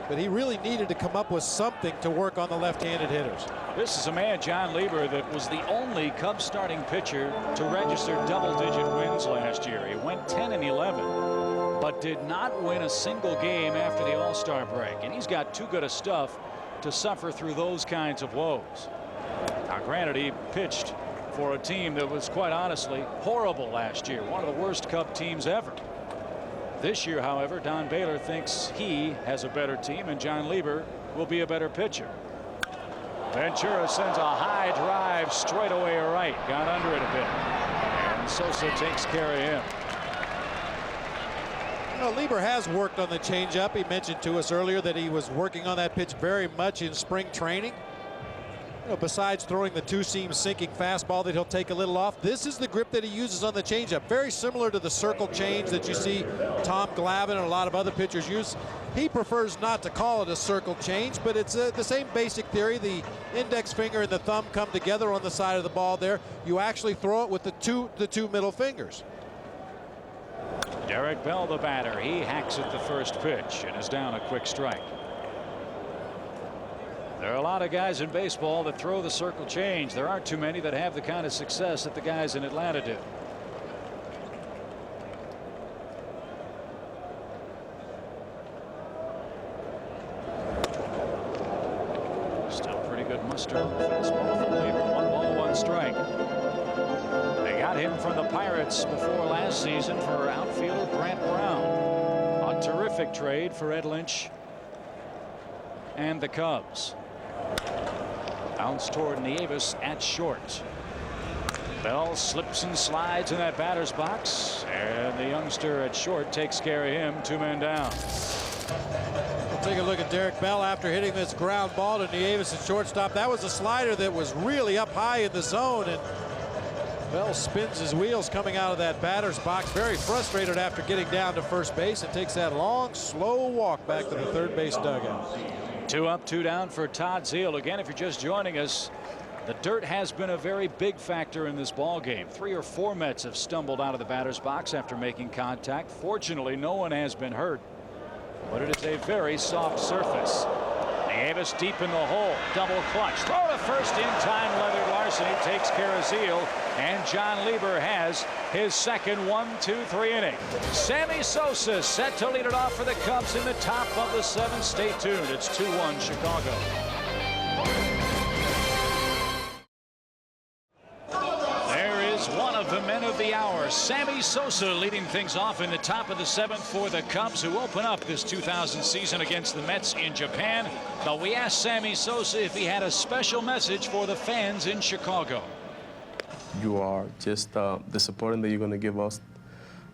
But he really needed to come up with something to work on the left-handed hitters. This is a man, John Lieber, that was the only Cubs starting pitcher to register double-digit wins last year. He went 10-11, but did not win a single game after the All-Star break. And he's got too good a stuff to suffer through those kinds of woes. Now, granted, he pitched for a team that was, quite honestly, horrible last year. One of the worst Cub teams ever. This year, however, Don Baylor thinks he has a better team, and John Lieber will be a better pitcher. Ventura sends a high drive straight away right. Got under it a bit. And Sosa takes care of him. You know, Lieber has worked on the changeup. He mentioned to us earlier that he was working on that pitch very much in spring training. You know, besides throwing the 2-seam sinking fastball that he'll take a little off, this is the grip that he uses on the changeup. Very similar to the circle change that you see Tom Glavine and a lot of other pitchers use. He prefers not to call it a circle change, but it's the same basic theory. The index finger and the thumb come together on the side of the ball there. You actually throw it with the two middle fingers. Derek Bell, the batter, he hacks at the first pitch and is down a quick strike. There are a lot of guys in baseball that throw the circle change. There aren't too many that have the kind of success that the guys in Atlanta do. Still pretty good muster on the fastball from Lieber. 1 ball, 1 strike. They got him from the Pirates before last season for outfielder Brant Brown. A terrific trade for Ed Lynch and the Cubs. Bounce toward Nieves at short. Bell slips and slides in that batter's box, and the youngster at short takes care of him. 2 men down. We'll take a look at Derek Bell after hitting this ground ball to Nieves at shortstop. That was a slider that was really up high in the zone, and Bell spins his wheels coming out of that batter's box. Very frustrated after getting down to first base, and takes that long, slow walk back to the third base dugout. 2 up, 2 down for Todd Zeile. Again, if you're just joining us, the dirt has been a very big factor in this ball game. 3 or 4 Mets have stumbled out of the batter's box after making contact. Fortunately, no one has been hurt, but it is a very soft surface. Nieves deep in the hole, double clutch. Throw to first in time, Leonard Larson. base, and he takes care of Zeal. And John Lieber has his second 1-2-3 inning. Sammy Sosa set to lead it off for the Cubs in the top of the 7th. Stay tuned. It's 2-1 Chicago. One of the men of the hour, Sammy Sosa, leading things off in the top of the 7th for the Cubs, who open up this 2000 season against the Mets in Japan. But we asked Sammy Sosa if he had a special message for the fans in Chicago. You are just the support that you're going to give us.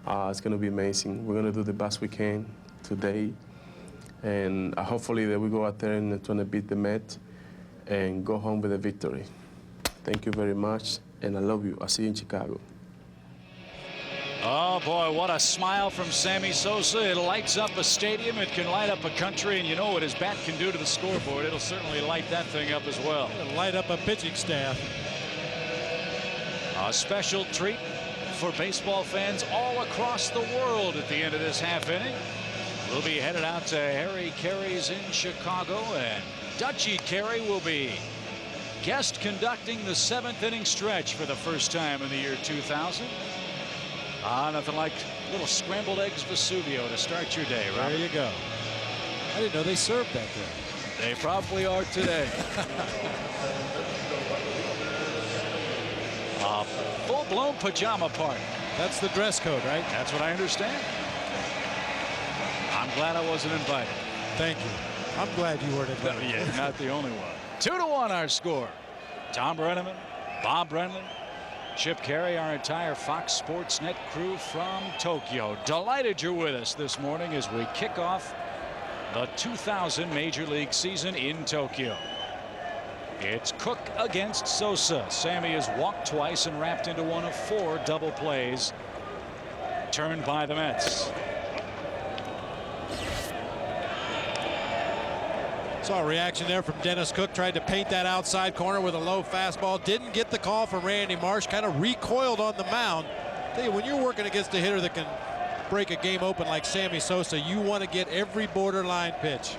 It's going to be amazing. We're going to do the best we can today, and hopefully that we go out there and try to beat the Mets and go home with a victory. Thank you very much. And I love you. I'll see you in Chicago. Oh, boy, what a smile from Sammy Sosa. It lights up a stadium. It can light up a country. And you know what his bat can do to the scoreboard. It'll certainly light that thing up as well. It'll light up a pitching staff. A special treat for baseball fans all across the world at the end of this half inning. We'll be headed out to Harry Carey's in Chicago. And Dutchie Carey will be guest conducting the 7th inning stretch for the first time in the year 2000. Nothing like little scrambled eggs Vesuvio to start your day, right? There you go. I didn't know they served that there. They probably are today. A full-blown pajama party. That's the dress code, right? That's what I understand. I'm glad I wasn't invited. Thank you. I'm glad you weren't invited. Yeah, not the only one. 2-1 our score. Tom Brenneman, Bob Brenly, Chip Carey, our entire Fox Sports Net crew from Tokyo. Delighted you're with us this morning as we kick off the 2000 Major League season in Tokyo. It's Cook against Sosa. Sammy has walked twice and wrapped into one of 4 double plays turned by the Mets. Saw a reaction there from Dennis Cook. Tried to paint that outside corner with a low fastball. Didn't get the call from Randy Marsh. Kind of recoiled on the mound. Tell you, when you're working against a hitter that can break a game open like Sammy Sosa, you want to get every borderline pitch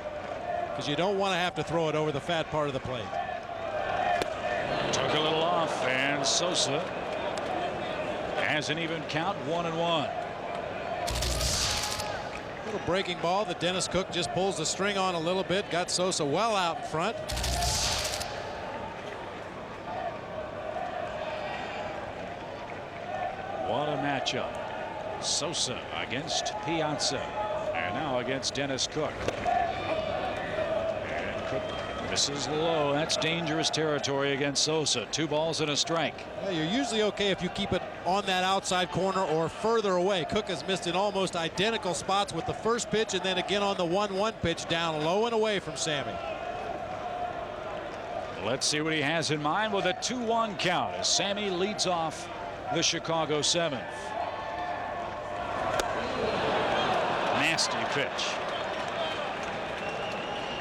because you don't want to have to throw it over the fat part of the plate. Took a little off, and Sosa has an even count, 1-1. Little breaking ball that Dennis Cook just pulls the string on a little bit. Got Sosa well out in front. What a matchup. Sosa against Piazza, and now against Dennis Cook. And Cook misses low. That's dangerous territory against Sosa. 2 balls and a strike. Yeah, you're usually okay if you keep it on that outside corner or further away. Cook has missed in almost identical spots with the first pitch and then again on the 1-1 pitch, down low and away from Sammy. Let's see what he has in mind with a 2-1 count as Sammy leads off the Chicago 7th. Nasty pitch.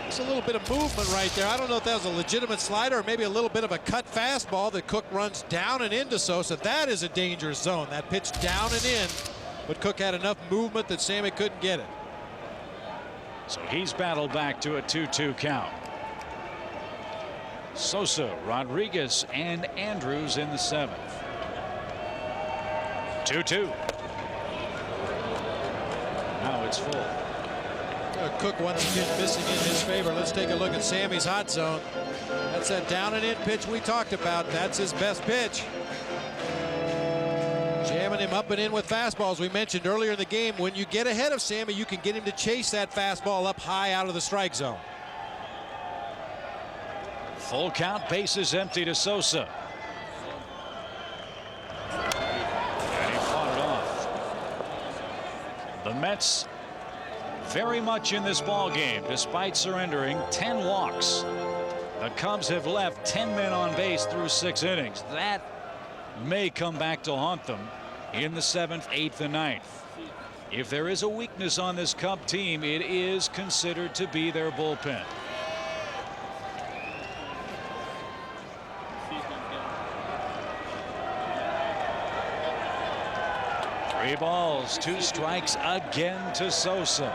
It's a little bit of movement right there. I don't know if that was a legitimate slider or maybe a little bit of a cut fastball that Cook runs down and into Sosa. That is a dangerous zone. That pitch down and in, but Cook had enough movement that Sammy couldn't get it. So he's battled back to a 2-2 count. Sosa, Rodriguez, and Andrews in the 7th. 2-2. Now it's full. Cook one again missing in his favor. Let's take a look at Sammy's hot zone. That's that down and in pitch we talked about. That's his best pitch. Jamming him up and in with fastballs. We mentioned earlier in the game, when you get ahead of Sammy, you can get him to chase that fastball up high out of the strike zone. Full count, bases empty to Sosa. And he fought it off. The Mets very much in this ball game despite surrendering 10 walks. The Cubs have left 10 men on base through 6 innings. That may come back to haunt them in the 7th, 8th, and 9th. If there is a weakness on this Cub team, it is considered to be their bullpen. Three balls, 2 strikes again to Sosa.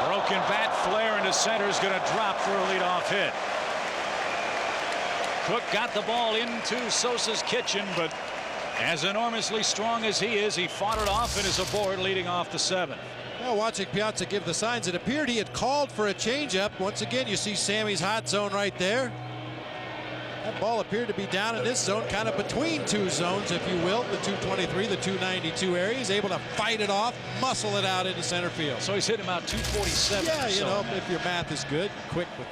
Broken bat flare into center is going to drop for a leadoff hit. Cook got the ball into Sosa's kitchen, but as enormously strong as he is, he fought it off and is aboard, leading off the 7th. Well, watching Piazza give the signs, it appeared he had called for a changeup. Once again, you see Sammy's hot zone right there. That ball appeared to be down in this zone, kind of between two zones, if you will, the 223, the 292 area. He's able to fight it off, muscle it out into center field. So he's hitting about 247. Yeah, you know, if your math is good, quick with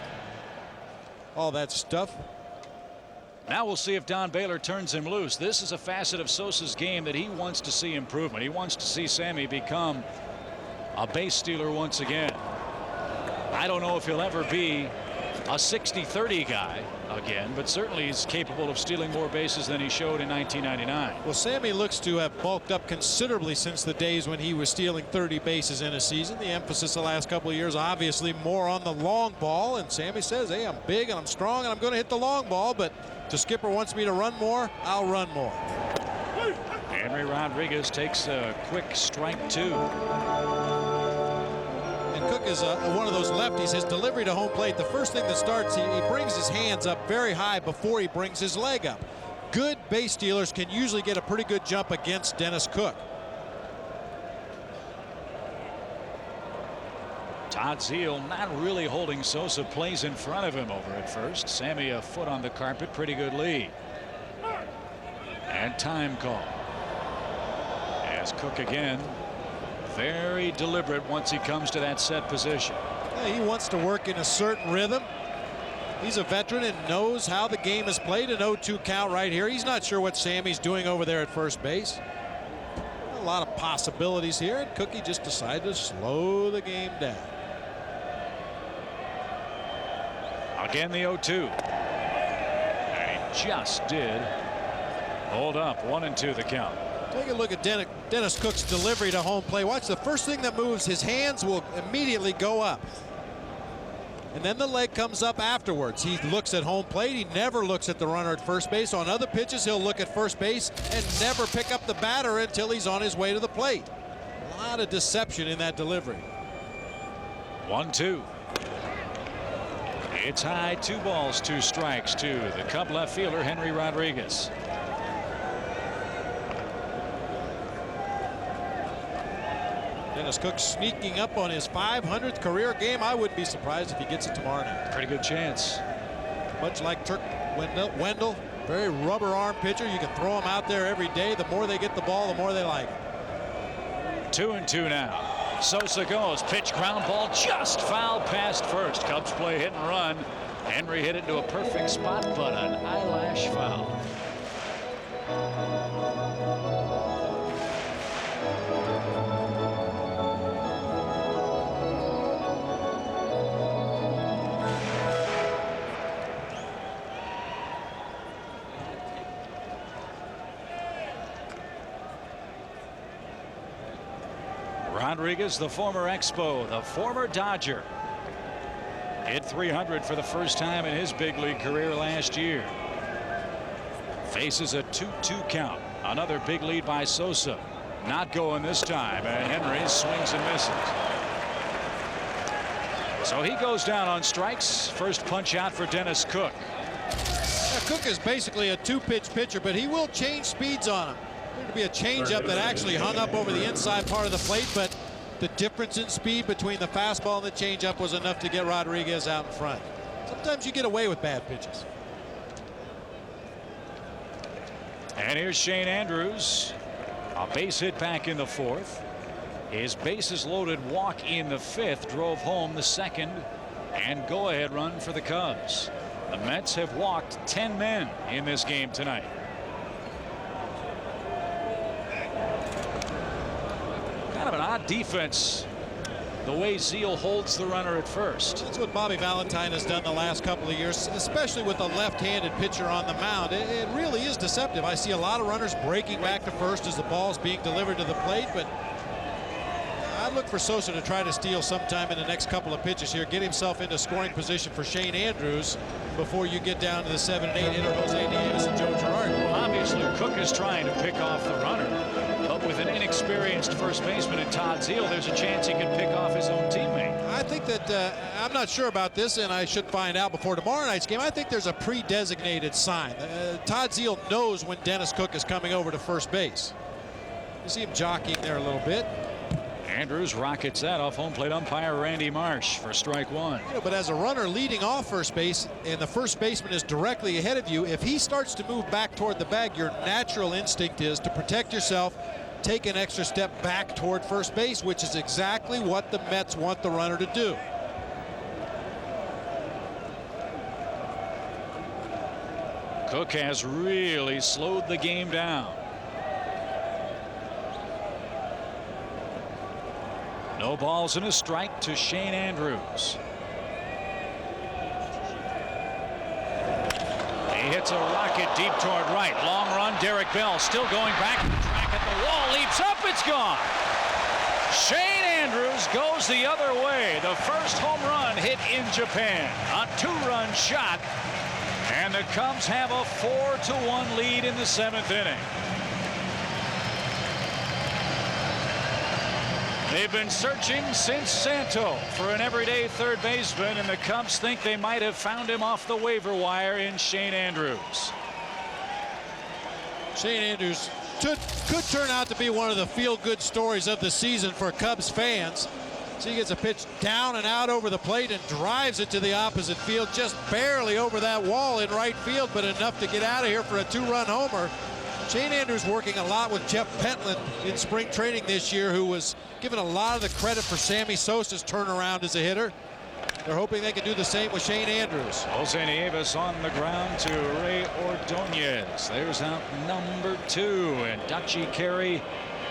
all that stuff. Now we'll see if Don Baylor turns him loose. This is a facet of Sosa's game that he wants to see improvement. He wants to see Sammy become a base stealer once again. I don't know if he'll ever be a 60-30 guy again, but certainly he's capable of stealing more bases than he showed in 1999. Well, Sammy looks to have bulked up considerably since the days when he was stealing 30 bases in a season. The emphasis the last couple of years obviously more on the long ball, and Sammy says, hey, I'm big and I'm strong and I'm going to hit the long ball, but the skipper wants me to run more, I'll run more. Henry Rodriguez takes a quick strike 2. Cook is one of those lefties. His delivery to home plate, the first thing that starts, he brings his hands up very high before he brings his leg up. Good base stealers can usually get a pretty good jump against Dennis Cook. Todd Zeile not really holding Sosa, plays in front of him over at first. Sammy a foot on the carpet, pretty good lead. And time call. As Cook again, very deliberate once he comes to that set position. Yeah, he wants to work in a certain rhythm. He's a veteran and knows how the game is played. An 0-2 count right here. He's not sure what Sammy's doing over there at first base. A lot of possibilities here, and Cookie just decided to slow the game down. Again the 0-2. And he just did hold up. 1-2 the count. Take a look at Dennis Cook's delivery to home plate. Watch, the first thing that moves, his hands will immediately go up. And then the leg comes up afterwards. He looks at home plate. He never looks at the runner at first base. On other pitches, he'll look at first base and never pick up the batter until he's on his way to the plate. A lot of deception in that delivery. 1-2. It's high, 2 balls, 2 strikes to the Cub left fielder, Henry Rodriguez. Dennis Cook sneaking up on his 500th career game. I wouldn't be surprised if he gets it tomorrow night. Pretty good chance. Much like Turk Wendell, very rubber arm pitcher. You can throw him out there every day. The more they get the ball, the more they like it. 2-2 now. Sosa goes, pitch, ground ball, just foul past first. Cubs play hit and run. Henry hit it into a perfect spot, but an eyelash foul. Rodriguez, the former Expo, the former Dodger, hit 300 for the first time in his big league career last year. Faces a 2-2 count. Another big lead by Sosa. Not going this time, and Henry swings and misses. So he goes down on strikes. First punch out for Dennis Cook. Now, Cook is basically a 2-pitch pitcher, but he will change speeds on him. There'd be a changeup that actually hung up over the inside part of the plate, but the difference in speed between the fastball and the changeup was enough to get Rodriguez out in front. Sometimes you get away with bad pitches. And here's Shane Andrews. A base hit back in the 4th. His bases loaded walk in the 5th drove home the 2nd and go-ahead run for the Cubs. The Mets have walked 10 men in this game tonight. Kind of an odd defense, the way Zeile holds the runner at first. That's what Bobby Valentine has done the last couple of years, especially with a left-handed pitcher on the mound. It really is deceptive. I see a lot of runners breaking back to first as the ball's being delivered to the plate, but I'd look for Sosa to try to steal sometime in the next couple of pitches here, get himself into scoring position for Shane Andrews before you get down to the 7 and 8 hitter Jose Davis and Joe Girardi. Well, obviously Cook is trying to pick off the runner, but with an inexperienced first baseman in Todd Zeile, there's a chance he could pick off his own teammate. I think that I'm not sure about this, and I should find out before tomorrow night's game. I think there's a pre-designated sign. Todd Zeile knows when Dennis Cook is coming over to first base. You see him jockeying there a little bit. Andrews rockets that off home plate umpire Randy Marsh for strike one. Yeah, but as a runner leading off first base and the first baseman is directly ahead of you, if he starts to move back toward the bag, your natural instinct is to protect yourself, take an extra step back toward first base, which is exactly what the Mets want the runner to do. Cook has really slowed the game down. No balls and a strike to Shane Andrews. He hits a rocket deep toward right. Long run. Derek Bell still going back to the track at the wall. Leaps up. It's gone. Shane Andrews goes the other way. The first home run hit in Japan. A two-run shot. And the Cubs have a 4-1 lead in the 7th inning. They've been searching since Santo for an everyday third baseman, and the Cubs think they might have found him off the waiver wire in Shane Andrews. Shane Andrews could turn out to be one of the feel-good stories of the season for Cubs fans. So he gets a pitch down and out over the plate and drives it to the opposite field, just barely over that wall in right field, but enough to get out of here for a two-run homer. Shane Andrews working a lot with Jeff Pentland in spring training this year, who was given a lot of the credit for Sammy Sosa's turnaround as a hitter. They're hoping they can do the same with Shane Andrews. Jose Nieves on the ground to Ray Ordonez. There's out number 2, and Dutchie Carey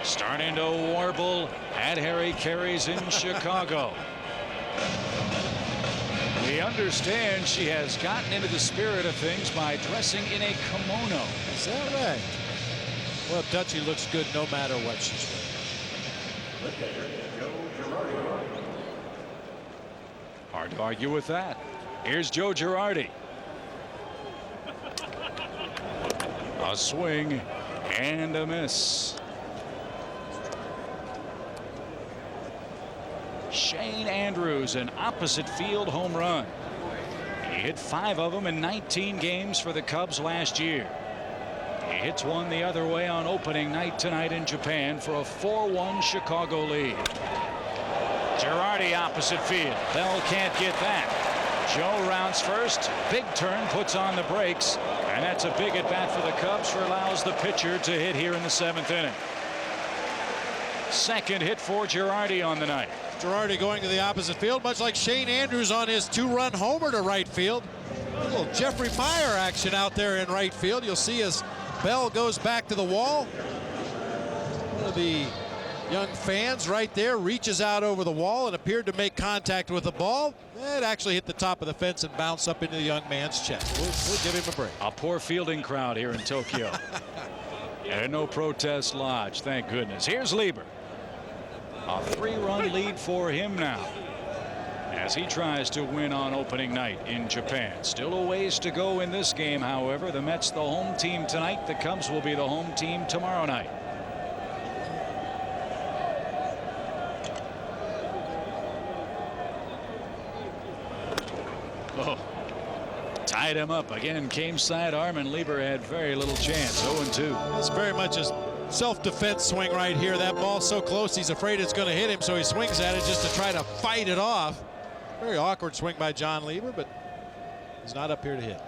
starting to warble at Harry Carey's in Chicago. We understand she has gotten into the spirit of things by dressing in a kimono. Is that right? Well, Dutchie looks good no matter what she's wearing. Hard to argue with that. Here's Joe Girardi. A swing and a miss. Shane Andrews, an opposite field home run. He hit 5 of them in 19 games for the Cubs last year. He hits one the other way on opening night tonight in Japan for a 4-1 Chicago lead. Girardi opposite field. Bell can't get that. Joe rounds first. Big turn, puts on the brakes, and that's a big at bat for the Cubs, for allows the pitcher to hit here in the 7th inning. Second hit for Girardi on the night. Girardi going to the opposite field, much like Shane Andrews on his 2-run homer to right field. A little Jeffrey Meyer action out there in right field. You'll see as Bell goes back to the wall. One of the young fans right there reaches out over the wall and appeared to make contact with the ball. It actually hit the top of the fence and bounced up into the young man's chest. We'll give him a break. A poor fielding crowd here in Tokyo. And no protest lodged, thank goodness. Here's Lieber. A 3-run lead for him now, as he tries to win on opening night in Japan. Still a ways to go in this game, however. The Mets the home team tonight. The Cubs will be the home team tomorrow night. Oh, tied him up again. Came sidearm, and Lieber had very little chance. 0-2. It's very much a self-defense swing right here. That ball's so close he's afraid it's going to hit him, so he swings at it just to try to fight it off. Very awkward swing by John Lieber, but he's not up here to hit.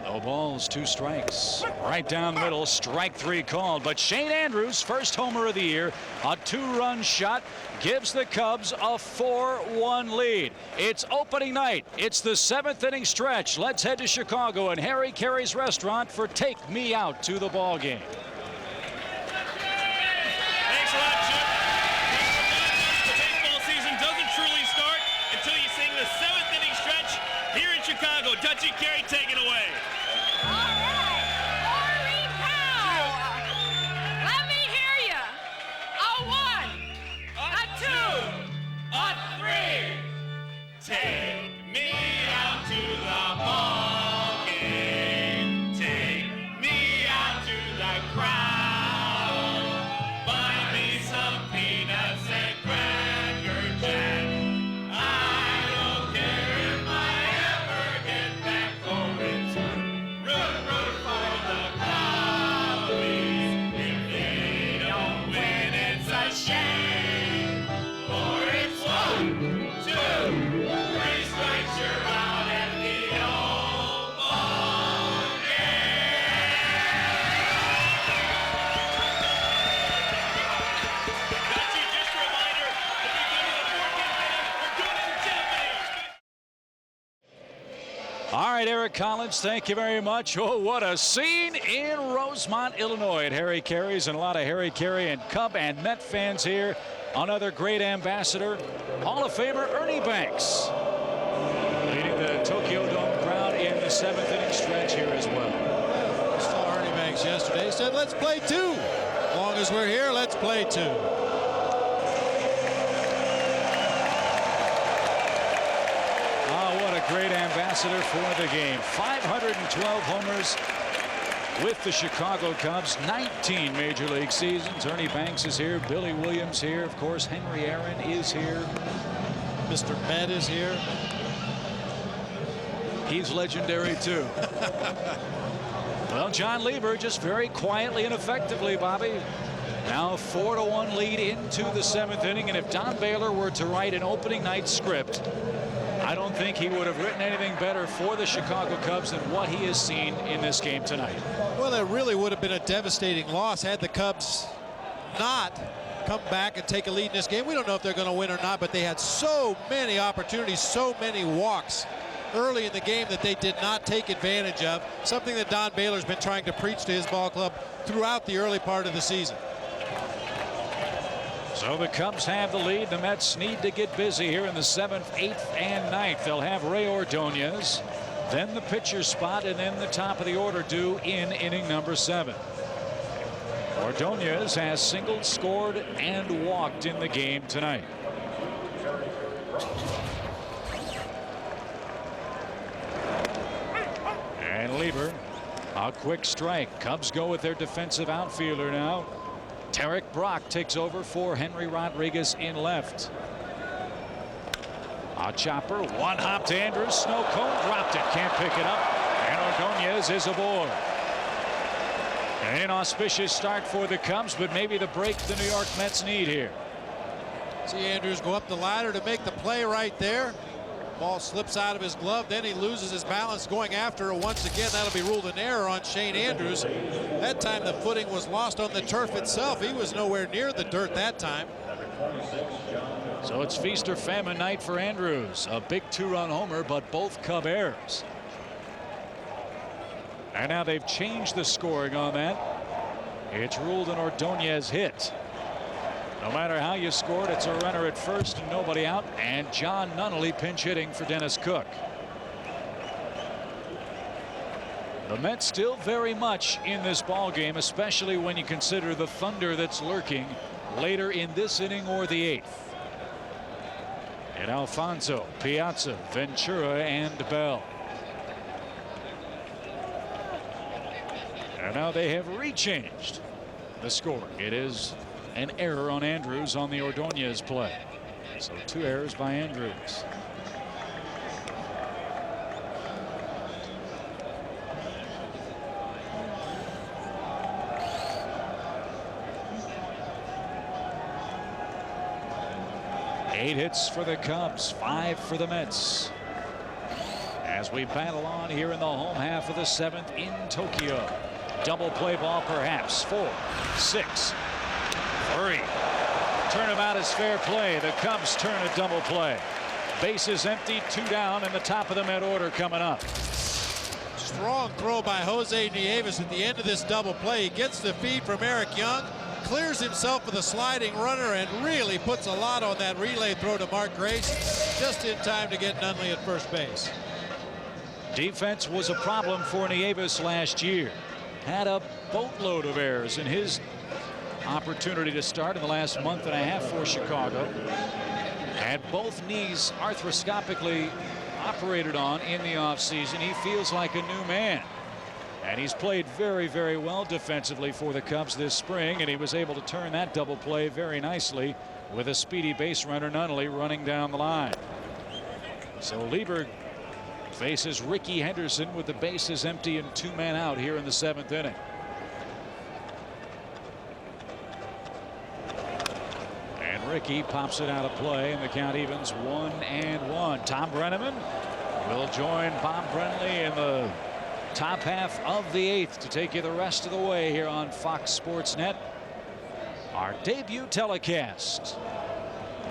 No balls, 2 strikes. Right down the middle, strike 3 called. But Shane Andrews, first homer of the year, a 2-run shot, gives the Cubs a 4-1 lead. It's opening night. It's the 7th inning stretch. Let's head to Chicago and Harry Carey's restaurant for Take Me Out to the Ball Game. Thanks a lot, Chip. The baseball season doesn't truly start until you sing the 7th inning stretch here in Chicago. Dutchie Carey, take it away. Take me out to the ball game. Take me out to the All right, Eric Collins, thank you very much. Oh, what a scene in Rosemont, Illinois at Harry Carey's, and a lot of Harry Carey and Cub and Met fans here. Another great ambassador, Hall of Famer Ernie Banks, leading the Tokyo Dome crowd in the 7th inning stretch here as well. I saw Ernie Banks yesterday. He said, let's play 2. As long as we're here, let's play 2. Great ambassador for the game. 512 homers with the Chicago Cubs. 19 major league seasons. Ernie Banks is here. Billy Williams here. Of course, Henry Aaron is here. Mr. Med is here. He's legendary too. Well, John Lieber just very quietly and effectively, Bobby. Now 4-1 lead into the 7th inning, and if Don Baylor were to write an opening night script, I don't think he would have written anything better for the Chicago Cubs than what he has seen in this game tonight. Well, it really would have been a devastating loss had the Cubs not come back and take a lead in this game. We don't know if they're going to win or not, but they had so many opportunities, so many walks early in the game that they did not take advantage of, something that Don Baylor's been trying to preach to his ball club throughout the early part of the season. So the Cubs have the lead. The Mets need to get busy here in the 7th, 8th, and 9th. They'll have Ray Ordonez, then the pitcher spot, and then the top of the order due in inning number 7. Ordonez has singled, scored, and walked in the game tonight. And Lieber, a quick strike. Cubs go with their defensive outfielder now. Tarek Brock takes over for Henry Rodriguez in left. A chopper, one hop to Andrews. Snow cone dropped it. Can't pick it up. And Ordonez is aboard. An inauspicious start for the Cubs, but maybe the break the New York Mets need here. See Andrews go up the ladder to make the play right there. Ball slips out of his glove, then he loses his balance going after it once again. That'll be ruled an error on Shane Andrews. That time the footing was lost on the turf itself. He was nowhere near the dirt that time. So it's feast or famine night for Andrews. A big 2-run homer, but both Cub errors. And now they've changed the scoring on that. It's ruled an Ordonez hit. No matter how you scored, it's a runner at first and nobody out, and John Nunnally pinch hitting for Dennis Cook. The Mets still very much in this ball game, especially when you consider the thunder that's lurking later in this inning or the 8th. And Alfonso, Piazza, Ventura, and Bell. And now they have rechanged the score. It is an error on Andrews on the Ordonez play. So 2 errors by Andrews. Eight hits for the Cubs, 5 for the Mets. As we battle on here in the home half of the 7th in Tokyo. Double play ball perhaps. 4, 6, 3. Turnabout is fair play. The Cubs turn a double play. Bases empty, 2 down, and the top of the Met order coming up. Strong throw by Jose Nieves at the end of this double play. He gets the feed from Eric Young, clears himself with a sliding runner, and really puts a lot on that relay throw to Mark Grace, just in time to get Nunley at first base. Defense was a problem for Nieves last year. Had a boatload of errors in his opportunity to start in the last month and a half for Chicago. Had both knees arthroscopically operated on in the offseason. He feels like a new man. And he's played very, very well defensively for the Cubs this spring, and he was able to turn that double play very nicely with a speedy base runner, Nunnally, running down the line. So Lieber faces Rickey Henderson with the bases empty and 2 men out here in the 7th inning. Rickey pops it out of play, and the count evens 1-1. Tom Brenneman will join Bob Brenly in the top half of the 8th to take you the rest of the way here on Fox Sports Net. Our debut telecast.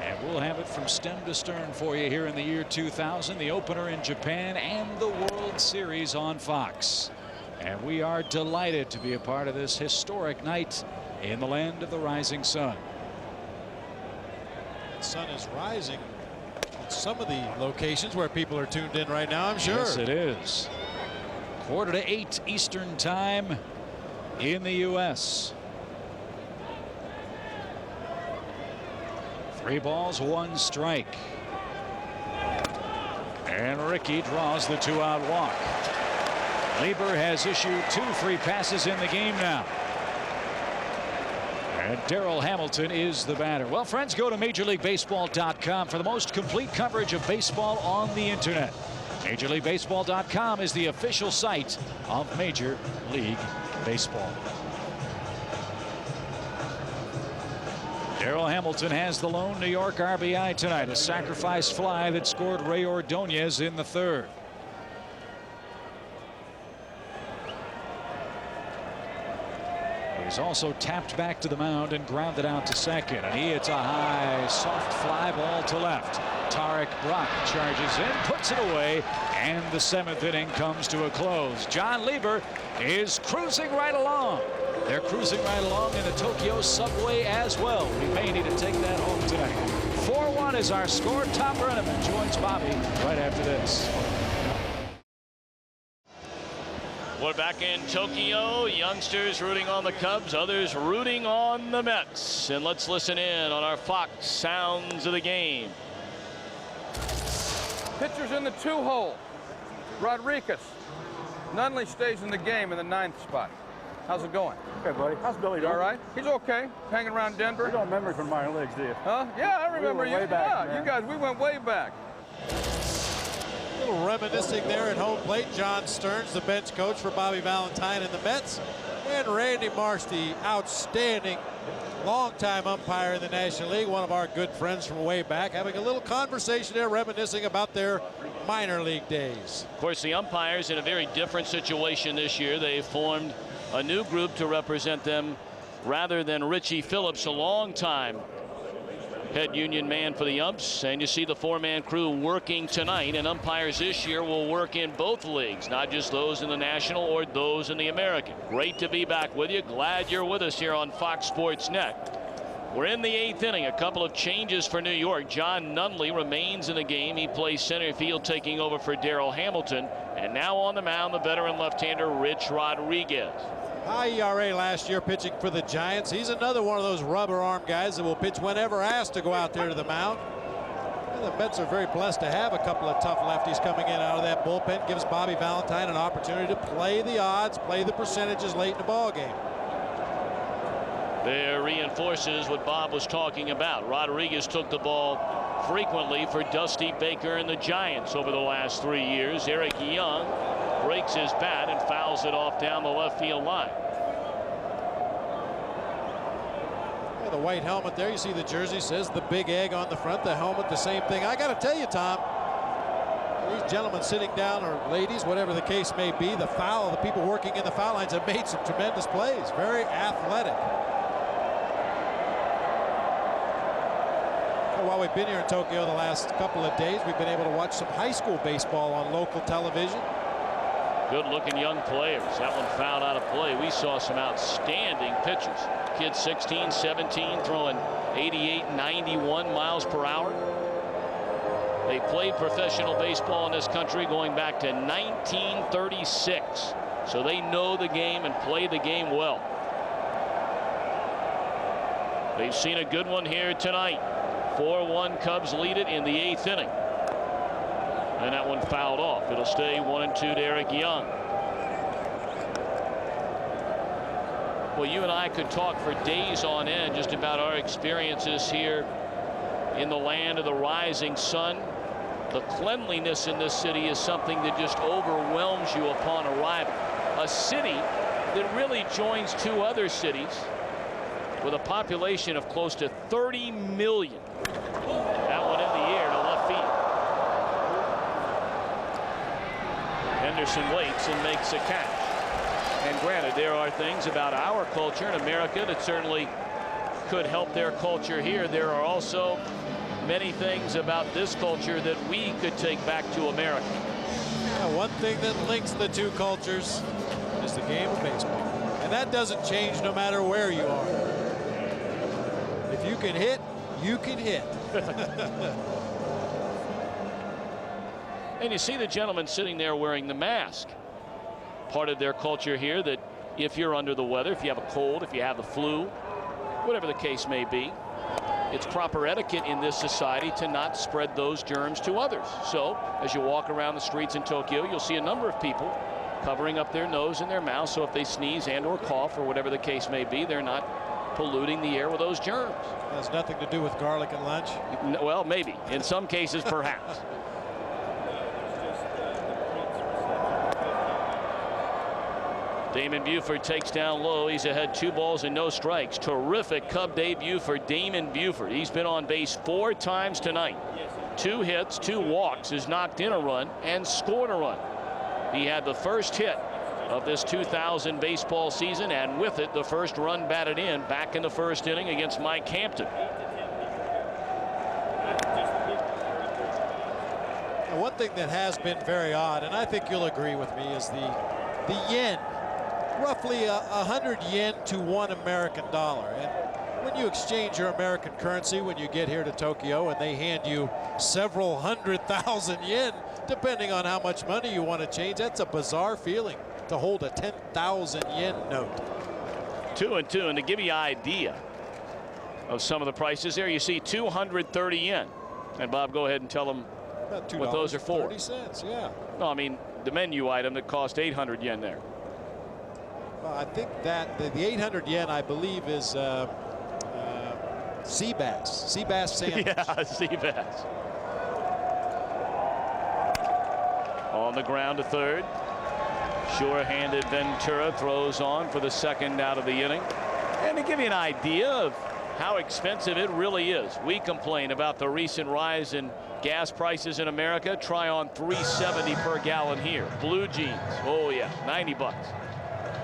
And we'll have it from stem to stern for you here in the year 2000, the opener in Japan and the World Series on Fox. And we are delighted to be a part of this historic night in the land of the rising sun. The sun is rising in some of the locations where people are tuned in right now, I'm sure. Yes, it is. 7:45 Eastern time in the U.S. 3 balls, 1 strike. And Rickey draws the 2-out walk. Lieber has issued 2 free passes in the game now. And Darrell Hamilton is the batter. Well, friends, go to MajorLeagueBaseball.com for the most complete coverage of baseball on the internet. MajorLeagueBaseball.com is the official site of Major League Baseball. Darrell Hamilton has the lone New York RBI tonight, a sacrifice fly that scored Ray Ordonez in the 3rd. He's also tapped back to the mound and grounded out to 2nd, and he hits a high soft fly ball to left. Tarek Brock charges in, puts it away, and the 7th inning comes to a close. John Lieber is cruising right along. They're cruising right along in the Tokyo subway as well. We may need to take that home tonight. 4-1 is our score. Tom Brenneman joins Bobby right after this. We're back in Tokyo. Youngsters rooting on the Cubs, others rooting on the Mets. And let's listen in on our Fox sounds of the game. Pitcher's in the 2-hole. Rodriguez. Nunley stays in the game in the 9th spot. How's it going? Okay, buddy. How's Billy doing? All right. He's okay. Hanging around Denver. You don't remember me from minor leagues, do you? Huh? Yeah, I remember we you. Way back, yeah, man. you guys, we went way back. A little reminiscing there at home plate. John Stearns, the bench coach for Bobby Valentine and the Mets. And Randy Marsh, the outstanding longtime umpire in the National League, one of our good friends from way back, having a little conversation there, reminiscing about their minor league days. Of course, the umpires in a very different situation this year. They formed a new group to represent them rather than Richie Phillips, a long-time head union man for the umps. And you see the 4-man crew working tonight, and umpires this year will work in both leagues, not just those in the National or those in the American. Great to be back with you. Glad you're with us here on Fox Sports Net. We're in the 8th inning. A couple of changes for New York. John Nunley remains in the game. He plays center field, taking over for Darrell Hamilton. And now on the mound, the veteran left-hander Rich Rodriguez. High ERA last year pitching for the Giants. He's another one of those rubber arm guys that will pitch whenever asked to go out there to the mound. And the Mets are very blessed to have a couple of tough lefties coming in out of that bullpen. Gives Bobby Valentine an opportunity to play the odds, play the percentages late in the ball game. There reinforces what Bob was talking about. Rodriguez took the ball frequently for Dusty Baker and the Giants over the last 3 years. Eric Young breaks his bat and fouls it off down the left field line. Yeah, the white helmet there, you see the jersey says the Big Egg on the front, the helmet the same thing. I got to tell you, Tom, these gentlemen sitting down, or ladies, whatever the case may be, the people working in the foul lines have made some tremendous plays. Very athletic. While we've been here in Tokyo the last couple of days, we've been able to watch some high school baseball on local television. Good looking young players. That one fouled out of play. We saw some outstanding pitchers. Kids 16, 17 throwing 88, 91 miles per hour. They played professional baseball in this country going back to 1936. So they know the game and play the game well. They've seen a good one here tonight. 4-1 Cubs lead it in the 8th inning. And that one fouled off. It'll stay 1-2 to Eric Young. Well, you and I could talk for days on end just about our experiences here in the land of the rising sun. The cleanliness in this city is something that just overwhelms you upon arrival. A city that really joins 2 other cities with a population of close to 30 million. That one in the air to left field. Henderson waits and makes a catch. And granted, there are things about our culture in America that certainly could help their culture here. There are also many things about this culture that we could take back to America. One thing that links the two cultures is the game of baseball. And that doesn't change no matter where you are. If you can hit, you can hit. And you see the gentleman sitting there wearing the mask. Part of their culture here that if you're under the weather, if you have a cold, if you have the flu, whatever the case may be, it's proper etiquette in this society to not spread those germs to others. So as you walk around the streets in Tokyo, you'll see a number of people covering up their nose and their mouth, so if they sneeze and or cough or whatever the case may be, they're not polluting the air with those germs. It has nothing to do with garlic at lunch? Well, maybe. In some cases, perhaps. Damon Buford takes down low. He's ahead 2 balls and no strikes. Terrific Cub debut for Damon Buford. He's been on base 4 times tonight. 2 hits, 2 walks, has knocked in a run and scored a run. He had the first hit of this 2000 baseball season, and with it, the first run batted in back in the first inning against Mike Hampton. Now, one thing that has been very odd, and I think you'll agree with me, is the yen. Roughly 100 yen to $1 American dollar. And when you exchange your American currency when you get here to Tokyo and they hand you several 100,000 yen, depending on how much money you want to change, that's a bizarre feeling to hold a 10,000 yen note. 2-2, and to give you an idea of some of the prices there, you see 230 yen. And Bob, go ahead and tell them what those are for. 30 cents, yeah. No, I mean the menu item that cost 800 yen there. Well, I think that the 800 yen, I believe, is sea bass sandwich. Yeah, sea bass. On the ground to third. Sure-handed Ventura throws on for the second out of the inning. And to give you an idea of how expensive it really is, we complain about the recent rise in gas prices in America. Try on $3.70 per gallon here. Blue jeans, oh yeah, 90 bucks.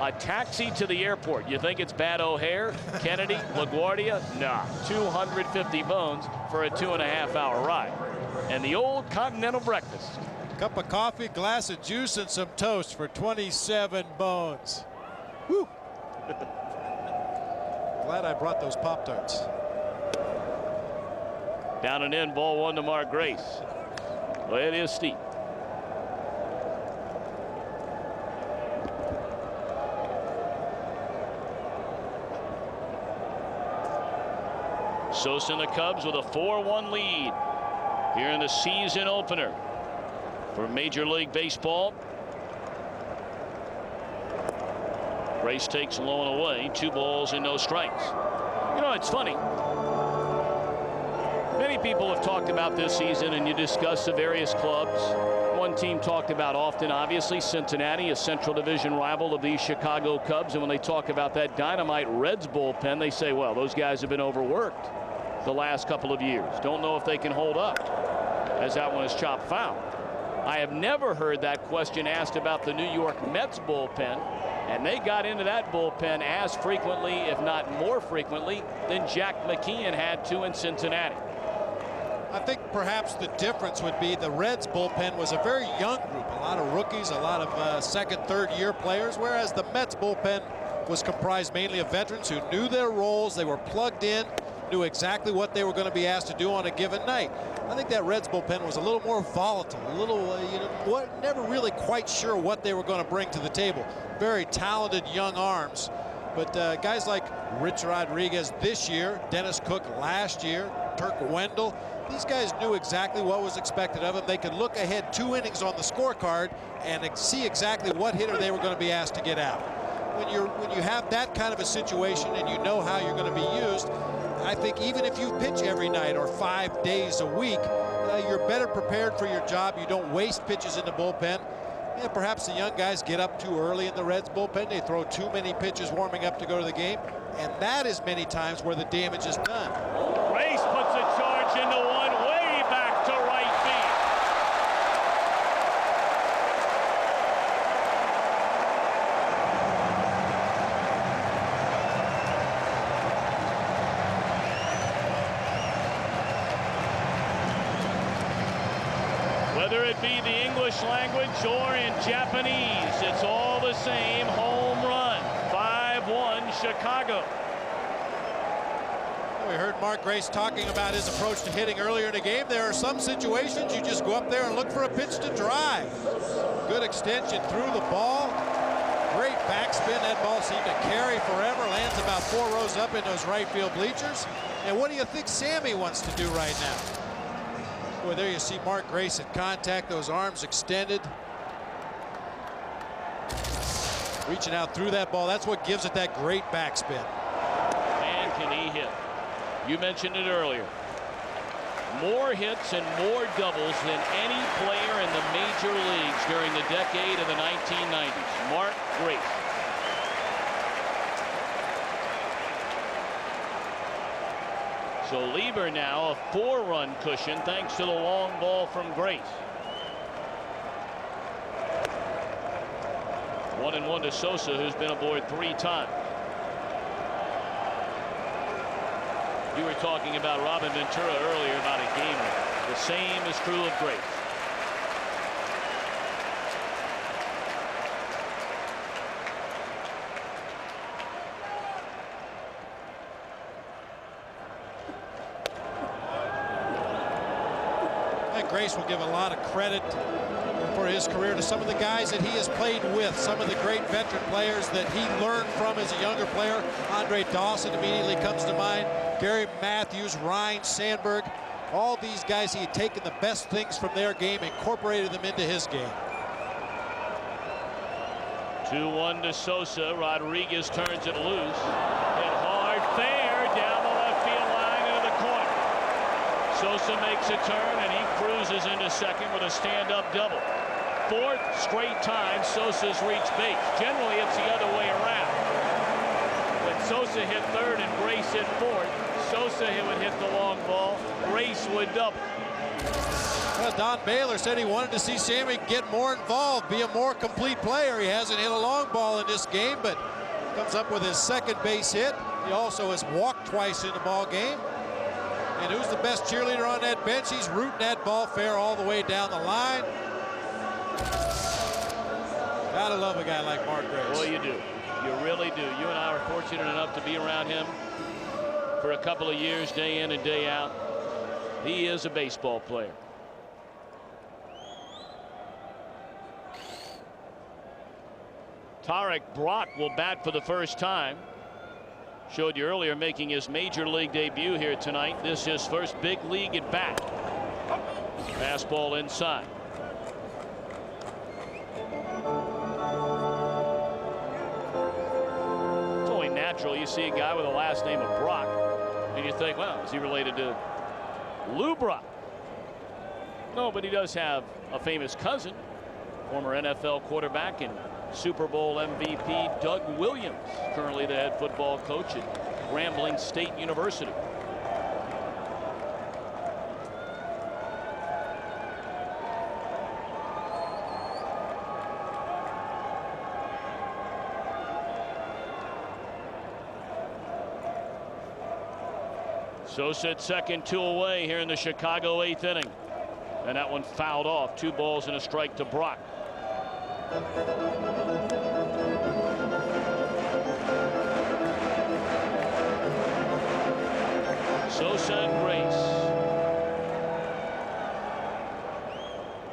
A taxi to the airport. You think it's Bad O'Hare, Kennedy, LaGuardia? Nah, 250 bones for a 2.5-hour ride. And the old continental breakfast. Cup of coffee, glass of juice, and some toast for 27 bones. Woo! Glad I brought those Pop-Tarts. Down and in, ball 1 to Mark Grace. Well, it is steep. Sosa and the Cubs with a 4-1 lead here in the season opener for Major League Baseball. Grace takes low and away. 2 balls and no strikes. You know, it's funny. Many people have talked about this season, and you discuss the various clubs. One team talked about often, obviously, Cincinnati, a Central Division rival of the Chicago Cubs. And when they talk about that dynamite Reds bullpen, they say, well, those guys have been overworked the last couple of years. Don't know if they can hold up, as that one is chopped foul. I have never heard that question asked about the New York Mets bullpen, and they got into that bullpen as frequently, if not more frequently, than Jack McKeon had to in Cincinnati. I think perhaps the difference would be the Reds bullpen was a very young group, a lot of rookies, a lot of second, third year players, whereas the Mets bullpen was comprised mainly of veterans who knew their roles, they were plugged in, knew exactly what they were going to be asked to do on a given night. I think that Reds bullpen was a little more volatile, a little, never really quite sure what they were going to bring to the table. Very talented young arms, but guys like Rich Rodriguez this year, Dennis Cook last year, Turk Wendell, these guys knew exactly what was expected of them. They could look ahead 2 innings on the scorecard and see exactly what hitter they were going to be asked to get out. When you have that kind of a situation and you know how you're going to be used, I think even if you pitch every night or 5 days a week, you're better prepared for your job. You don't waste pitches in the bullpen. Yeah, perhaps the young guys get up too early in the Reds bullpen. They throw too many pitches warming up to go to the game, and that is many times where the damage is done. Grace puts a charge into one way back to right field. Whether it be the English language or in Japanese, it's all the same. Home run. 5-1 Chicago. We heard Mark Grace talking about his approach to hitting earlier in the game. There are some situations you just go up there and look for a pitch to drive. Good extension through the ball. Great backspin. That ball seemed to carry forever. Lands about 4 rows up in those right field bleachers. And what do you think Sammy wants to do right now? Boy, there you see Mark Grace at contact, those arms extended. Reaching out through that ball. That's what gives it that great backspin. Man, can he hit. You mentioned it earlier. More hits and more doubles than any player in the major leagues during the decade of the 1990s. Mark Grace. So Lieber now a 4-run cushion thanks to the long ball from Grace. 1-1 to Sosa, who's been aboard 3 times. You were talking about Robin Ventura earlier about a game winner. The same is true of Grace. I think Grace will give a lot of credit for his career to some of the guys that he has played with, some of the great veteran players that he learned from as a younger player. Andre Dawson immediately comes to mind. Gary Matthews, Ryan Sandberg, all these guys, he had taken the best things from their game, incorporated them into his game. 2-1 to Sosa. Rodriguez turns it loose. Hit hard, fair, down the left field line into the corner. Sosa makes a turn and he cruises into second with a stand-up double. 4th straight time Sosa's reached base. Generally, it's the other way around. When Sosa hit 3rd and Grace hit 4th, Sosa would hit the long ball. Grace would double. Well, Don Baylor said he wanted to see Sammy get more involved, be a more complete player. He hasn't hit a long ball in this game, but comes up with his 2nd base hit. He also has walked twice in the ball game. And who's the best cheerleader on that bench? He's rooting that ball fair all the way down the line. Gotta love a guy like Mark Grace. Boy, you do. You really do. You and I were fortunate enough to be around him for a couple of years, day in and day out. He is a baseball player. Tarek Brock will bat for the first time. Showed you earlier making his major league debut here tonight. This is his first big league at bat. Fastball inside. It's only natural you see a guy with the last name of Brock and you think, well, is he related to Lou Brock? No, but he does have a famous cousin, former NFL quarterback and Super Bowl MVP Doug Williams, currently the head football coach at Grambling State University. Sosa at second, 2 away here in the Chicago 8th inning. And that one fouled off. 2 balls and a strike to Brock. Sosa and Grace.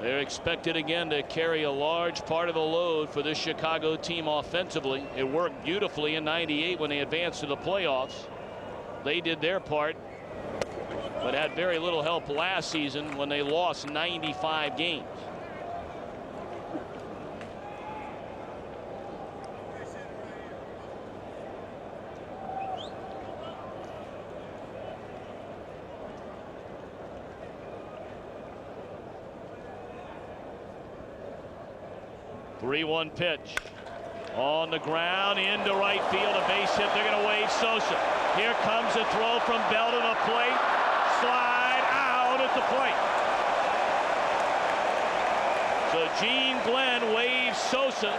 They're expected again to carry a large part of the load for this Chicago team offensively. It worked beautifully in '98 when they advanced to the playoffs. They did their part, but had very little help last season when they lost 95 games. Three-one pitch on the ground into right field, a base hit. They're going to wave Sosa. Here comes a throw from Bell to the plate. Slide out at the plate. So Gene Glenn waves Sosa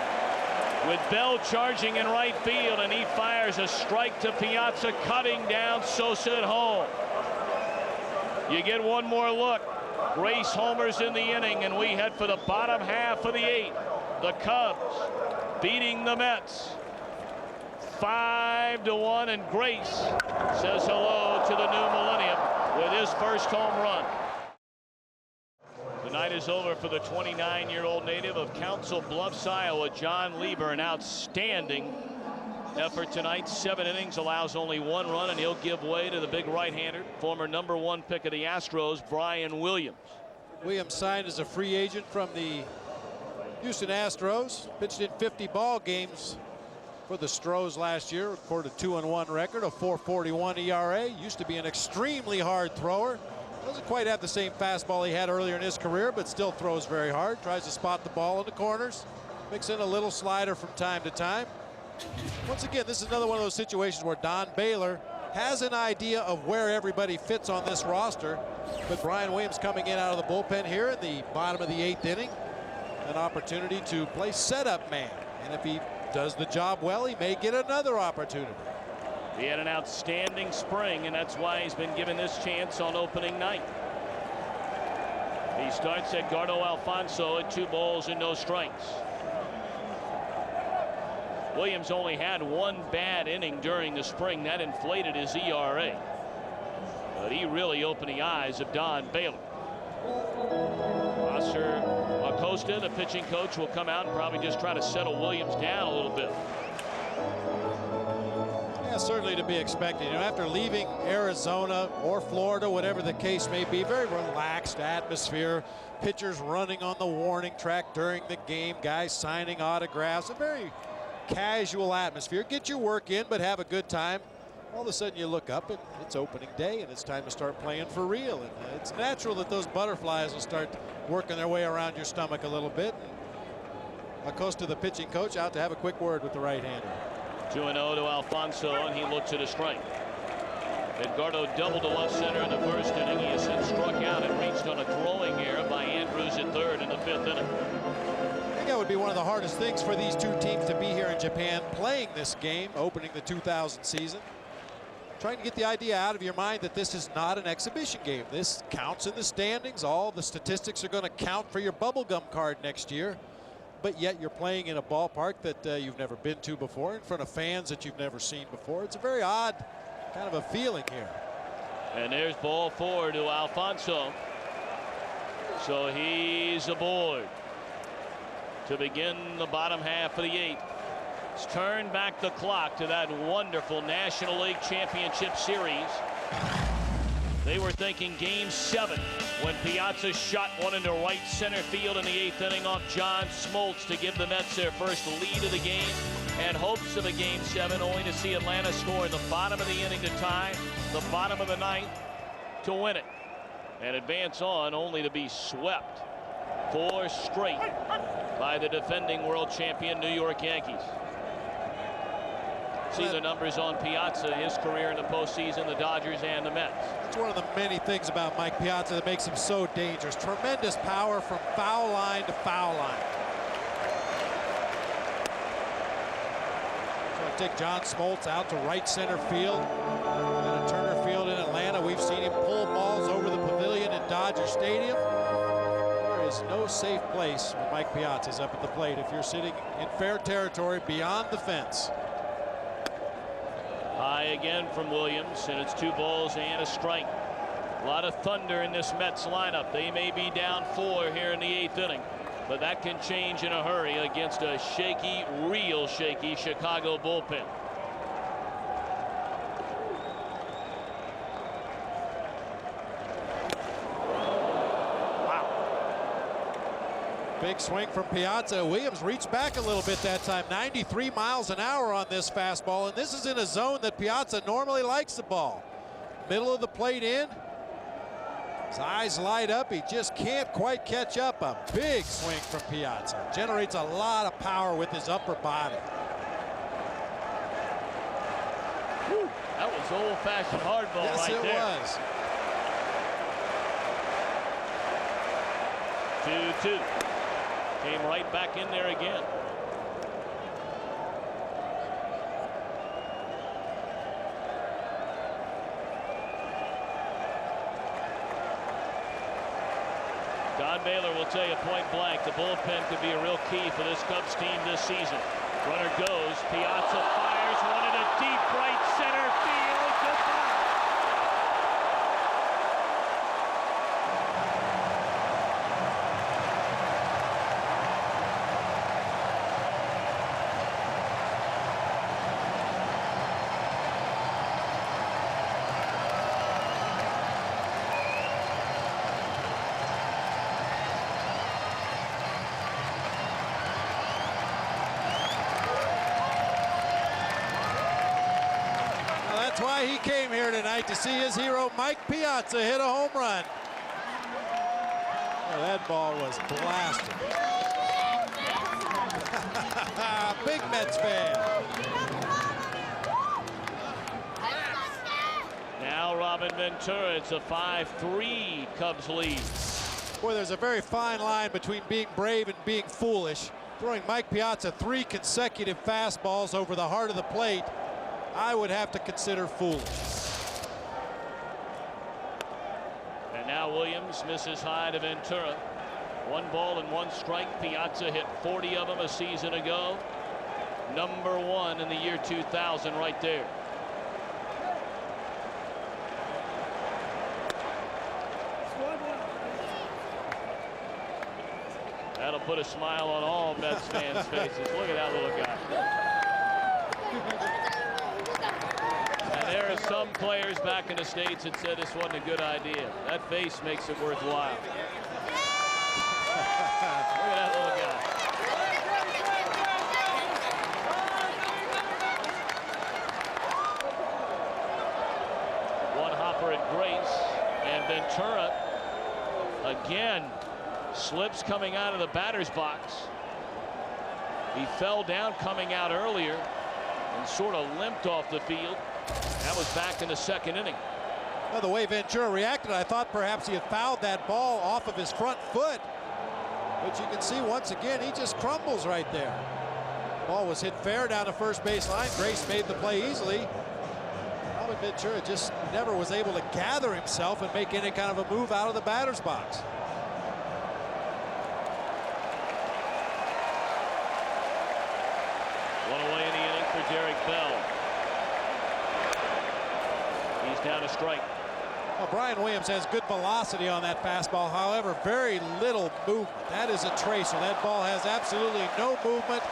with Bell charging in right field, and he fires a strike to Piazza, cutting down Sosa at home. You get one more look. Grace homers in the inning, and we head for the bottom half of the 8th. The Cubs beating the Mets 5-1, and Grace says hello to the new millennium with his first home run. The night is over for the 29-year-old native of Council Bluffs, Iowa, John Lieber. An outstanding effort tonight. 7 innings, allows only 1 run, and he'll give way to the big right-hander, former #1 pick of the Astros, Brian Williams. Williams signed as a free agent from the Houston Astros. Pitched in 50 ball games for the Stros last year. Recorded a 2-1 record, a 4.41 ERA. Used to be an extremely hard thrower. Doesn't quite have the same fastball he had earlier in his career, but still throws very hard. Tries to spot the ball in the corners. Mix in a little slider from time to time. Once again, this is another one of those situations where Don Baylor has an idea of where everybody fits on this roster. But Brian Williams coming in out of the bullpen here in the bottom of the 8th inning. An opportunity to play setup man. And if he does the job well, he may get another opportunity. He had an outstanding spring, and that's why he's been given this chance on opening night. He starts Edgardo Alfonso at 2 balls and no strikes. Williams only had 1 bad inning during the spring. That inflated his ERA. But he really opened the eyes of Don Baylor. Oscar Acosta, the pitching coach, will come out and probably just try to settle Williams down a little bit. Yeah, certainly to be expected. You know, after leaving Arizona or Florida, whatever the case may be, very relaxed atmosphere. Pitchers running on the warning track during the game, guys signing autographs. A very casual atmosphere. Get your work in, but have a good time. All of a sudden you look up and it's opening day and it's time to start playing for real. And it's natural that those butterflies will start working their way around your stomach a little bit. Acosta, the pitching coach, out to have a quick word with the right-hander. 2-0 to Alfonso, and he looks at a strike. Edgardo doubled to left center in the first inning. He has since struck out and reached on a throwing error by Andrews at 3rd in the 5th inning. I think that would be one of the hardest things for these two teams to be here in Japan, playing this game, opening the 2000 season. Trying to get the idea out of your mind that this is not an exhibition game. This counts in the standings. All the statistics are going to count for your bubblegum card next year. But yet you're playing in a ballpark that you've never been to before, in front of fans that you've never seen before. It's a very odd kind of a feeling here. And there's ball 4 to Alfonso. So he's aboard to begin the bottom half of the 8th. Let's turn back the clock to that wonderful National League Championship Series. They were thinking Game 7 when Piazza shot one into right center field in the 8th inning off John Smoltz to give the Mets their first lead of the game, and hopes of a Game 7, only to see Atlanta score in the bottom of the inning to tie, the bottom of the 9th to win it, and advance on, only to be swept 4 straight by the defending world champion New York Yankees. See the numbers on Piazza, his career in the postseason, the Dodgers and the Mets. It's one of the many things about Mike Piazza that makes him so dangerous. Tremendous power from foul line to foul line. So I take John Smoltz out to right center field. And at Turner Field in Atlanta, we've seen him pull balls over the pavilion in Dodger Stadium. There is no safe place when Mike Piazza is up at the plate if you're sitting in fair territory beyond the fence. High again from Williams, and it's 2 balls and a strike. A lot of thunder in this Mets lineup. They may be down 4 here in the 8th inning, but that can change in a hurry against a shaky, real shaky Chicago bullpen. Big swing from Piazza. Williams reached back a little bit that time. 93 miles an hour on this fastball, and this is in a zone that Piazza normally likes the ball. Middle of the plate in. His eyes light up. He just can't quite catch up. A big swing from Piazza. Generates a lot of power with his upper body. Whew, that was old-fashioned hardball yes, right there. Yes, it was. 2-2. Came right back in there again. Don Baylor will tell you point blank the bullpen could be a real key for this Cubs team this season. Runner goes. Piazza fires one in a deep right center field. Goodbye. That's why he came here tonight, to see his hero Mike Piazza hit a home run. Oh, that ball was blasted. Big Mets fan. Now Robin Ventura. It's a 5-3 Cubs lead. Boy, there's a very fine line between being brave and being foolish. Throwing Mike Piazza 3 consecutive fastballs over the heart of the plate, I would have to consider foolish. And now Williams misses high to Ventura. 1 ball and 1 strike. Piazza hit 40 of them a season ago. Number 1 in the year 2000 right there. That'll put a smile on all Mets fans' faces. Look at that little guy. And there are some players back in the States that said this wasn't a good idea. That face makes it worthwhile. Look at that little guy. One hopper at Grace, and Ventura again slips coming out of the batter's box. He fell down coming out earlier and sort of limped off the field. That was back in the 2nd inning. Well, the way Ventura reacted, I thought perhaps he had fouled that ball off of his front foot. But you can see once again, he just crumbles right there. Ball was hit fair down the first base line. Grace made the play easily. Robin Ventura just never was able to gather himself and make any kind of a move out of the batter's box. One away in the inning for Derek Bell. He's down a strike. Well, Brian Williams has good velocity on that fastball. However, very little movement. That is a tracer. That ball has absolutely no movement.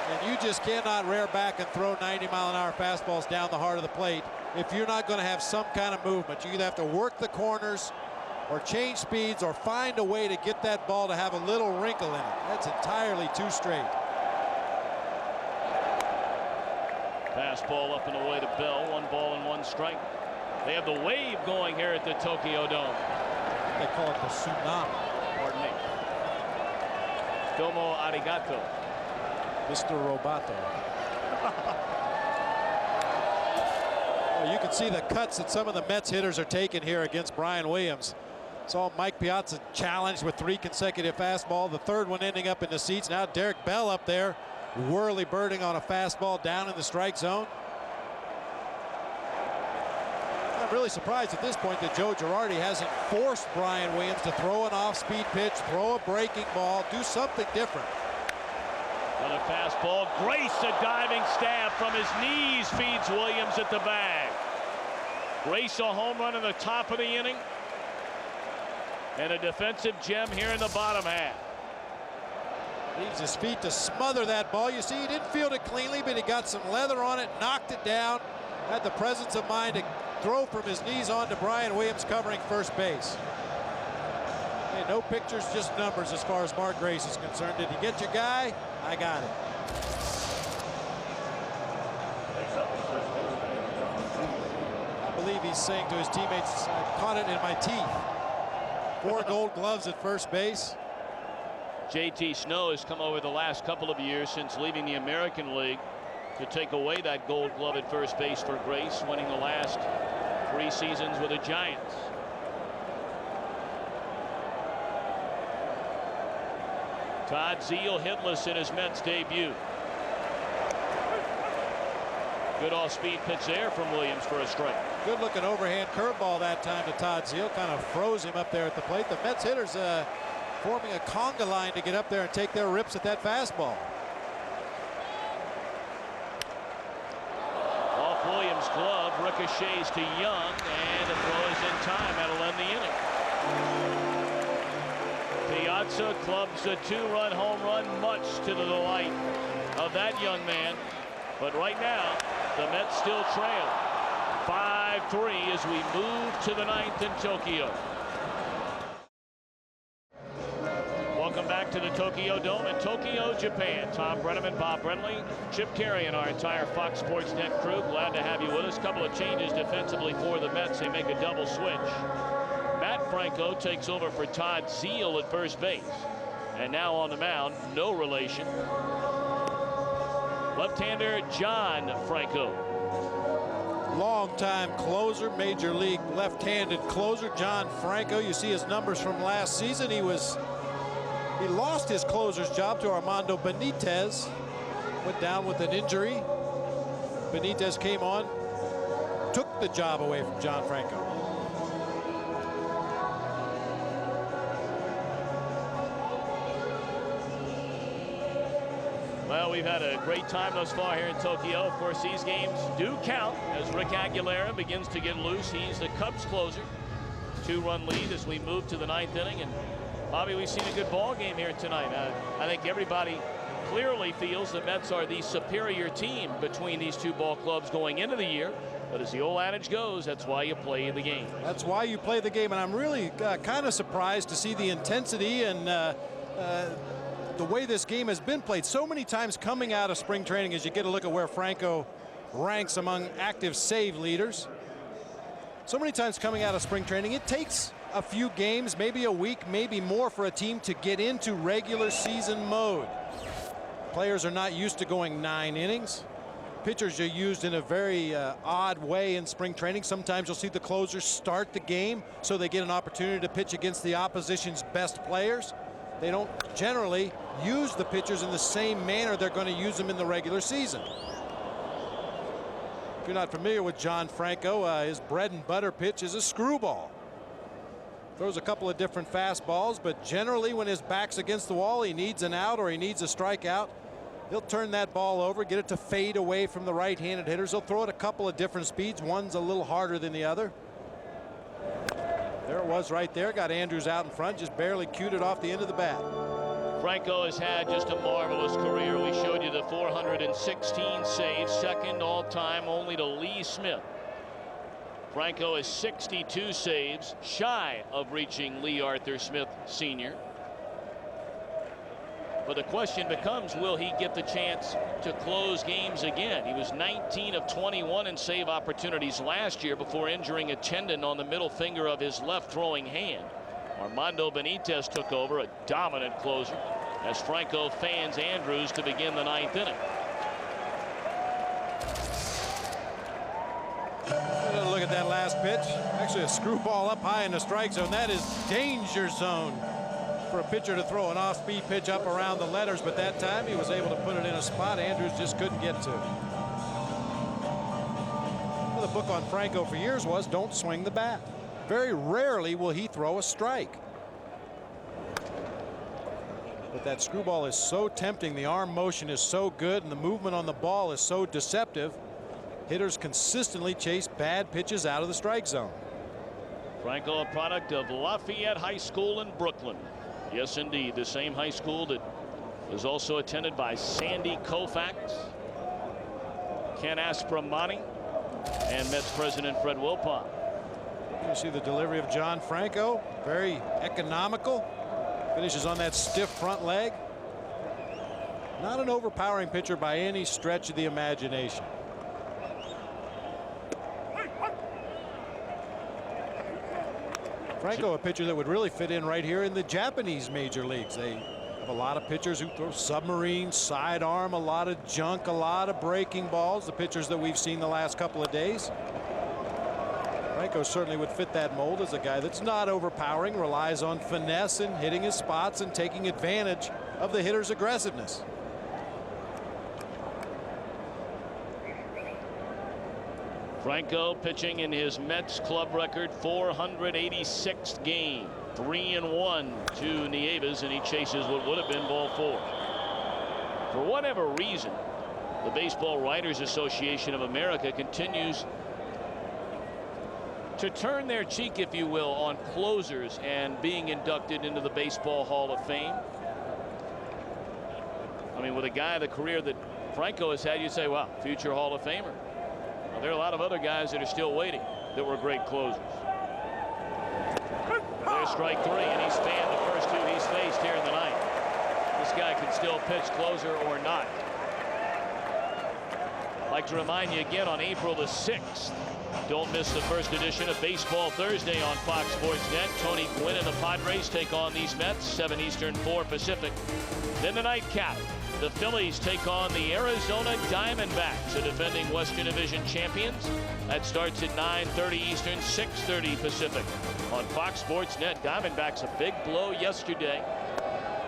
And you just cannot rear back and throw 90-mile-an-hour fastballs down the heart of the plate if you're not going to have some kind of movement. You either have to work the corners or change speeds or find a way to get that ball to have a little wrinkle in it. That's entirely too straight. Fastball up and away to Bell. 1 ball and 1 strike. They have the wave going here at the Tokyo Dome. They call it the tsunami. Pardon me. Domo arigato. Mr. Roboto. Well, you can see the cuts that some of the Mets hitters are taking here against Brian Williams. Saw Mike Piazza challenged with 3 consecutive fastballs. The 3rd one ending up in the seats. Now Derek Bell up there, whirly birding on a fastball down in the strike zone. I'm really surprised at this point that Joe Girardi hasn't forced Brian Williams to throw an off-speed pitch, throw a breaking ball, do something different. Another fastball. Grace, a diving stab from his knees, feeds Williams at the bag. Grace, a home run in the top of the inning. And a defensive gem here in the bottom half. Leaves his feet to smother that ball. You see, he didn't field it cleanly, but he got some leather on it, knocked it down, had the presence of mind to throw from his knees on to Brian Williams covering first base. Hey, no pictures, just numbers as far as Mark Grace is concerned. Did you get your guy? I got it. I believe he's saying to his teammates, I caught it in my teeth. 4 gold gloves at first base. JT Snow has come over the last couple of years since leaving the American League to take away that gold glove at first base for Grace, winning the last 3 seasons with the Giants. Todd Zeile hitless in his Mets debut. Good off-speed pitch there from Williams for a strike. Good looking overhand curveball that time to Todd Zeile. Kind of froze him up there at the plate. The Mets hitters forming a conga line to get up there and take their rips at that fastball. Off Williams' glove, ricochets to Young, and the throw is in time. That'll end the inning. Piazza clubs a 2-run home run, much to the delight of that young man. But right now, the Mets still trail 5-3 as we move to the 9th in Tokyo. Welcome back to the Tokyo Dome in Tokyo, Japan. Tom Brenneman, Bob Brenly, Chip Carey, and our entire Fox Sports Net crew. Glad to have you with us. Couple of changes defensively for the Mets. They make a double switch. Matt Franco takes over for Todd Zeile at first base. And now on the mound, no relation, left-hander John Franco. Long-time closer, major league left-handed closer John Franco. You see his numbers from last season. He lost his closer's job to Armando Benitez. Went down with an injury. Benitez came on, took the job away from John Franco. Well, we've had a great time thus far here in Tokyo. Of course, these games do count as Rick Aguilera begins to get loose. He's the Cubs closer. 2-run lead as we move to the 9th inning. And Bobby, we've seen a good ball game here tonight. I think everybody clearly feels the Mets are the superior team between these two ball clubs going into the year. But as the old adage goes, that's why you play the game. That's why you play the game. And I'm really kind of surprised to see the intensity and the way this game has been played so many times coming out of spring training. As you get a look at where Franco ranks among active save leaders, so many times coming out of spring training, it takes a few games, maybe a week, maybe more, for a team to get into regular season mode. Players are not used to going 9 innings. Pitchers are used in a very odd way in spring training. Sometimes you'll see the closers start the game so they get an opportunity to pitch against the opposition's best players. They don't generally use the pitchers in the same manner they're going to use them in the regular season. If you're not familiar with John Franco, his bread and butter pitch is a screwball. Throws a couple of different fastballs, but generally when his back's against the wall, he needs an out or he needs a strikeout, he'll turn that ball over, get it to fade away from the right-handed hitters. He'll throw it a couple of different speeds. One's a little harder than the other. There it was right there. Got Andrews out in front, just barely cued it off the end of the bat. Franco has had just a marvelous career. We showed you the 416 saves, second all-time only to Lee Smith. Franco is 62 saves, shy of reaching Lee Arthur Smith Sr. But the question becomes, will he get the chance to close games again? He was 19 of 21 in save opportunities last year before injuring a tendon on the middle finger of his left throwing hand. Armando Benitez took over, a dominant closer, as Franco fans Andrews to begin the 9th inning. Look at that last pitch. Actually a screwball up high in the strike zone. That is danger zone for a pitcher to throw an off-speed pitch up around the letters, but that time he was able to put it in a spot Andrews just couldn't get to. Well, the book on Franco for years was don't swing the bat. Very rarely will he throw a strike. But that screwball is so tempting. The arm motion is so good and the movement on the ball is so deceptive. Hitters consistently chase bad pitches out of the strike zone. Franco, a product of Lafayette High School in Brooklyn. Yes, indeed, the same high school that was also attended by Sandy Koufax, Ken Aspromani, and Mets president Fred Wilpon. You see the delivery of John Franco, very economical. Finishes on that stiff front leg. Not an overpowering pitcher by any stretch of the imagination. Franco, a pitcher that would really fit in right here in the Japanese major leagues. They have a lot of pitchers who throw submarines, sidearm, a lot of junk, a lot of breaking balls. The pitchers that we've seen the last couple of days. Franco certainly would fit that mold as a guy that's not overpowering, relies on finesse and hitting his spots and taking advantage of the hitter's aggressiveness. Franco pitching in his Mets club record 486th game. 3-1 to Nieves, and he chases what would have been ball 4. For whatever reason, the Baseball Writers Association of America continues to turn their cheek, if you will, on closers and being inducted into the Baseball Hall of Fame. I mean, with a guy the career that Franco has had, you'd say, wow, future Hall of Famer. Well, there are a lot of other guys that are still waiting that were great closers. There's strike 3, and he's fanned the first 2 he's faced here in the ninth. This guy can still pitch, closer or not. I'd like to remind you again, on April the 6th, don't miss the first edition of Baseball Thursday on Fox Sports Net. Tony Gwynn and the Padres take on these Mets, 7 Eastern, 4 Pacific. Then the nightcap, the Phillies take on the Arizona Diamondbacks, the defending Western Division champions. That starts at 9:30 Eastern, 6:30 Pacific on Fox Sports Net. Diamondbacks a big blow yesterday.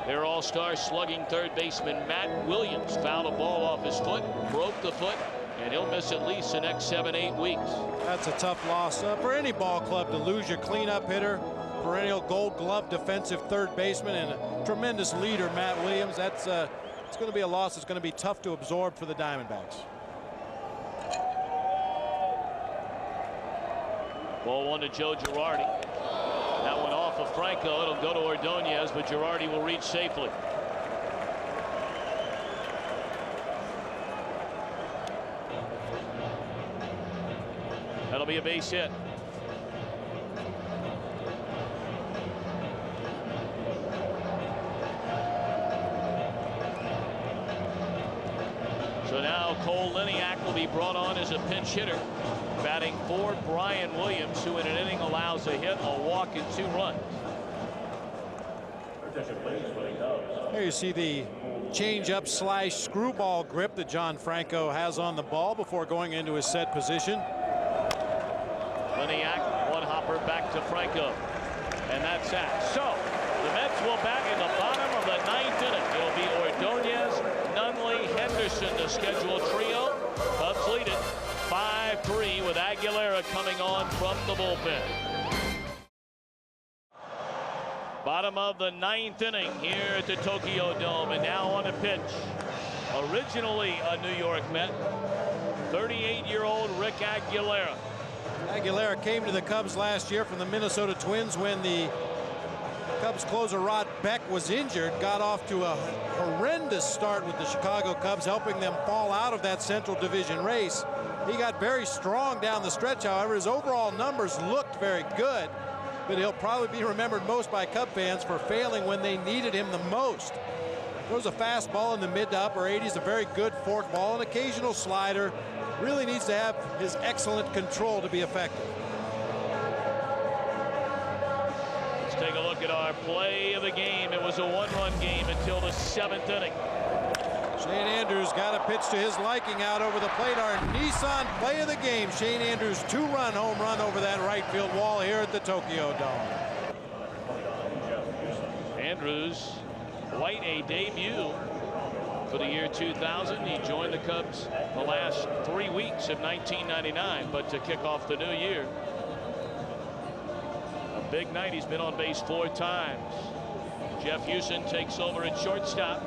Their all-star slugging third baseman Matt Williams fouled a ball off his foot, broke the foot, and he'll miss at least the next 7-8 weeks. That's a tough loss for any ball club to lose your cleanup hitter, perennial Gold Glove defensive third baseman, and a tremendous leader, Matt Williams. That's it's going to be a loss that's going to be tough to absorb for the Diamondbacks. Ball 1 to Joe Girardi. That one off of Franco. It'll go to Ordonez, but Girardi will reach safely. That'll be a base hit. So now Cole Liniak will be brought on as a pinch hitter, batting for Brian Williams, who in an inning allows a hit, a walk, and 2 runs. Here you see the change-up slash screwball grip that John Franco has on the ball before going into his set position. Liniak, one hopper back to Franco, and that's that. So the Mets will bat in the bottom of the 9th inning. It'll be Ordonez, Nunley, Henderson, the scheduled trio. Cubs lead it 5-3 with Aguilera coming on from the bullpen. Bottom of the 9th inning here at the Tokyo Dome, and now on a pitch. Originally a New York Met, 38-year-old Rick Aguilera. Aguilera came to the Cubs last year from the Minnesota Twins when the Cubs closer Rod Beck was injured, got off to a horrendous start with the Chicago Cubs, helping them fall out of that Central Division race. He got very strong down the stretch, however. His overall numbers looked very good, but he'll probably be remembered most by Cub fans for failing when they needed him the most. Throws a fastball in the mid to upper 80s, a very good fork ball, an occasional slider. Really needs to have his excellent control to be effective. Let's take a look at our play of the game. It was a 1-run game until the 7th inning. Shane Andrews got a pitch to his liking out over the plate. Our Nissan play of the game. Shane Andrews' 2-run home run over that right field wall here at the Tokyo Dome. Andrews, quite a debut for the year 2000. He joined the Cubs the last 3 weeks of 1999, but to kick off the new year, a big night. He's been on base 4 times. Jeff Houston takes over at shortstop,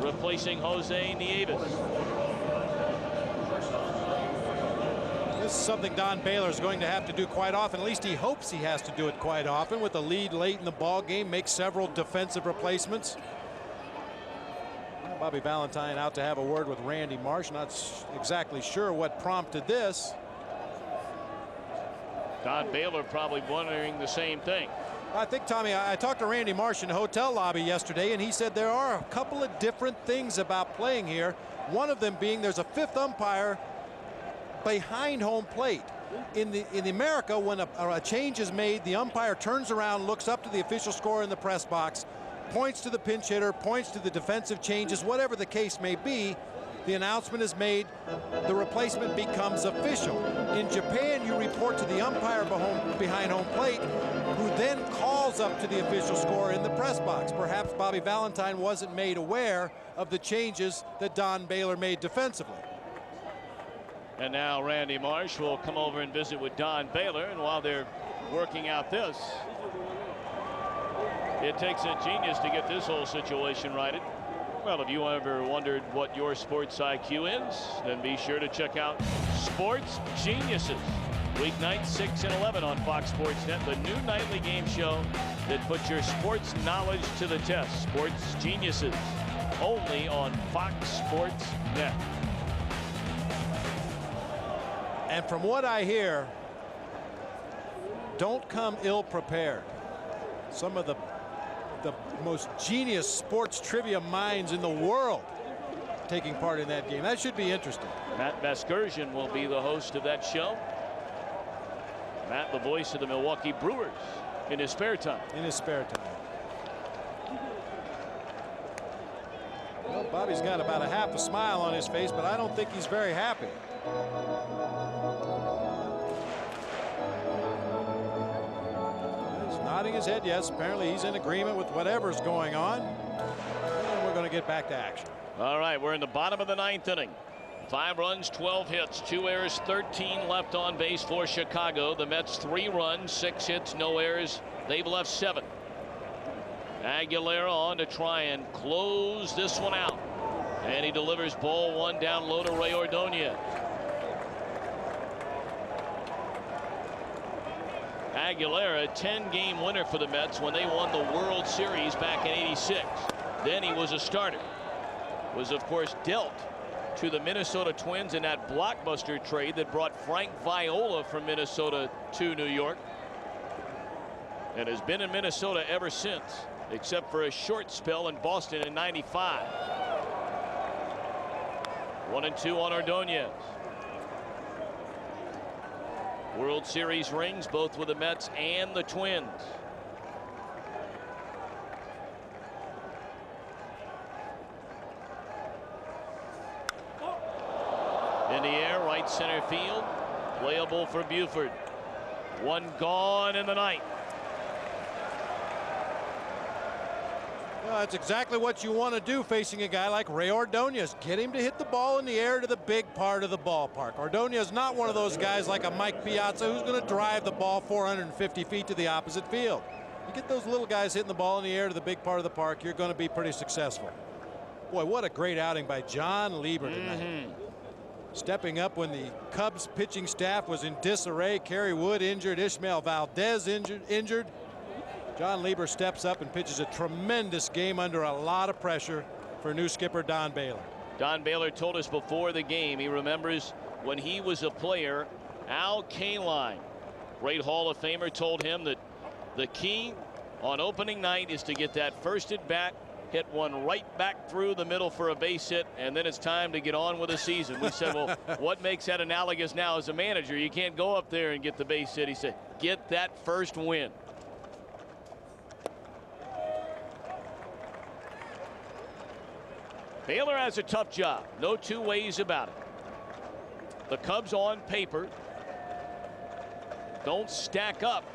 replacing Jose Nieves. This is something Don Baylor is going to have to do quite often. At least he hopes he has to do it quite often. With the lead late in the ball game, make several defensive replacements. Bobby Valentine out to have a word with Randy Marsh. Not exactly sure what prompted this. Don Baylor probably wondering the same thing. I think, Tommy, I talked to Randy Marsh in the hotel lobby yesterday, and he said there are a couple of different things about playing here. One of them being there's a 5th umpire behind home plate. In America, when a change is made, the umpire turns around, looks up to the official scorer in the press box, points to the pinch hitter, points to the defensive changes, whatever the case may be. The announcement is made, the replacement becomes official. In Japan, you report to the umpire behind home plate, who then calls up to the official scorer in the press box. Perhaps Bobby Valentine wasn't made aware of the changes that Don Baylor made defensively. And now Randy Marsh will come over and visit with Don Baylor, and while they're working out this. It takes a genius to get this whole situation righted. Well, if you ever wondered what your sports IQ is, then be sure to check out Sports Geniuses. Weeknights 6 and 11 on Fox Sports Net, the new nightly game show that puts your sports knowledge to the test. Sports Geniuses, only on Fox Sports Net. And from what I hear, don't come ill prepared. Some of the most genius sports trivia minds in the world taking part in that game. That should be interesting. Matt Vasgersian will be the host of that show. Matt, the voice of the Milwaukee Brewers, in his spare time. In his spare time. Well, Bobby's got about a half a smile on his face, but I don't think he's very happy. He's nodding his head yes. Apparently he's in agreement with whatever's going on. And we're going to get back to action. All right, we're in the bottom of the 9th inning. 5 runs, 12 hits, 2 errors, 13 left on base for Chicago. The Mets 3 runs, 6 hits, no errors. They've left 7. Aguilera on to try and close this one out. And he delivers ball 1 down low to Ray Ordonez. Aguilera, 10-game winner for the Mets when they won the World Series back in '86. Then he was a starter. Was, of course, dealt to the Minnesota Twins in that blockbuster trade that brought Frank Viola from Minnesota to New York. And has been in Minnesota ever since, except for a short spell in Boston in '95. 1-2 on Ordonez. World Series rings, both with the Mets and the Twins. In the air, right center field, playable for Buford. 1 gone in the 9th. Well, that's exactly what you want to do facing a guy like Ray Ordonez. Get him to hit the ball in the air to the big part of the ballpark. Ordonez is not one of those guys like a Mike Piazza who's going to drive the ball 450 feet to the opposite field. You get those little guys hitting the ball in the air to the big part of the park, you're going to be pretty successful. Boy, what a great outing by John Lieber tonight. Stepping up when the Cubs pitching staff was in disarray. Kerry Wood injured, Ishmael Valdez injured. John Lieber steps up and pitches a tremendous game under a lot of pressure for new skipper Don Baylor. Don Baylor told us before the game he remembers when he was a player, Al Kaline, great Hall of Famer, told him that the key on opening night is to get that first at bat, hit one right back through the middle for a base hit, and then it's time to get on with the season. We said, well, what makes that analogous now as a manager? You can't go up there and get the base hit. He said, get that first win. Baylor has a tough job, no two ways about it. The Cubs on paper don't stack up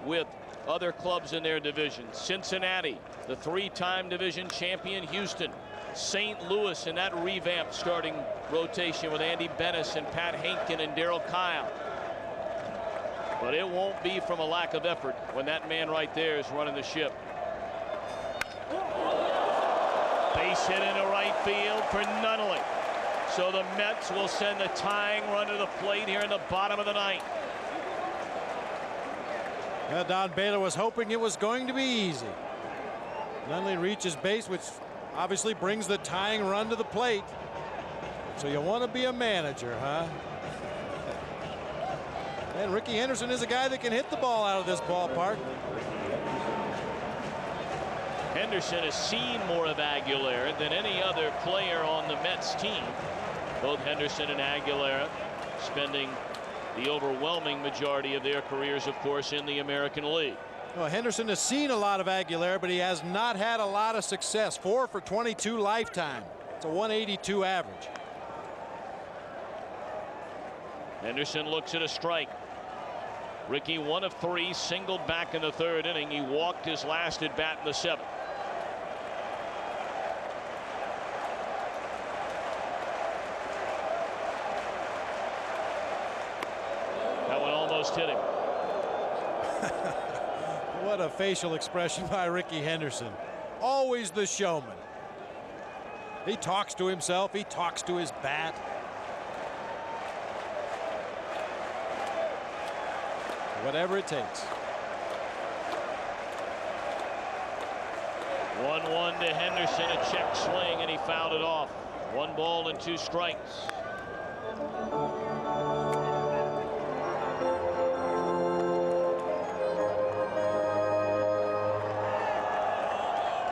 with other clubs in their division. Cincinnati, the 3-time division champion Houston, St. Louis in that revamped starting rotation with Andy Bennis and Pat Haenken and Darryl Kyle. But it won't be from a lack of effort when that man right there is running the ship. Base hit into right field for Nunnally. So the Mets will send the tying run to the plate here in the bottom of the 9th. Well, Don Baylor was hoping it was going to be easy. Nunnally reaches base, which obviously brings the tying run to the plate. So you want to be a manager, huh? And Rickey Henderson is a guy that can hit the ball out of this ballpark. Henderson has seen more of Aguilera than any other player on the Mets team. Both Henderson and Aguilera spending the overwhelming majority of their careers, of course, in the American League. Well, Henderson has seen a lot of Aguilera, but he has not had a lot of success. 4 for 22 lifetime. It's a 182 average. Henderson looks at a strike. Rickey 1 of 3, singled back in the 3rd inning. He walked his last at bat in the 7th. That one almost hit him. What a facial expression by Rickey Henderson. Always the showman. He talks to himself. He talks to his bat. Whatever it takes. 1-1 to Henderson, a check swing, and he fouled it off. 1 ball and 2 strikes.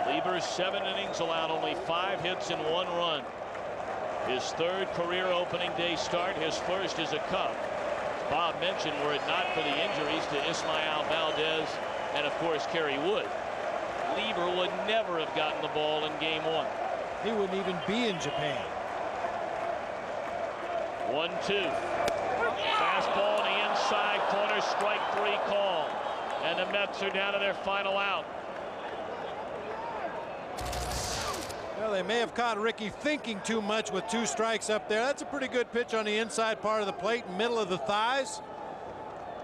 Lieber's 7 innings, allowed only 5 hits and 1 run. His 3rd career opening day start, his first as a Cub. Bob mentioned, were it not for the injuries to Ismael Valdez and of course Kerry Wood, Lieber would never have gotten the ball in game 1. He wouldn't even be in Japan. 1-2. Fastball in the inside corner, strike 3 call. And the Mets are down to their final out. Well, they may have caught Rickey thinking too much with 2 strikes up there. That's a pretty good pitch on the inside part of the plate, middle of the thighs.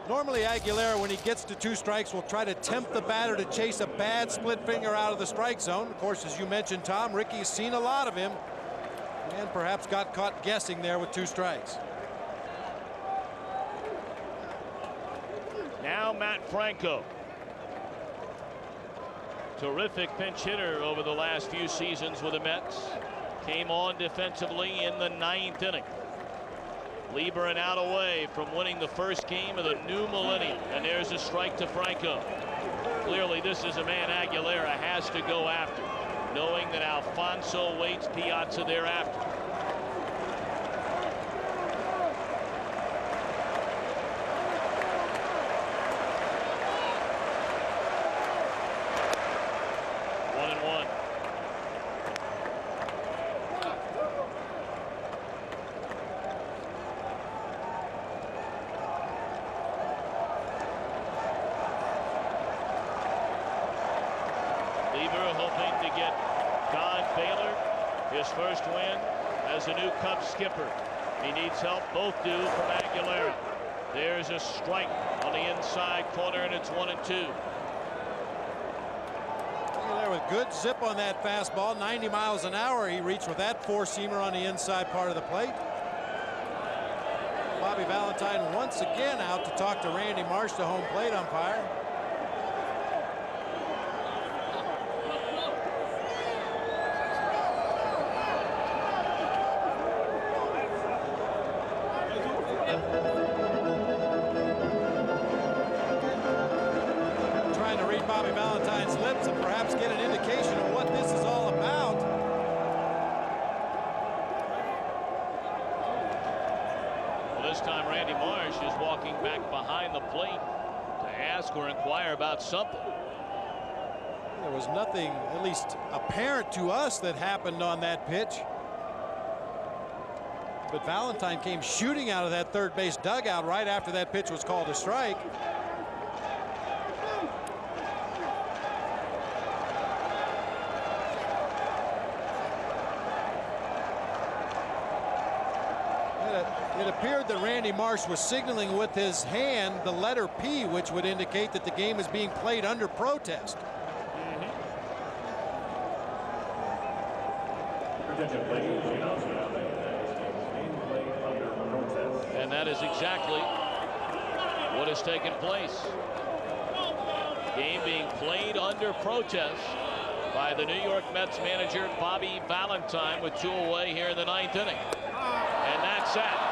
Normally Aguilera, when he gets to 2 strikes, will try to tempt the batter to chase a bad split finger out of the strike zone. Of course, as you mentioned, Tom, Rickey's seen a lot of him and perhaps got caught guessing there with 2 strikes. Now Matt Franco. Terrific pinch hitter over the last few seasons with the Mets. Came on defensively in the 9th inning. Lieber an out away from winning the first game of the new millennium. And there's a strike to Franco. Clearly this is a man Aguilera has to go after, knowing that Alfonso waits Piazza thereafter. First win as a new Cubs skipper. He needs help, both do, from Aguilera. There's a strike on the inside corner, and it's 1-2. There with good zip on that fastball, 90 miles an hour he reached with that 4-seamer on the inside part of the plate. Bobby Valentine once again out to talk to Randy Marsh, the home plate umpire. Or inquire about something. There was nothing, at least apparent to us, that happened on that pitch. But Valentine came shooting out of that third base dugout right after that pitch was called a strike. It appeared that Randy Marsh was signaling with his hand the letter P, which would indicate that the game is being played under protest. And that is exactly what has taken place. Game being played under protest by the New York Mets manager Bobby Valentine with 2 away here in the 9th inning. And that's that.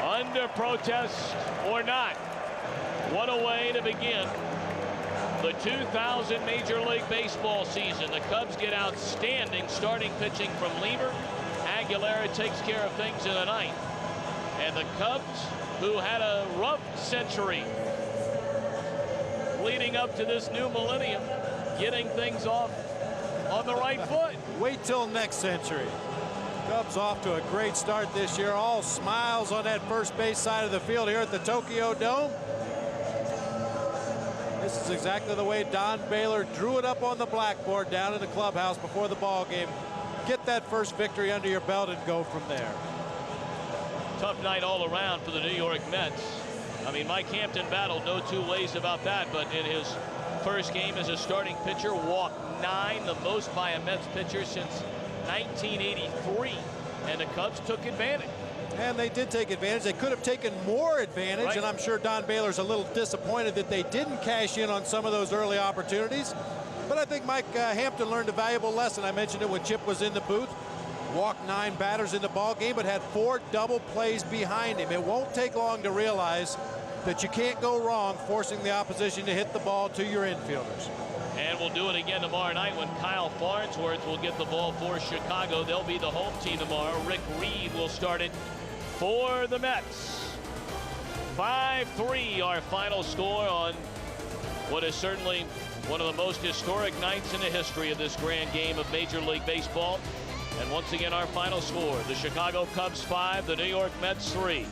Under protest or not, what a way to begin the 2000 Major League Baseball season. The Cubs get outstanding starting pitching from Lieber. Aguilera takes care of things in the 9th. And the Cubs, who had a rough century leading up to this new millennium, getting things off on the right foot. Wait till next century. Cubs off to a great start this year. All smiles on that first base side of the field here at the Tokyo Dome. This is exactly the way Don Baylor drew it up on the blackboard down in the clubhouse before the ball game. Get that first victory under your belt and go from there. tough night all around for the New York Mets. I mean, Mike Hampton battled, no two ways about that, but in his first game as a starting pitcher, walked 9, the most by a Mets pitcher since 1983, and the Cubs took advantage. And they did take advantage. They could have taken more advantage, right. And I'm sure Don Baylor's a little disappointed that they didn't cash in on some of those early opportunities. But I think Mike Hampton learned a valuable lesson. I mentioned it when Chip was in the booth. Walked 9 batters in the ball game, but had 4 double plays behind him. It won't take long to realize that you can't go wrong forcing the opposition to hit the ball to your infielders. And we'll do it again tomorrow night when Kyle Farnsworth will get the ball for Chicago. They'll be the home team tomorrow. Rick Reed will start it for the Mets. 5-3 our final score on what is certainly one of the most historic nights in the history of this grand game of Major League Baseball. And once again, our final score, the Chicago Cubs 5, the New York Mets 3.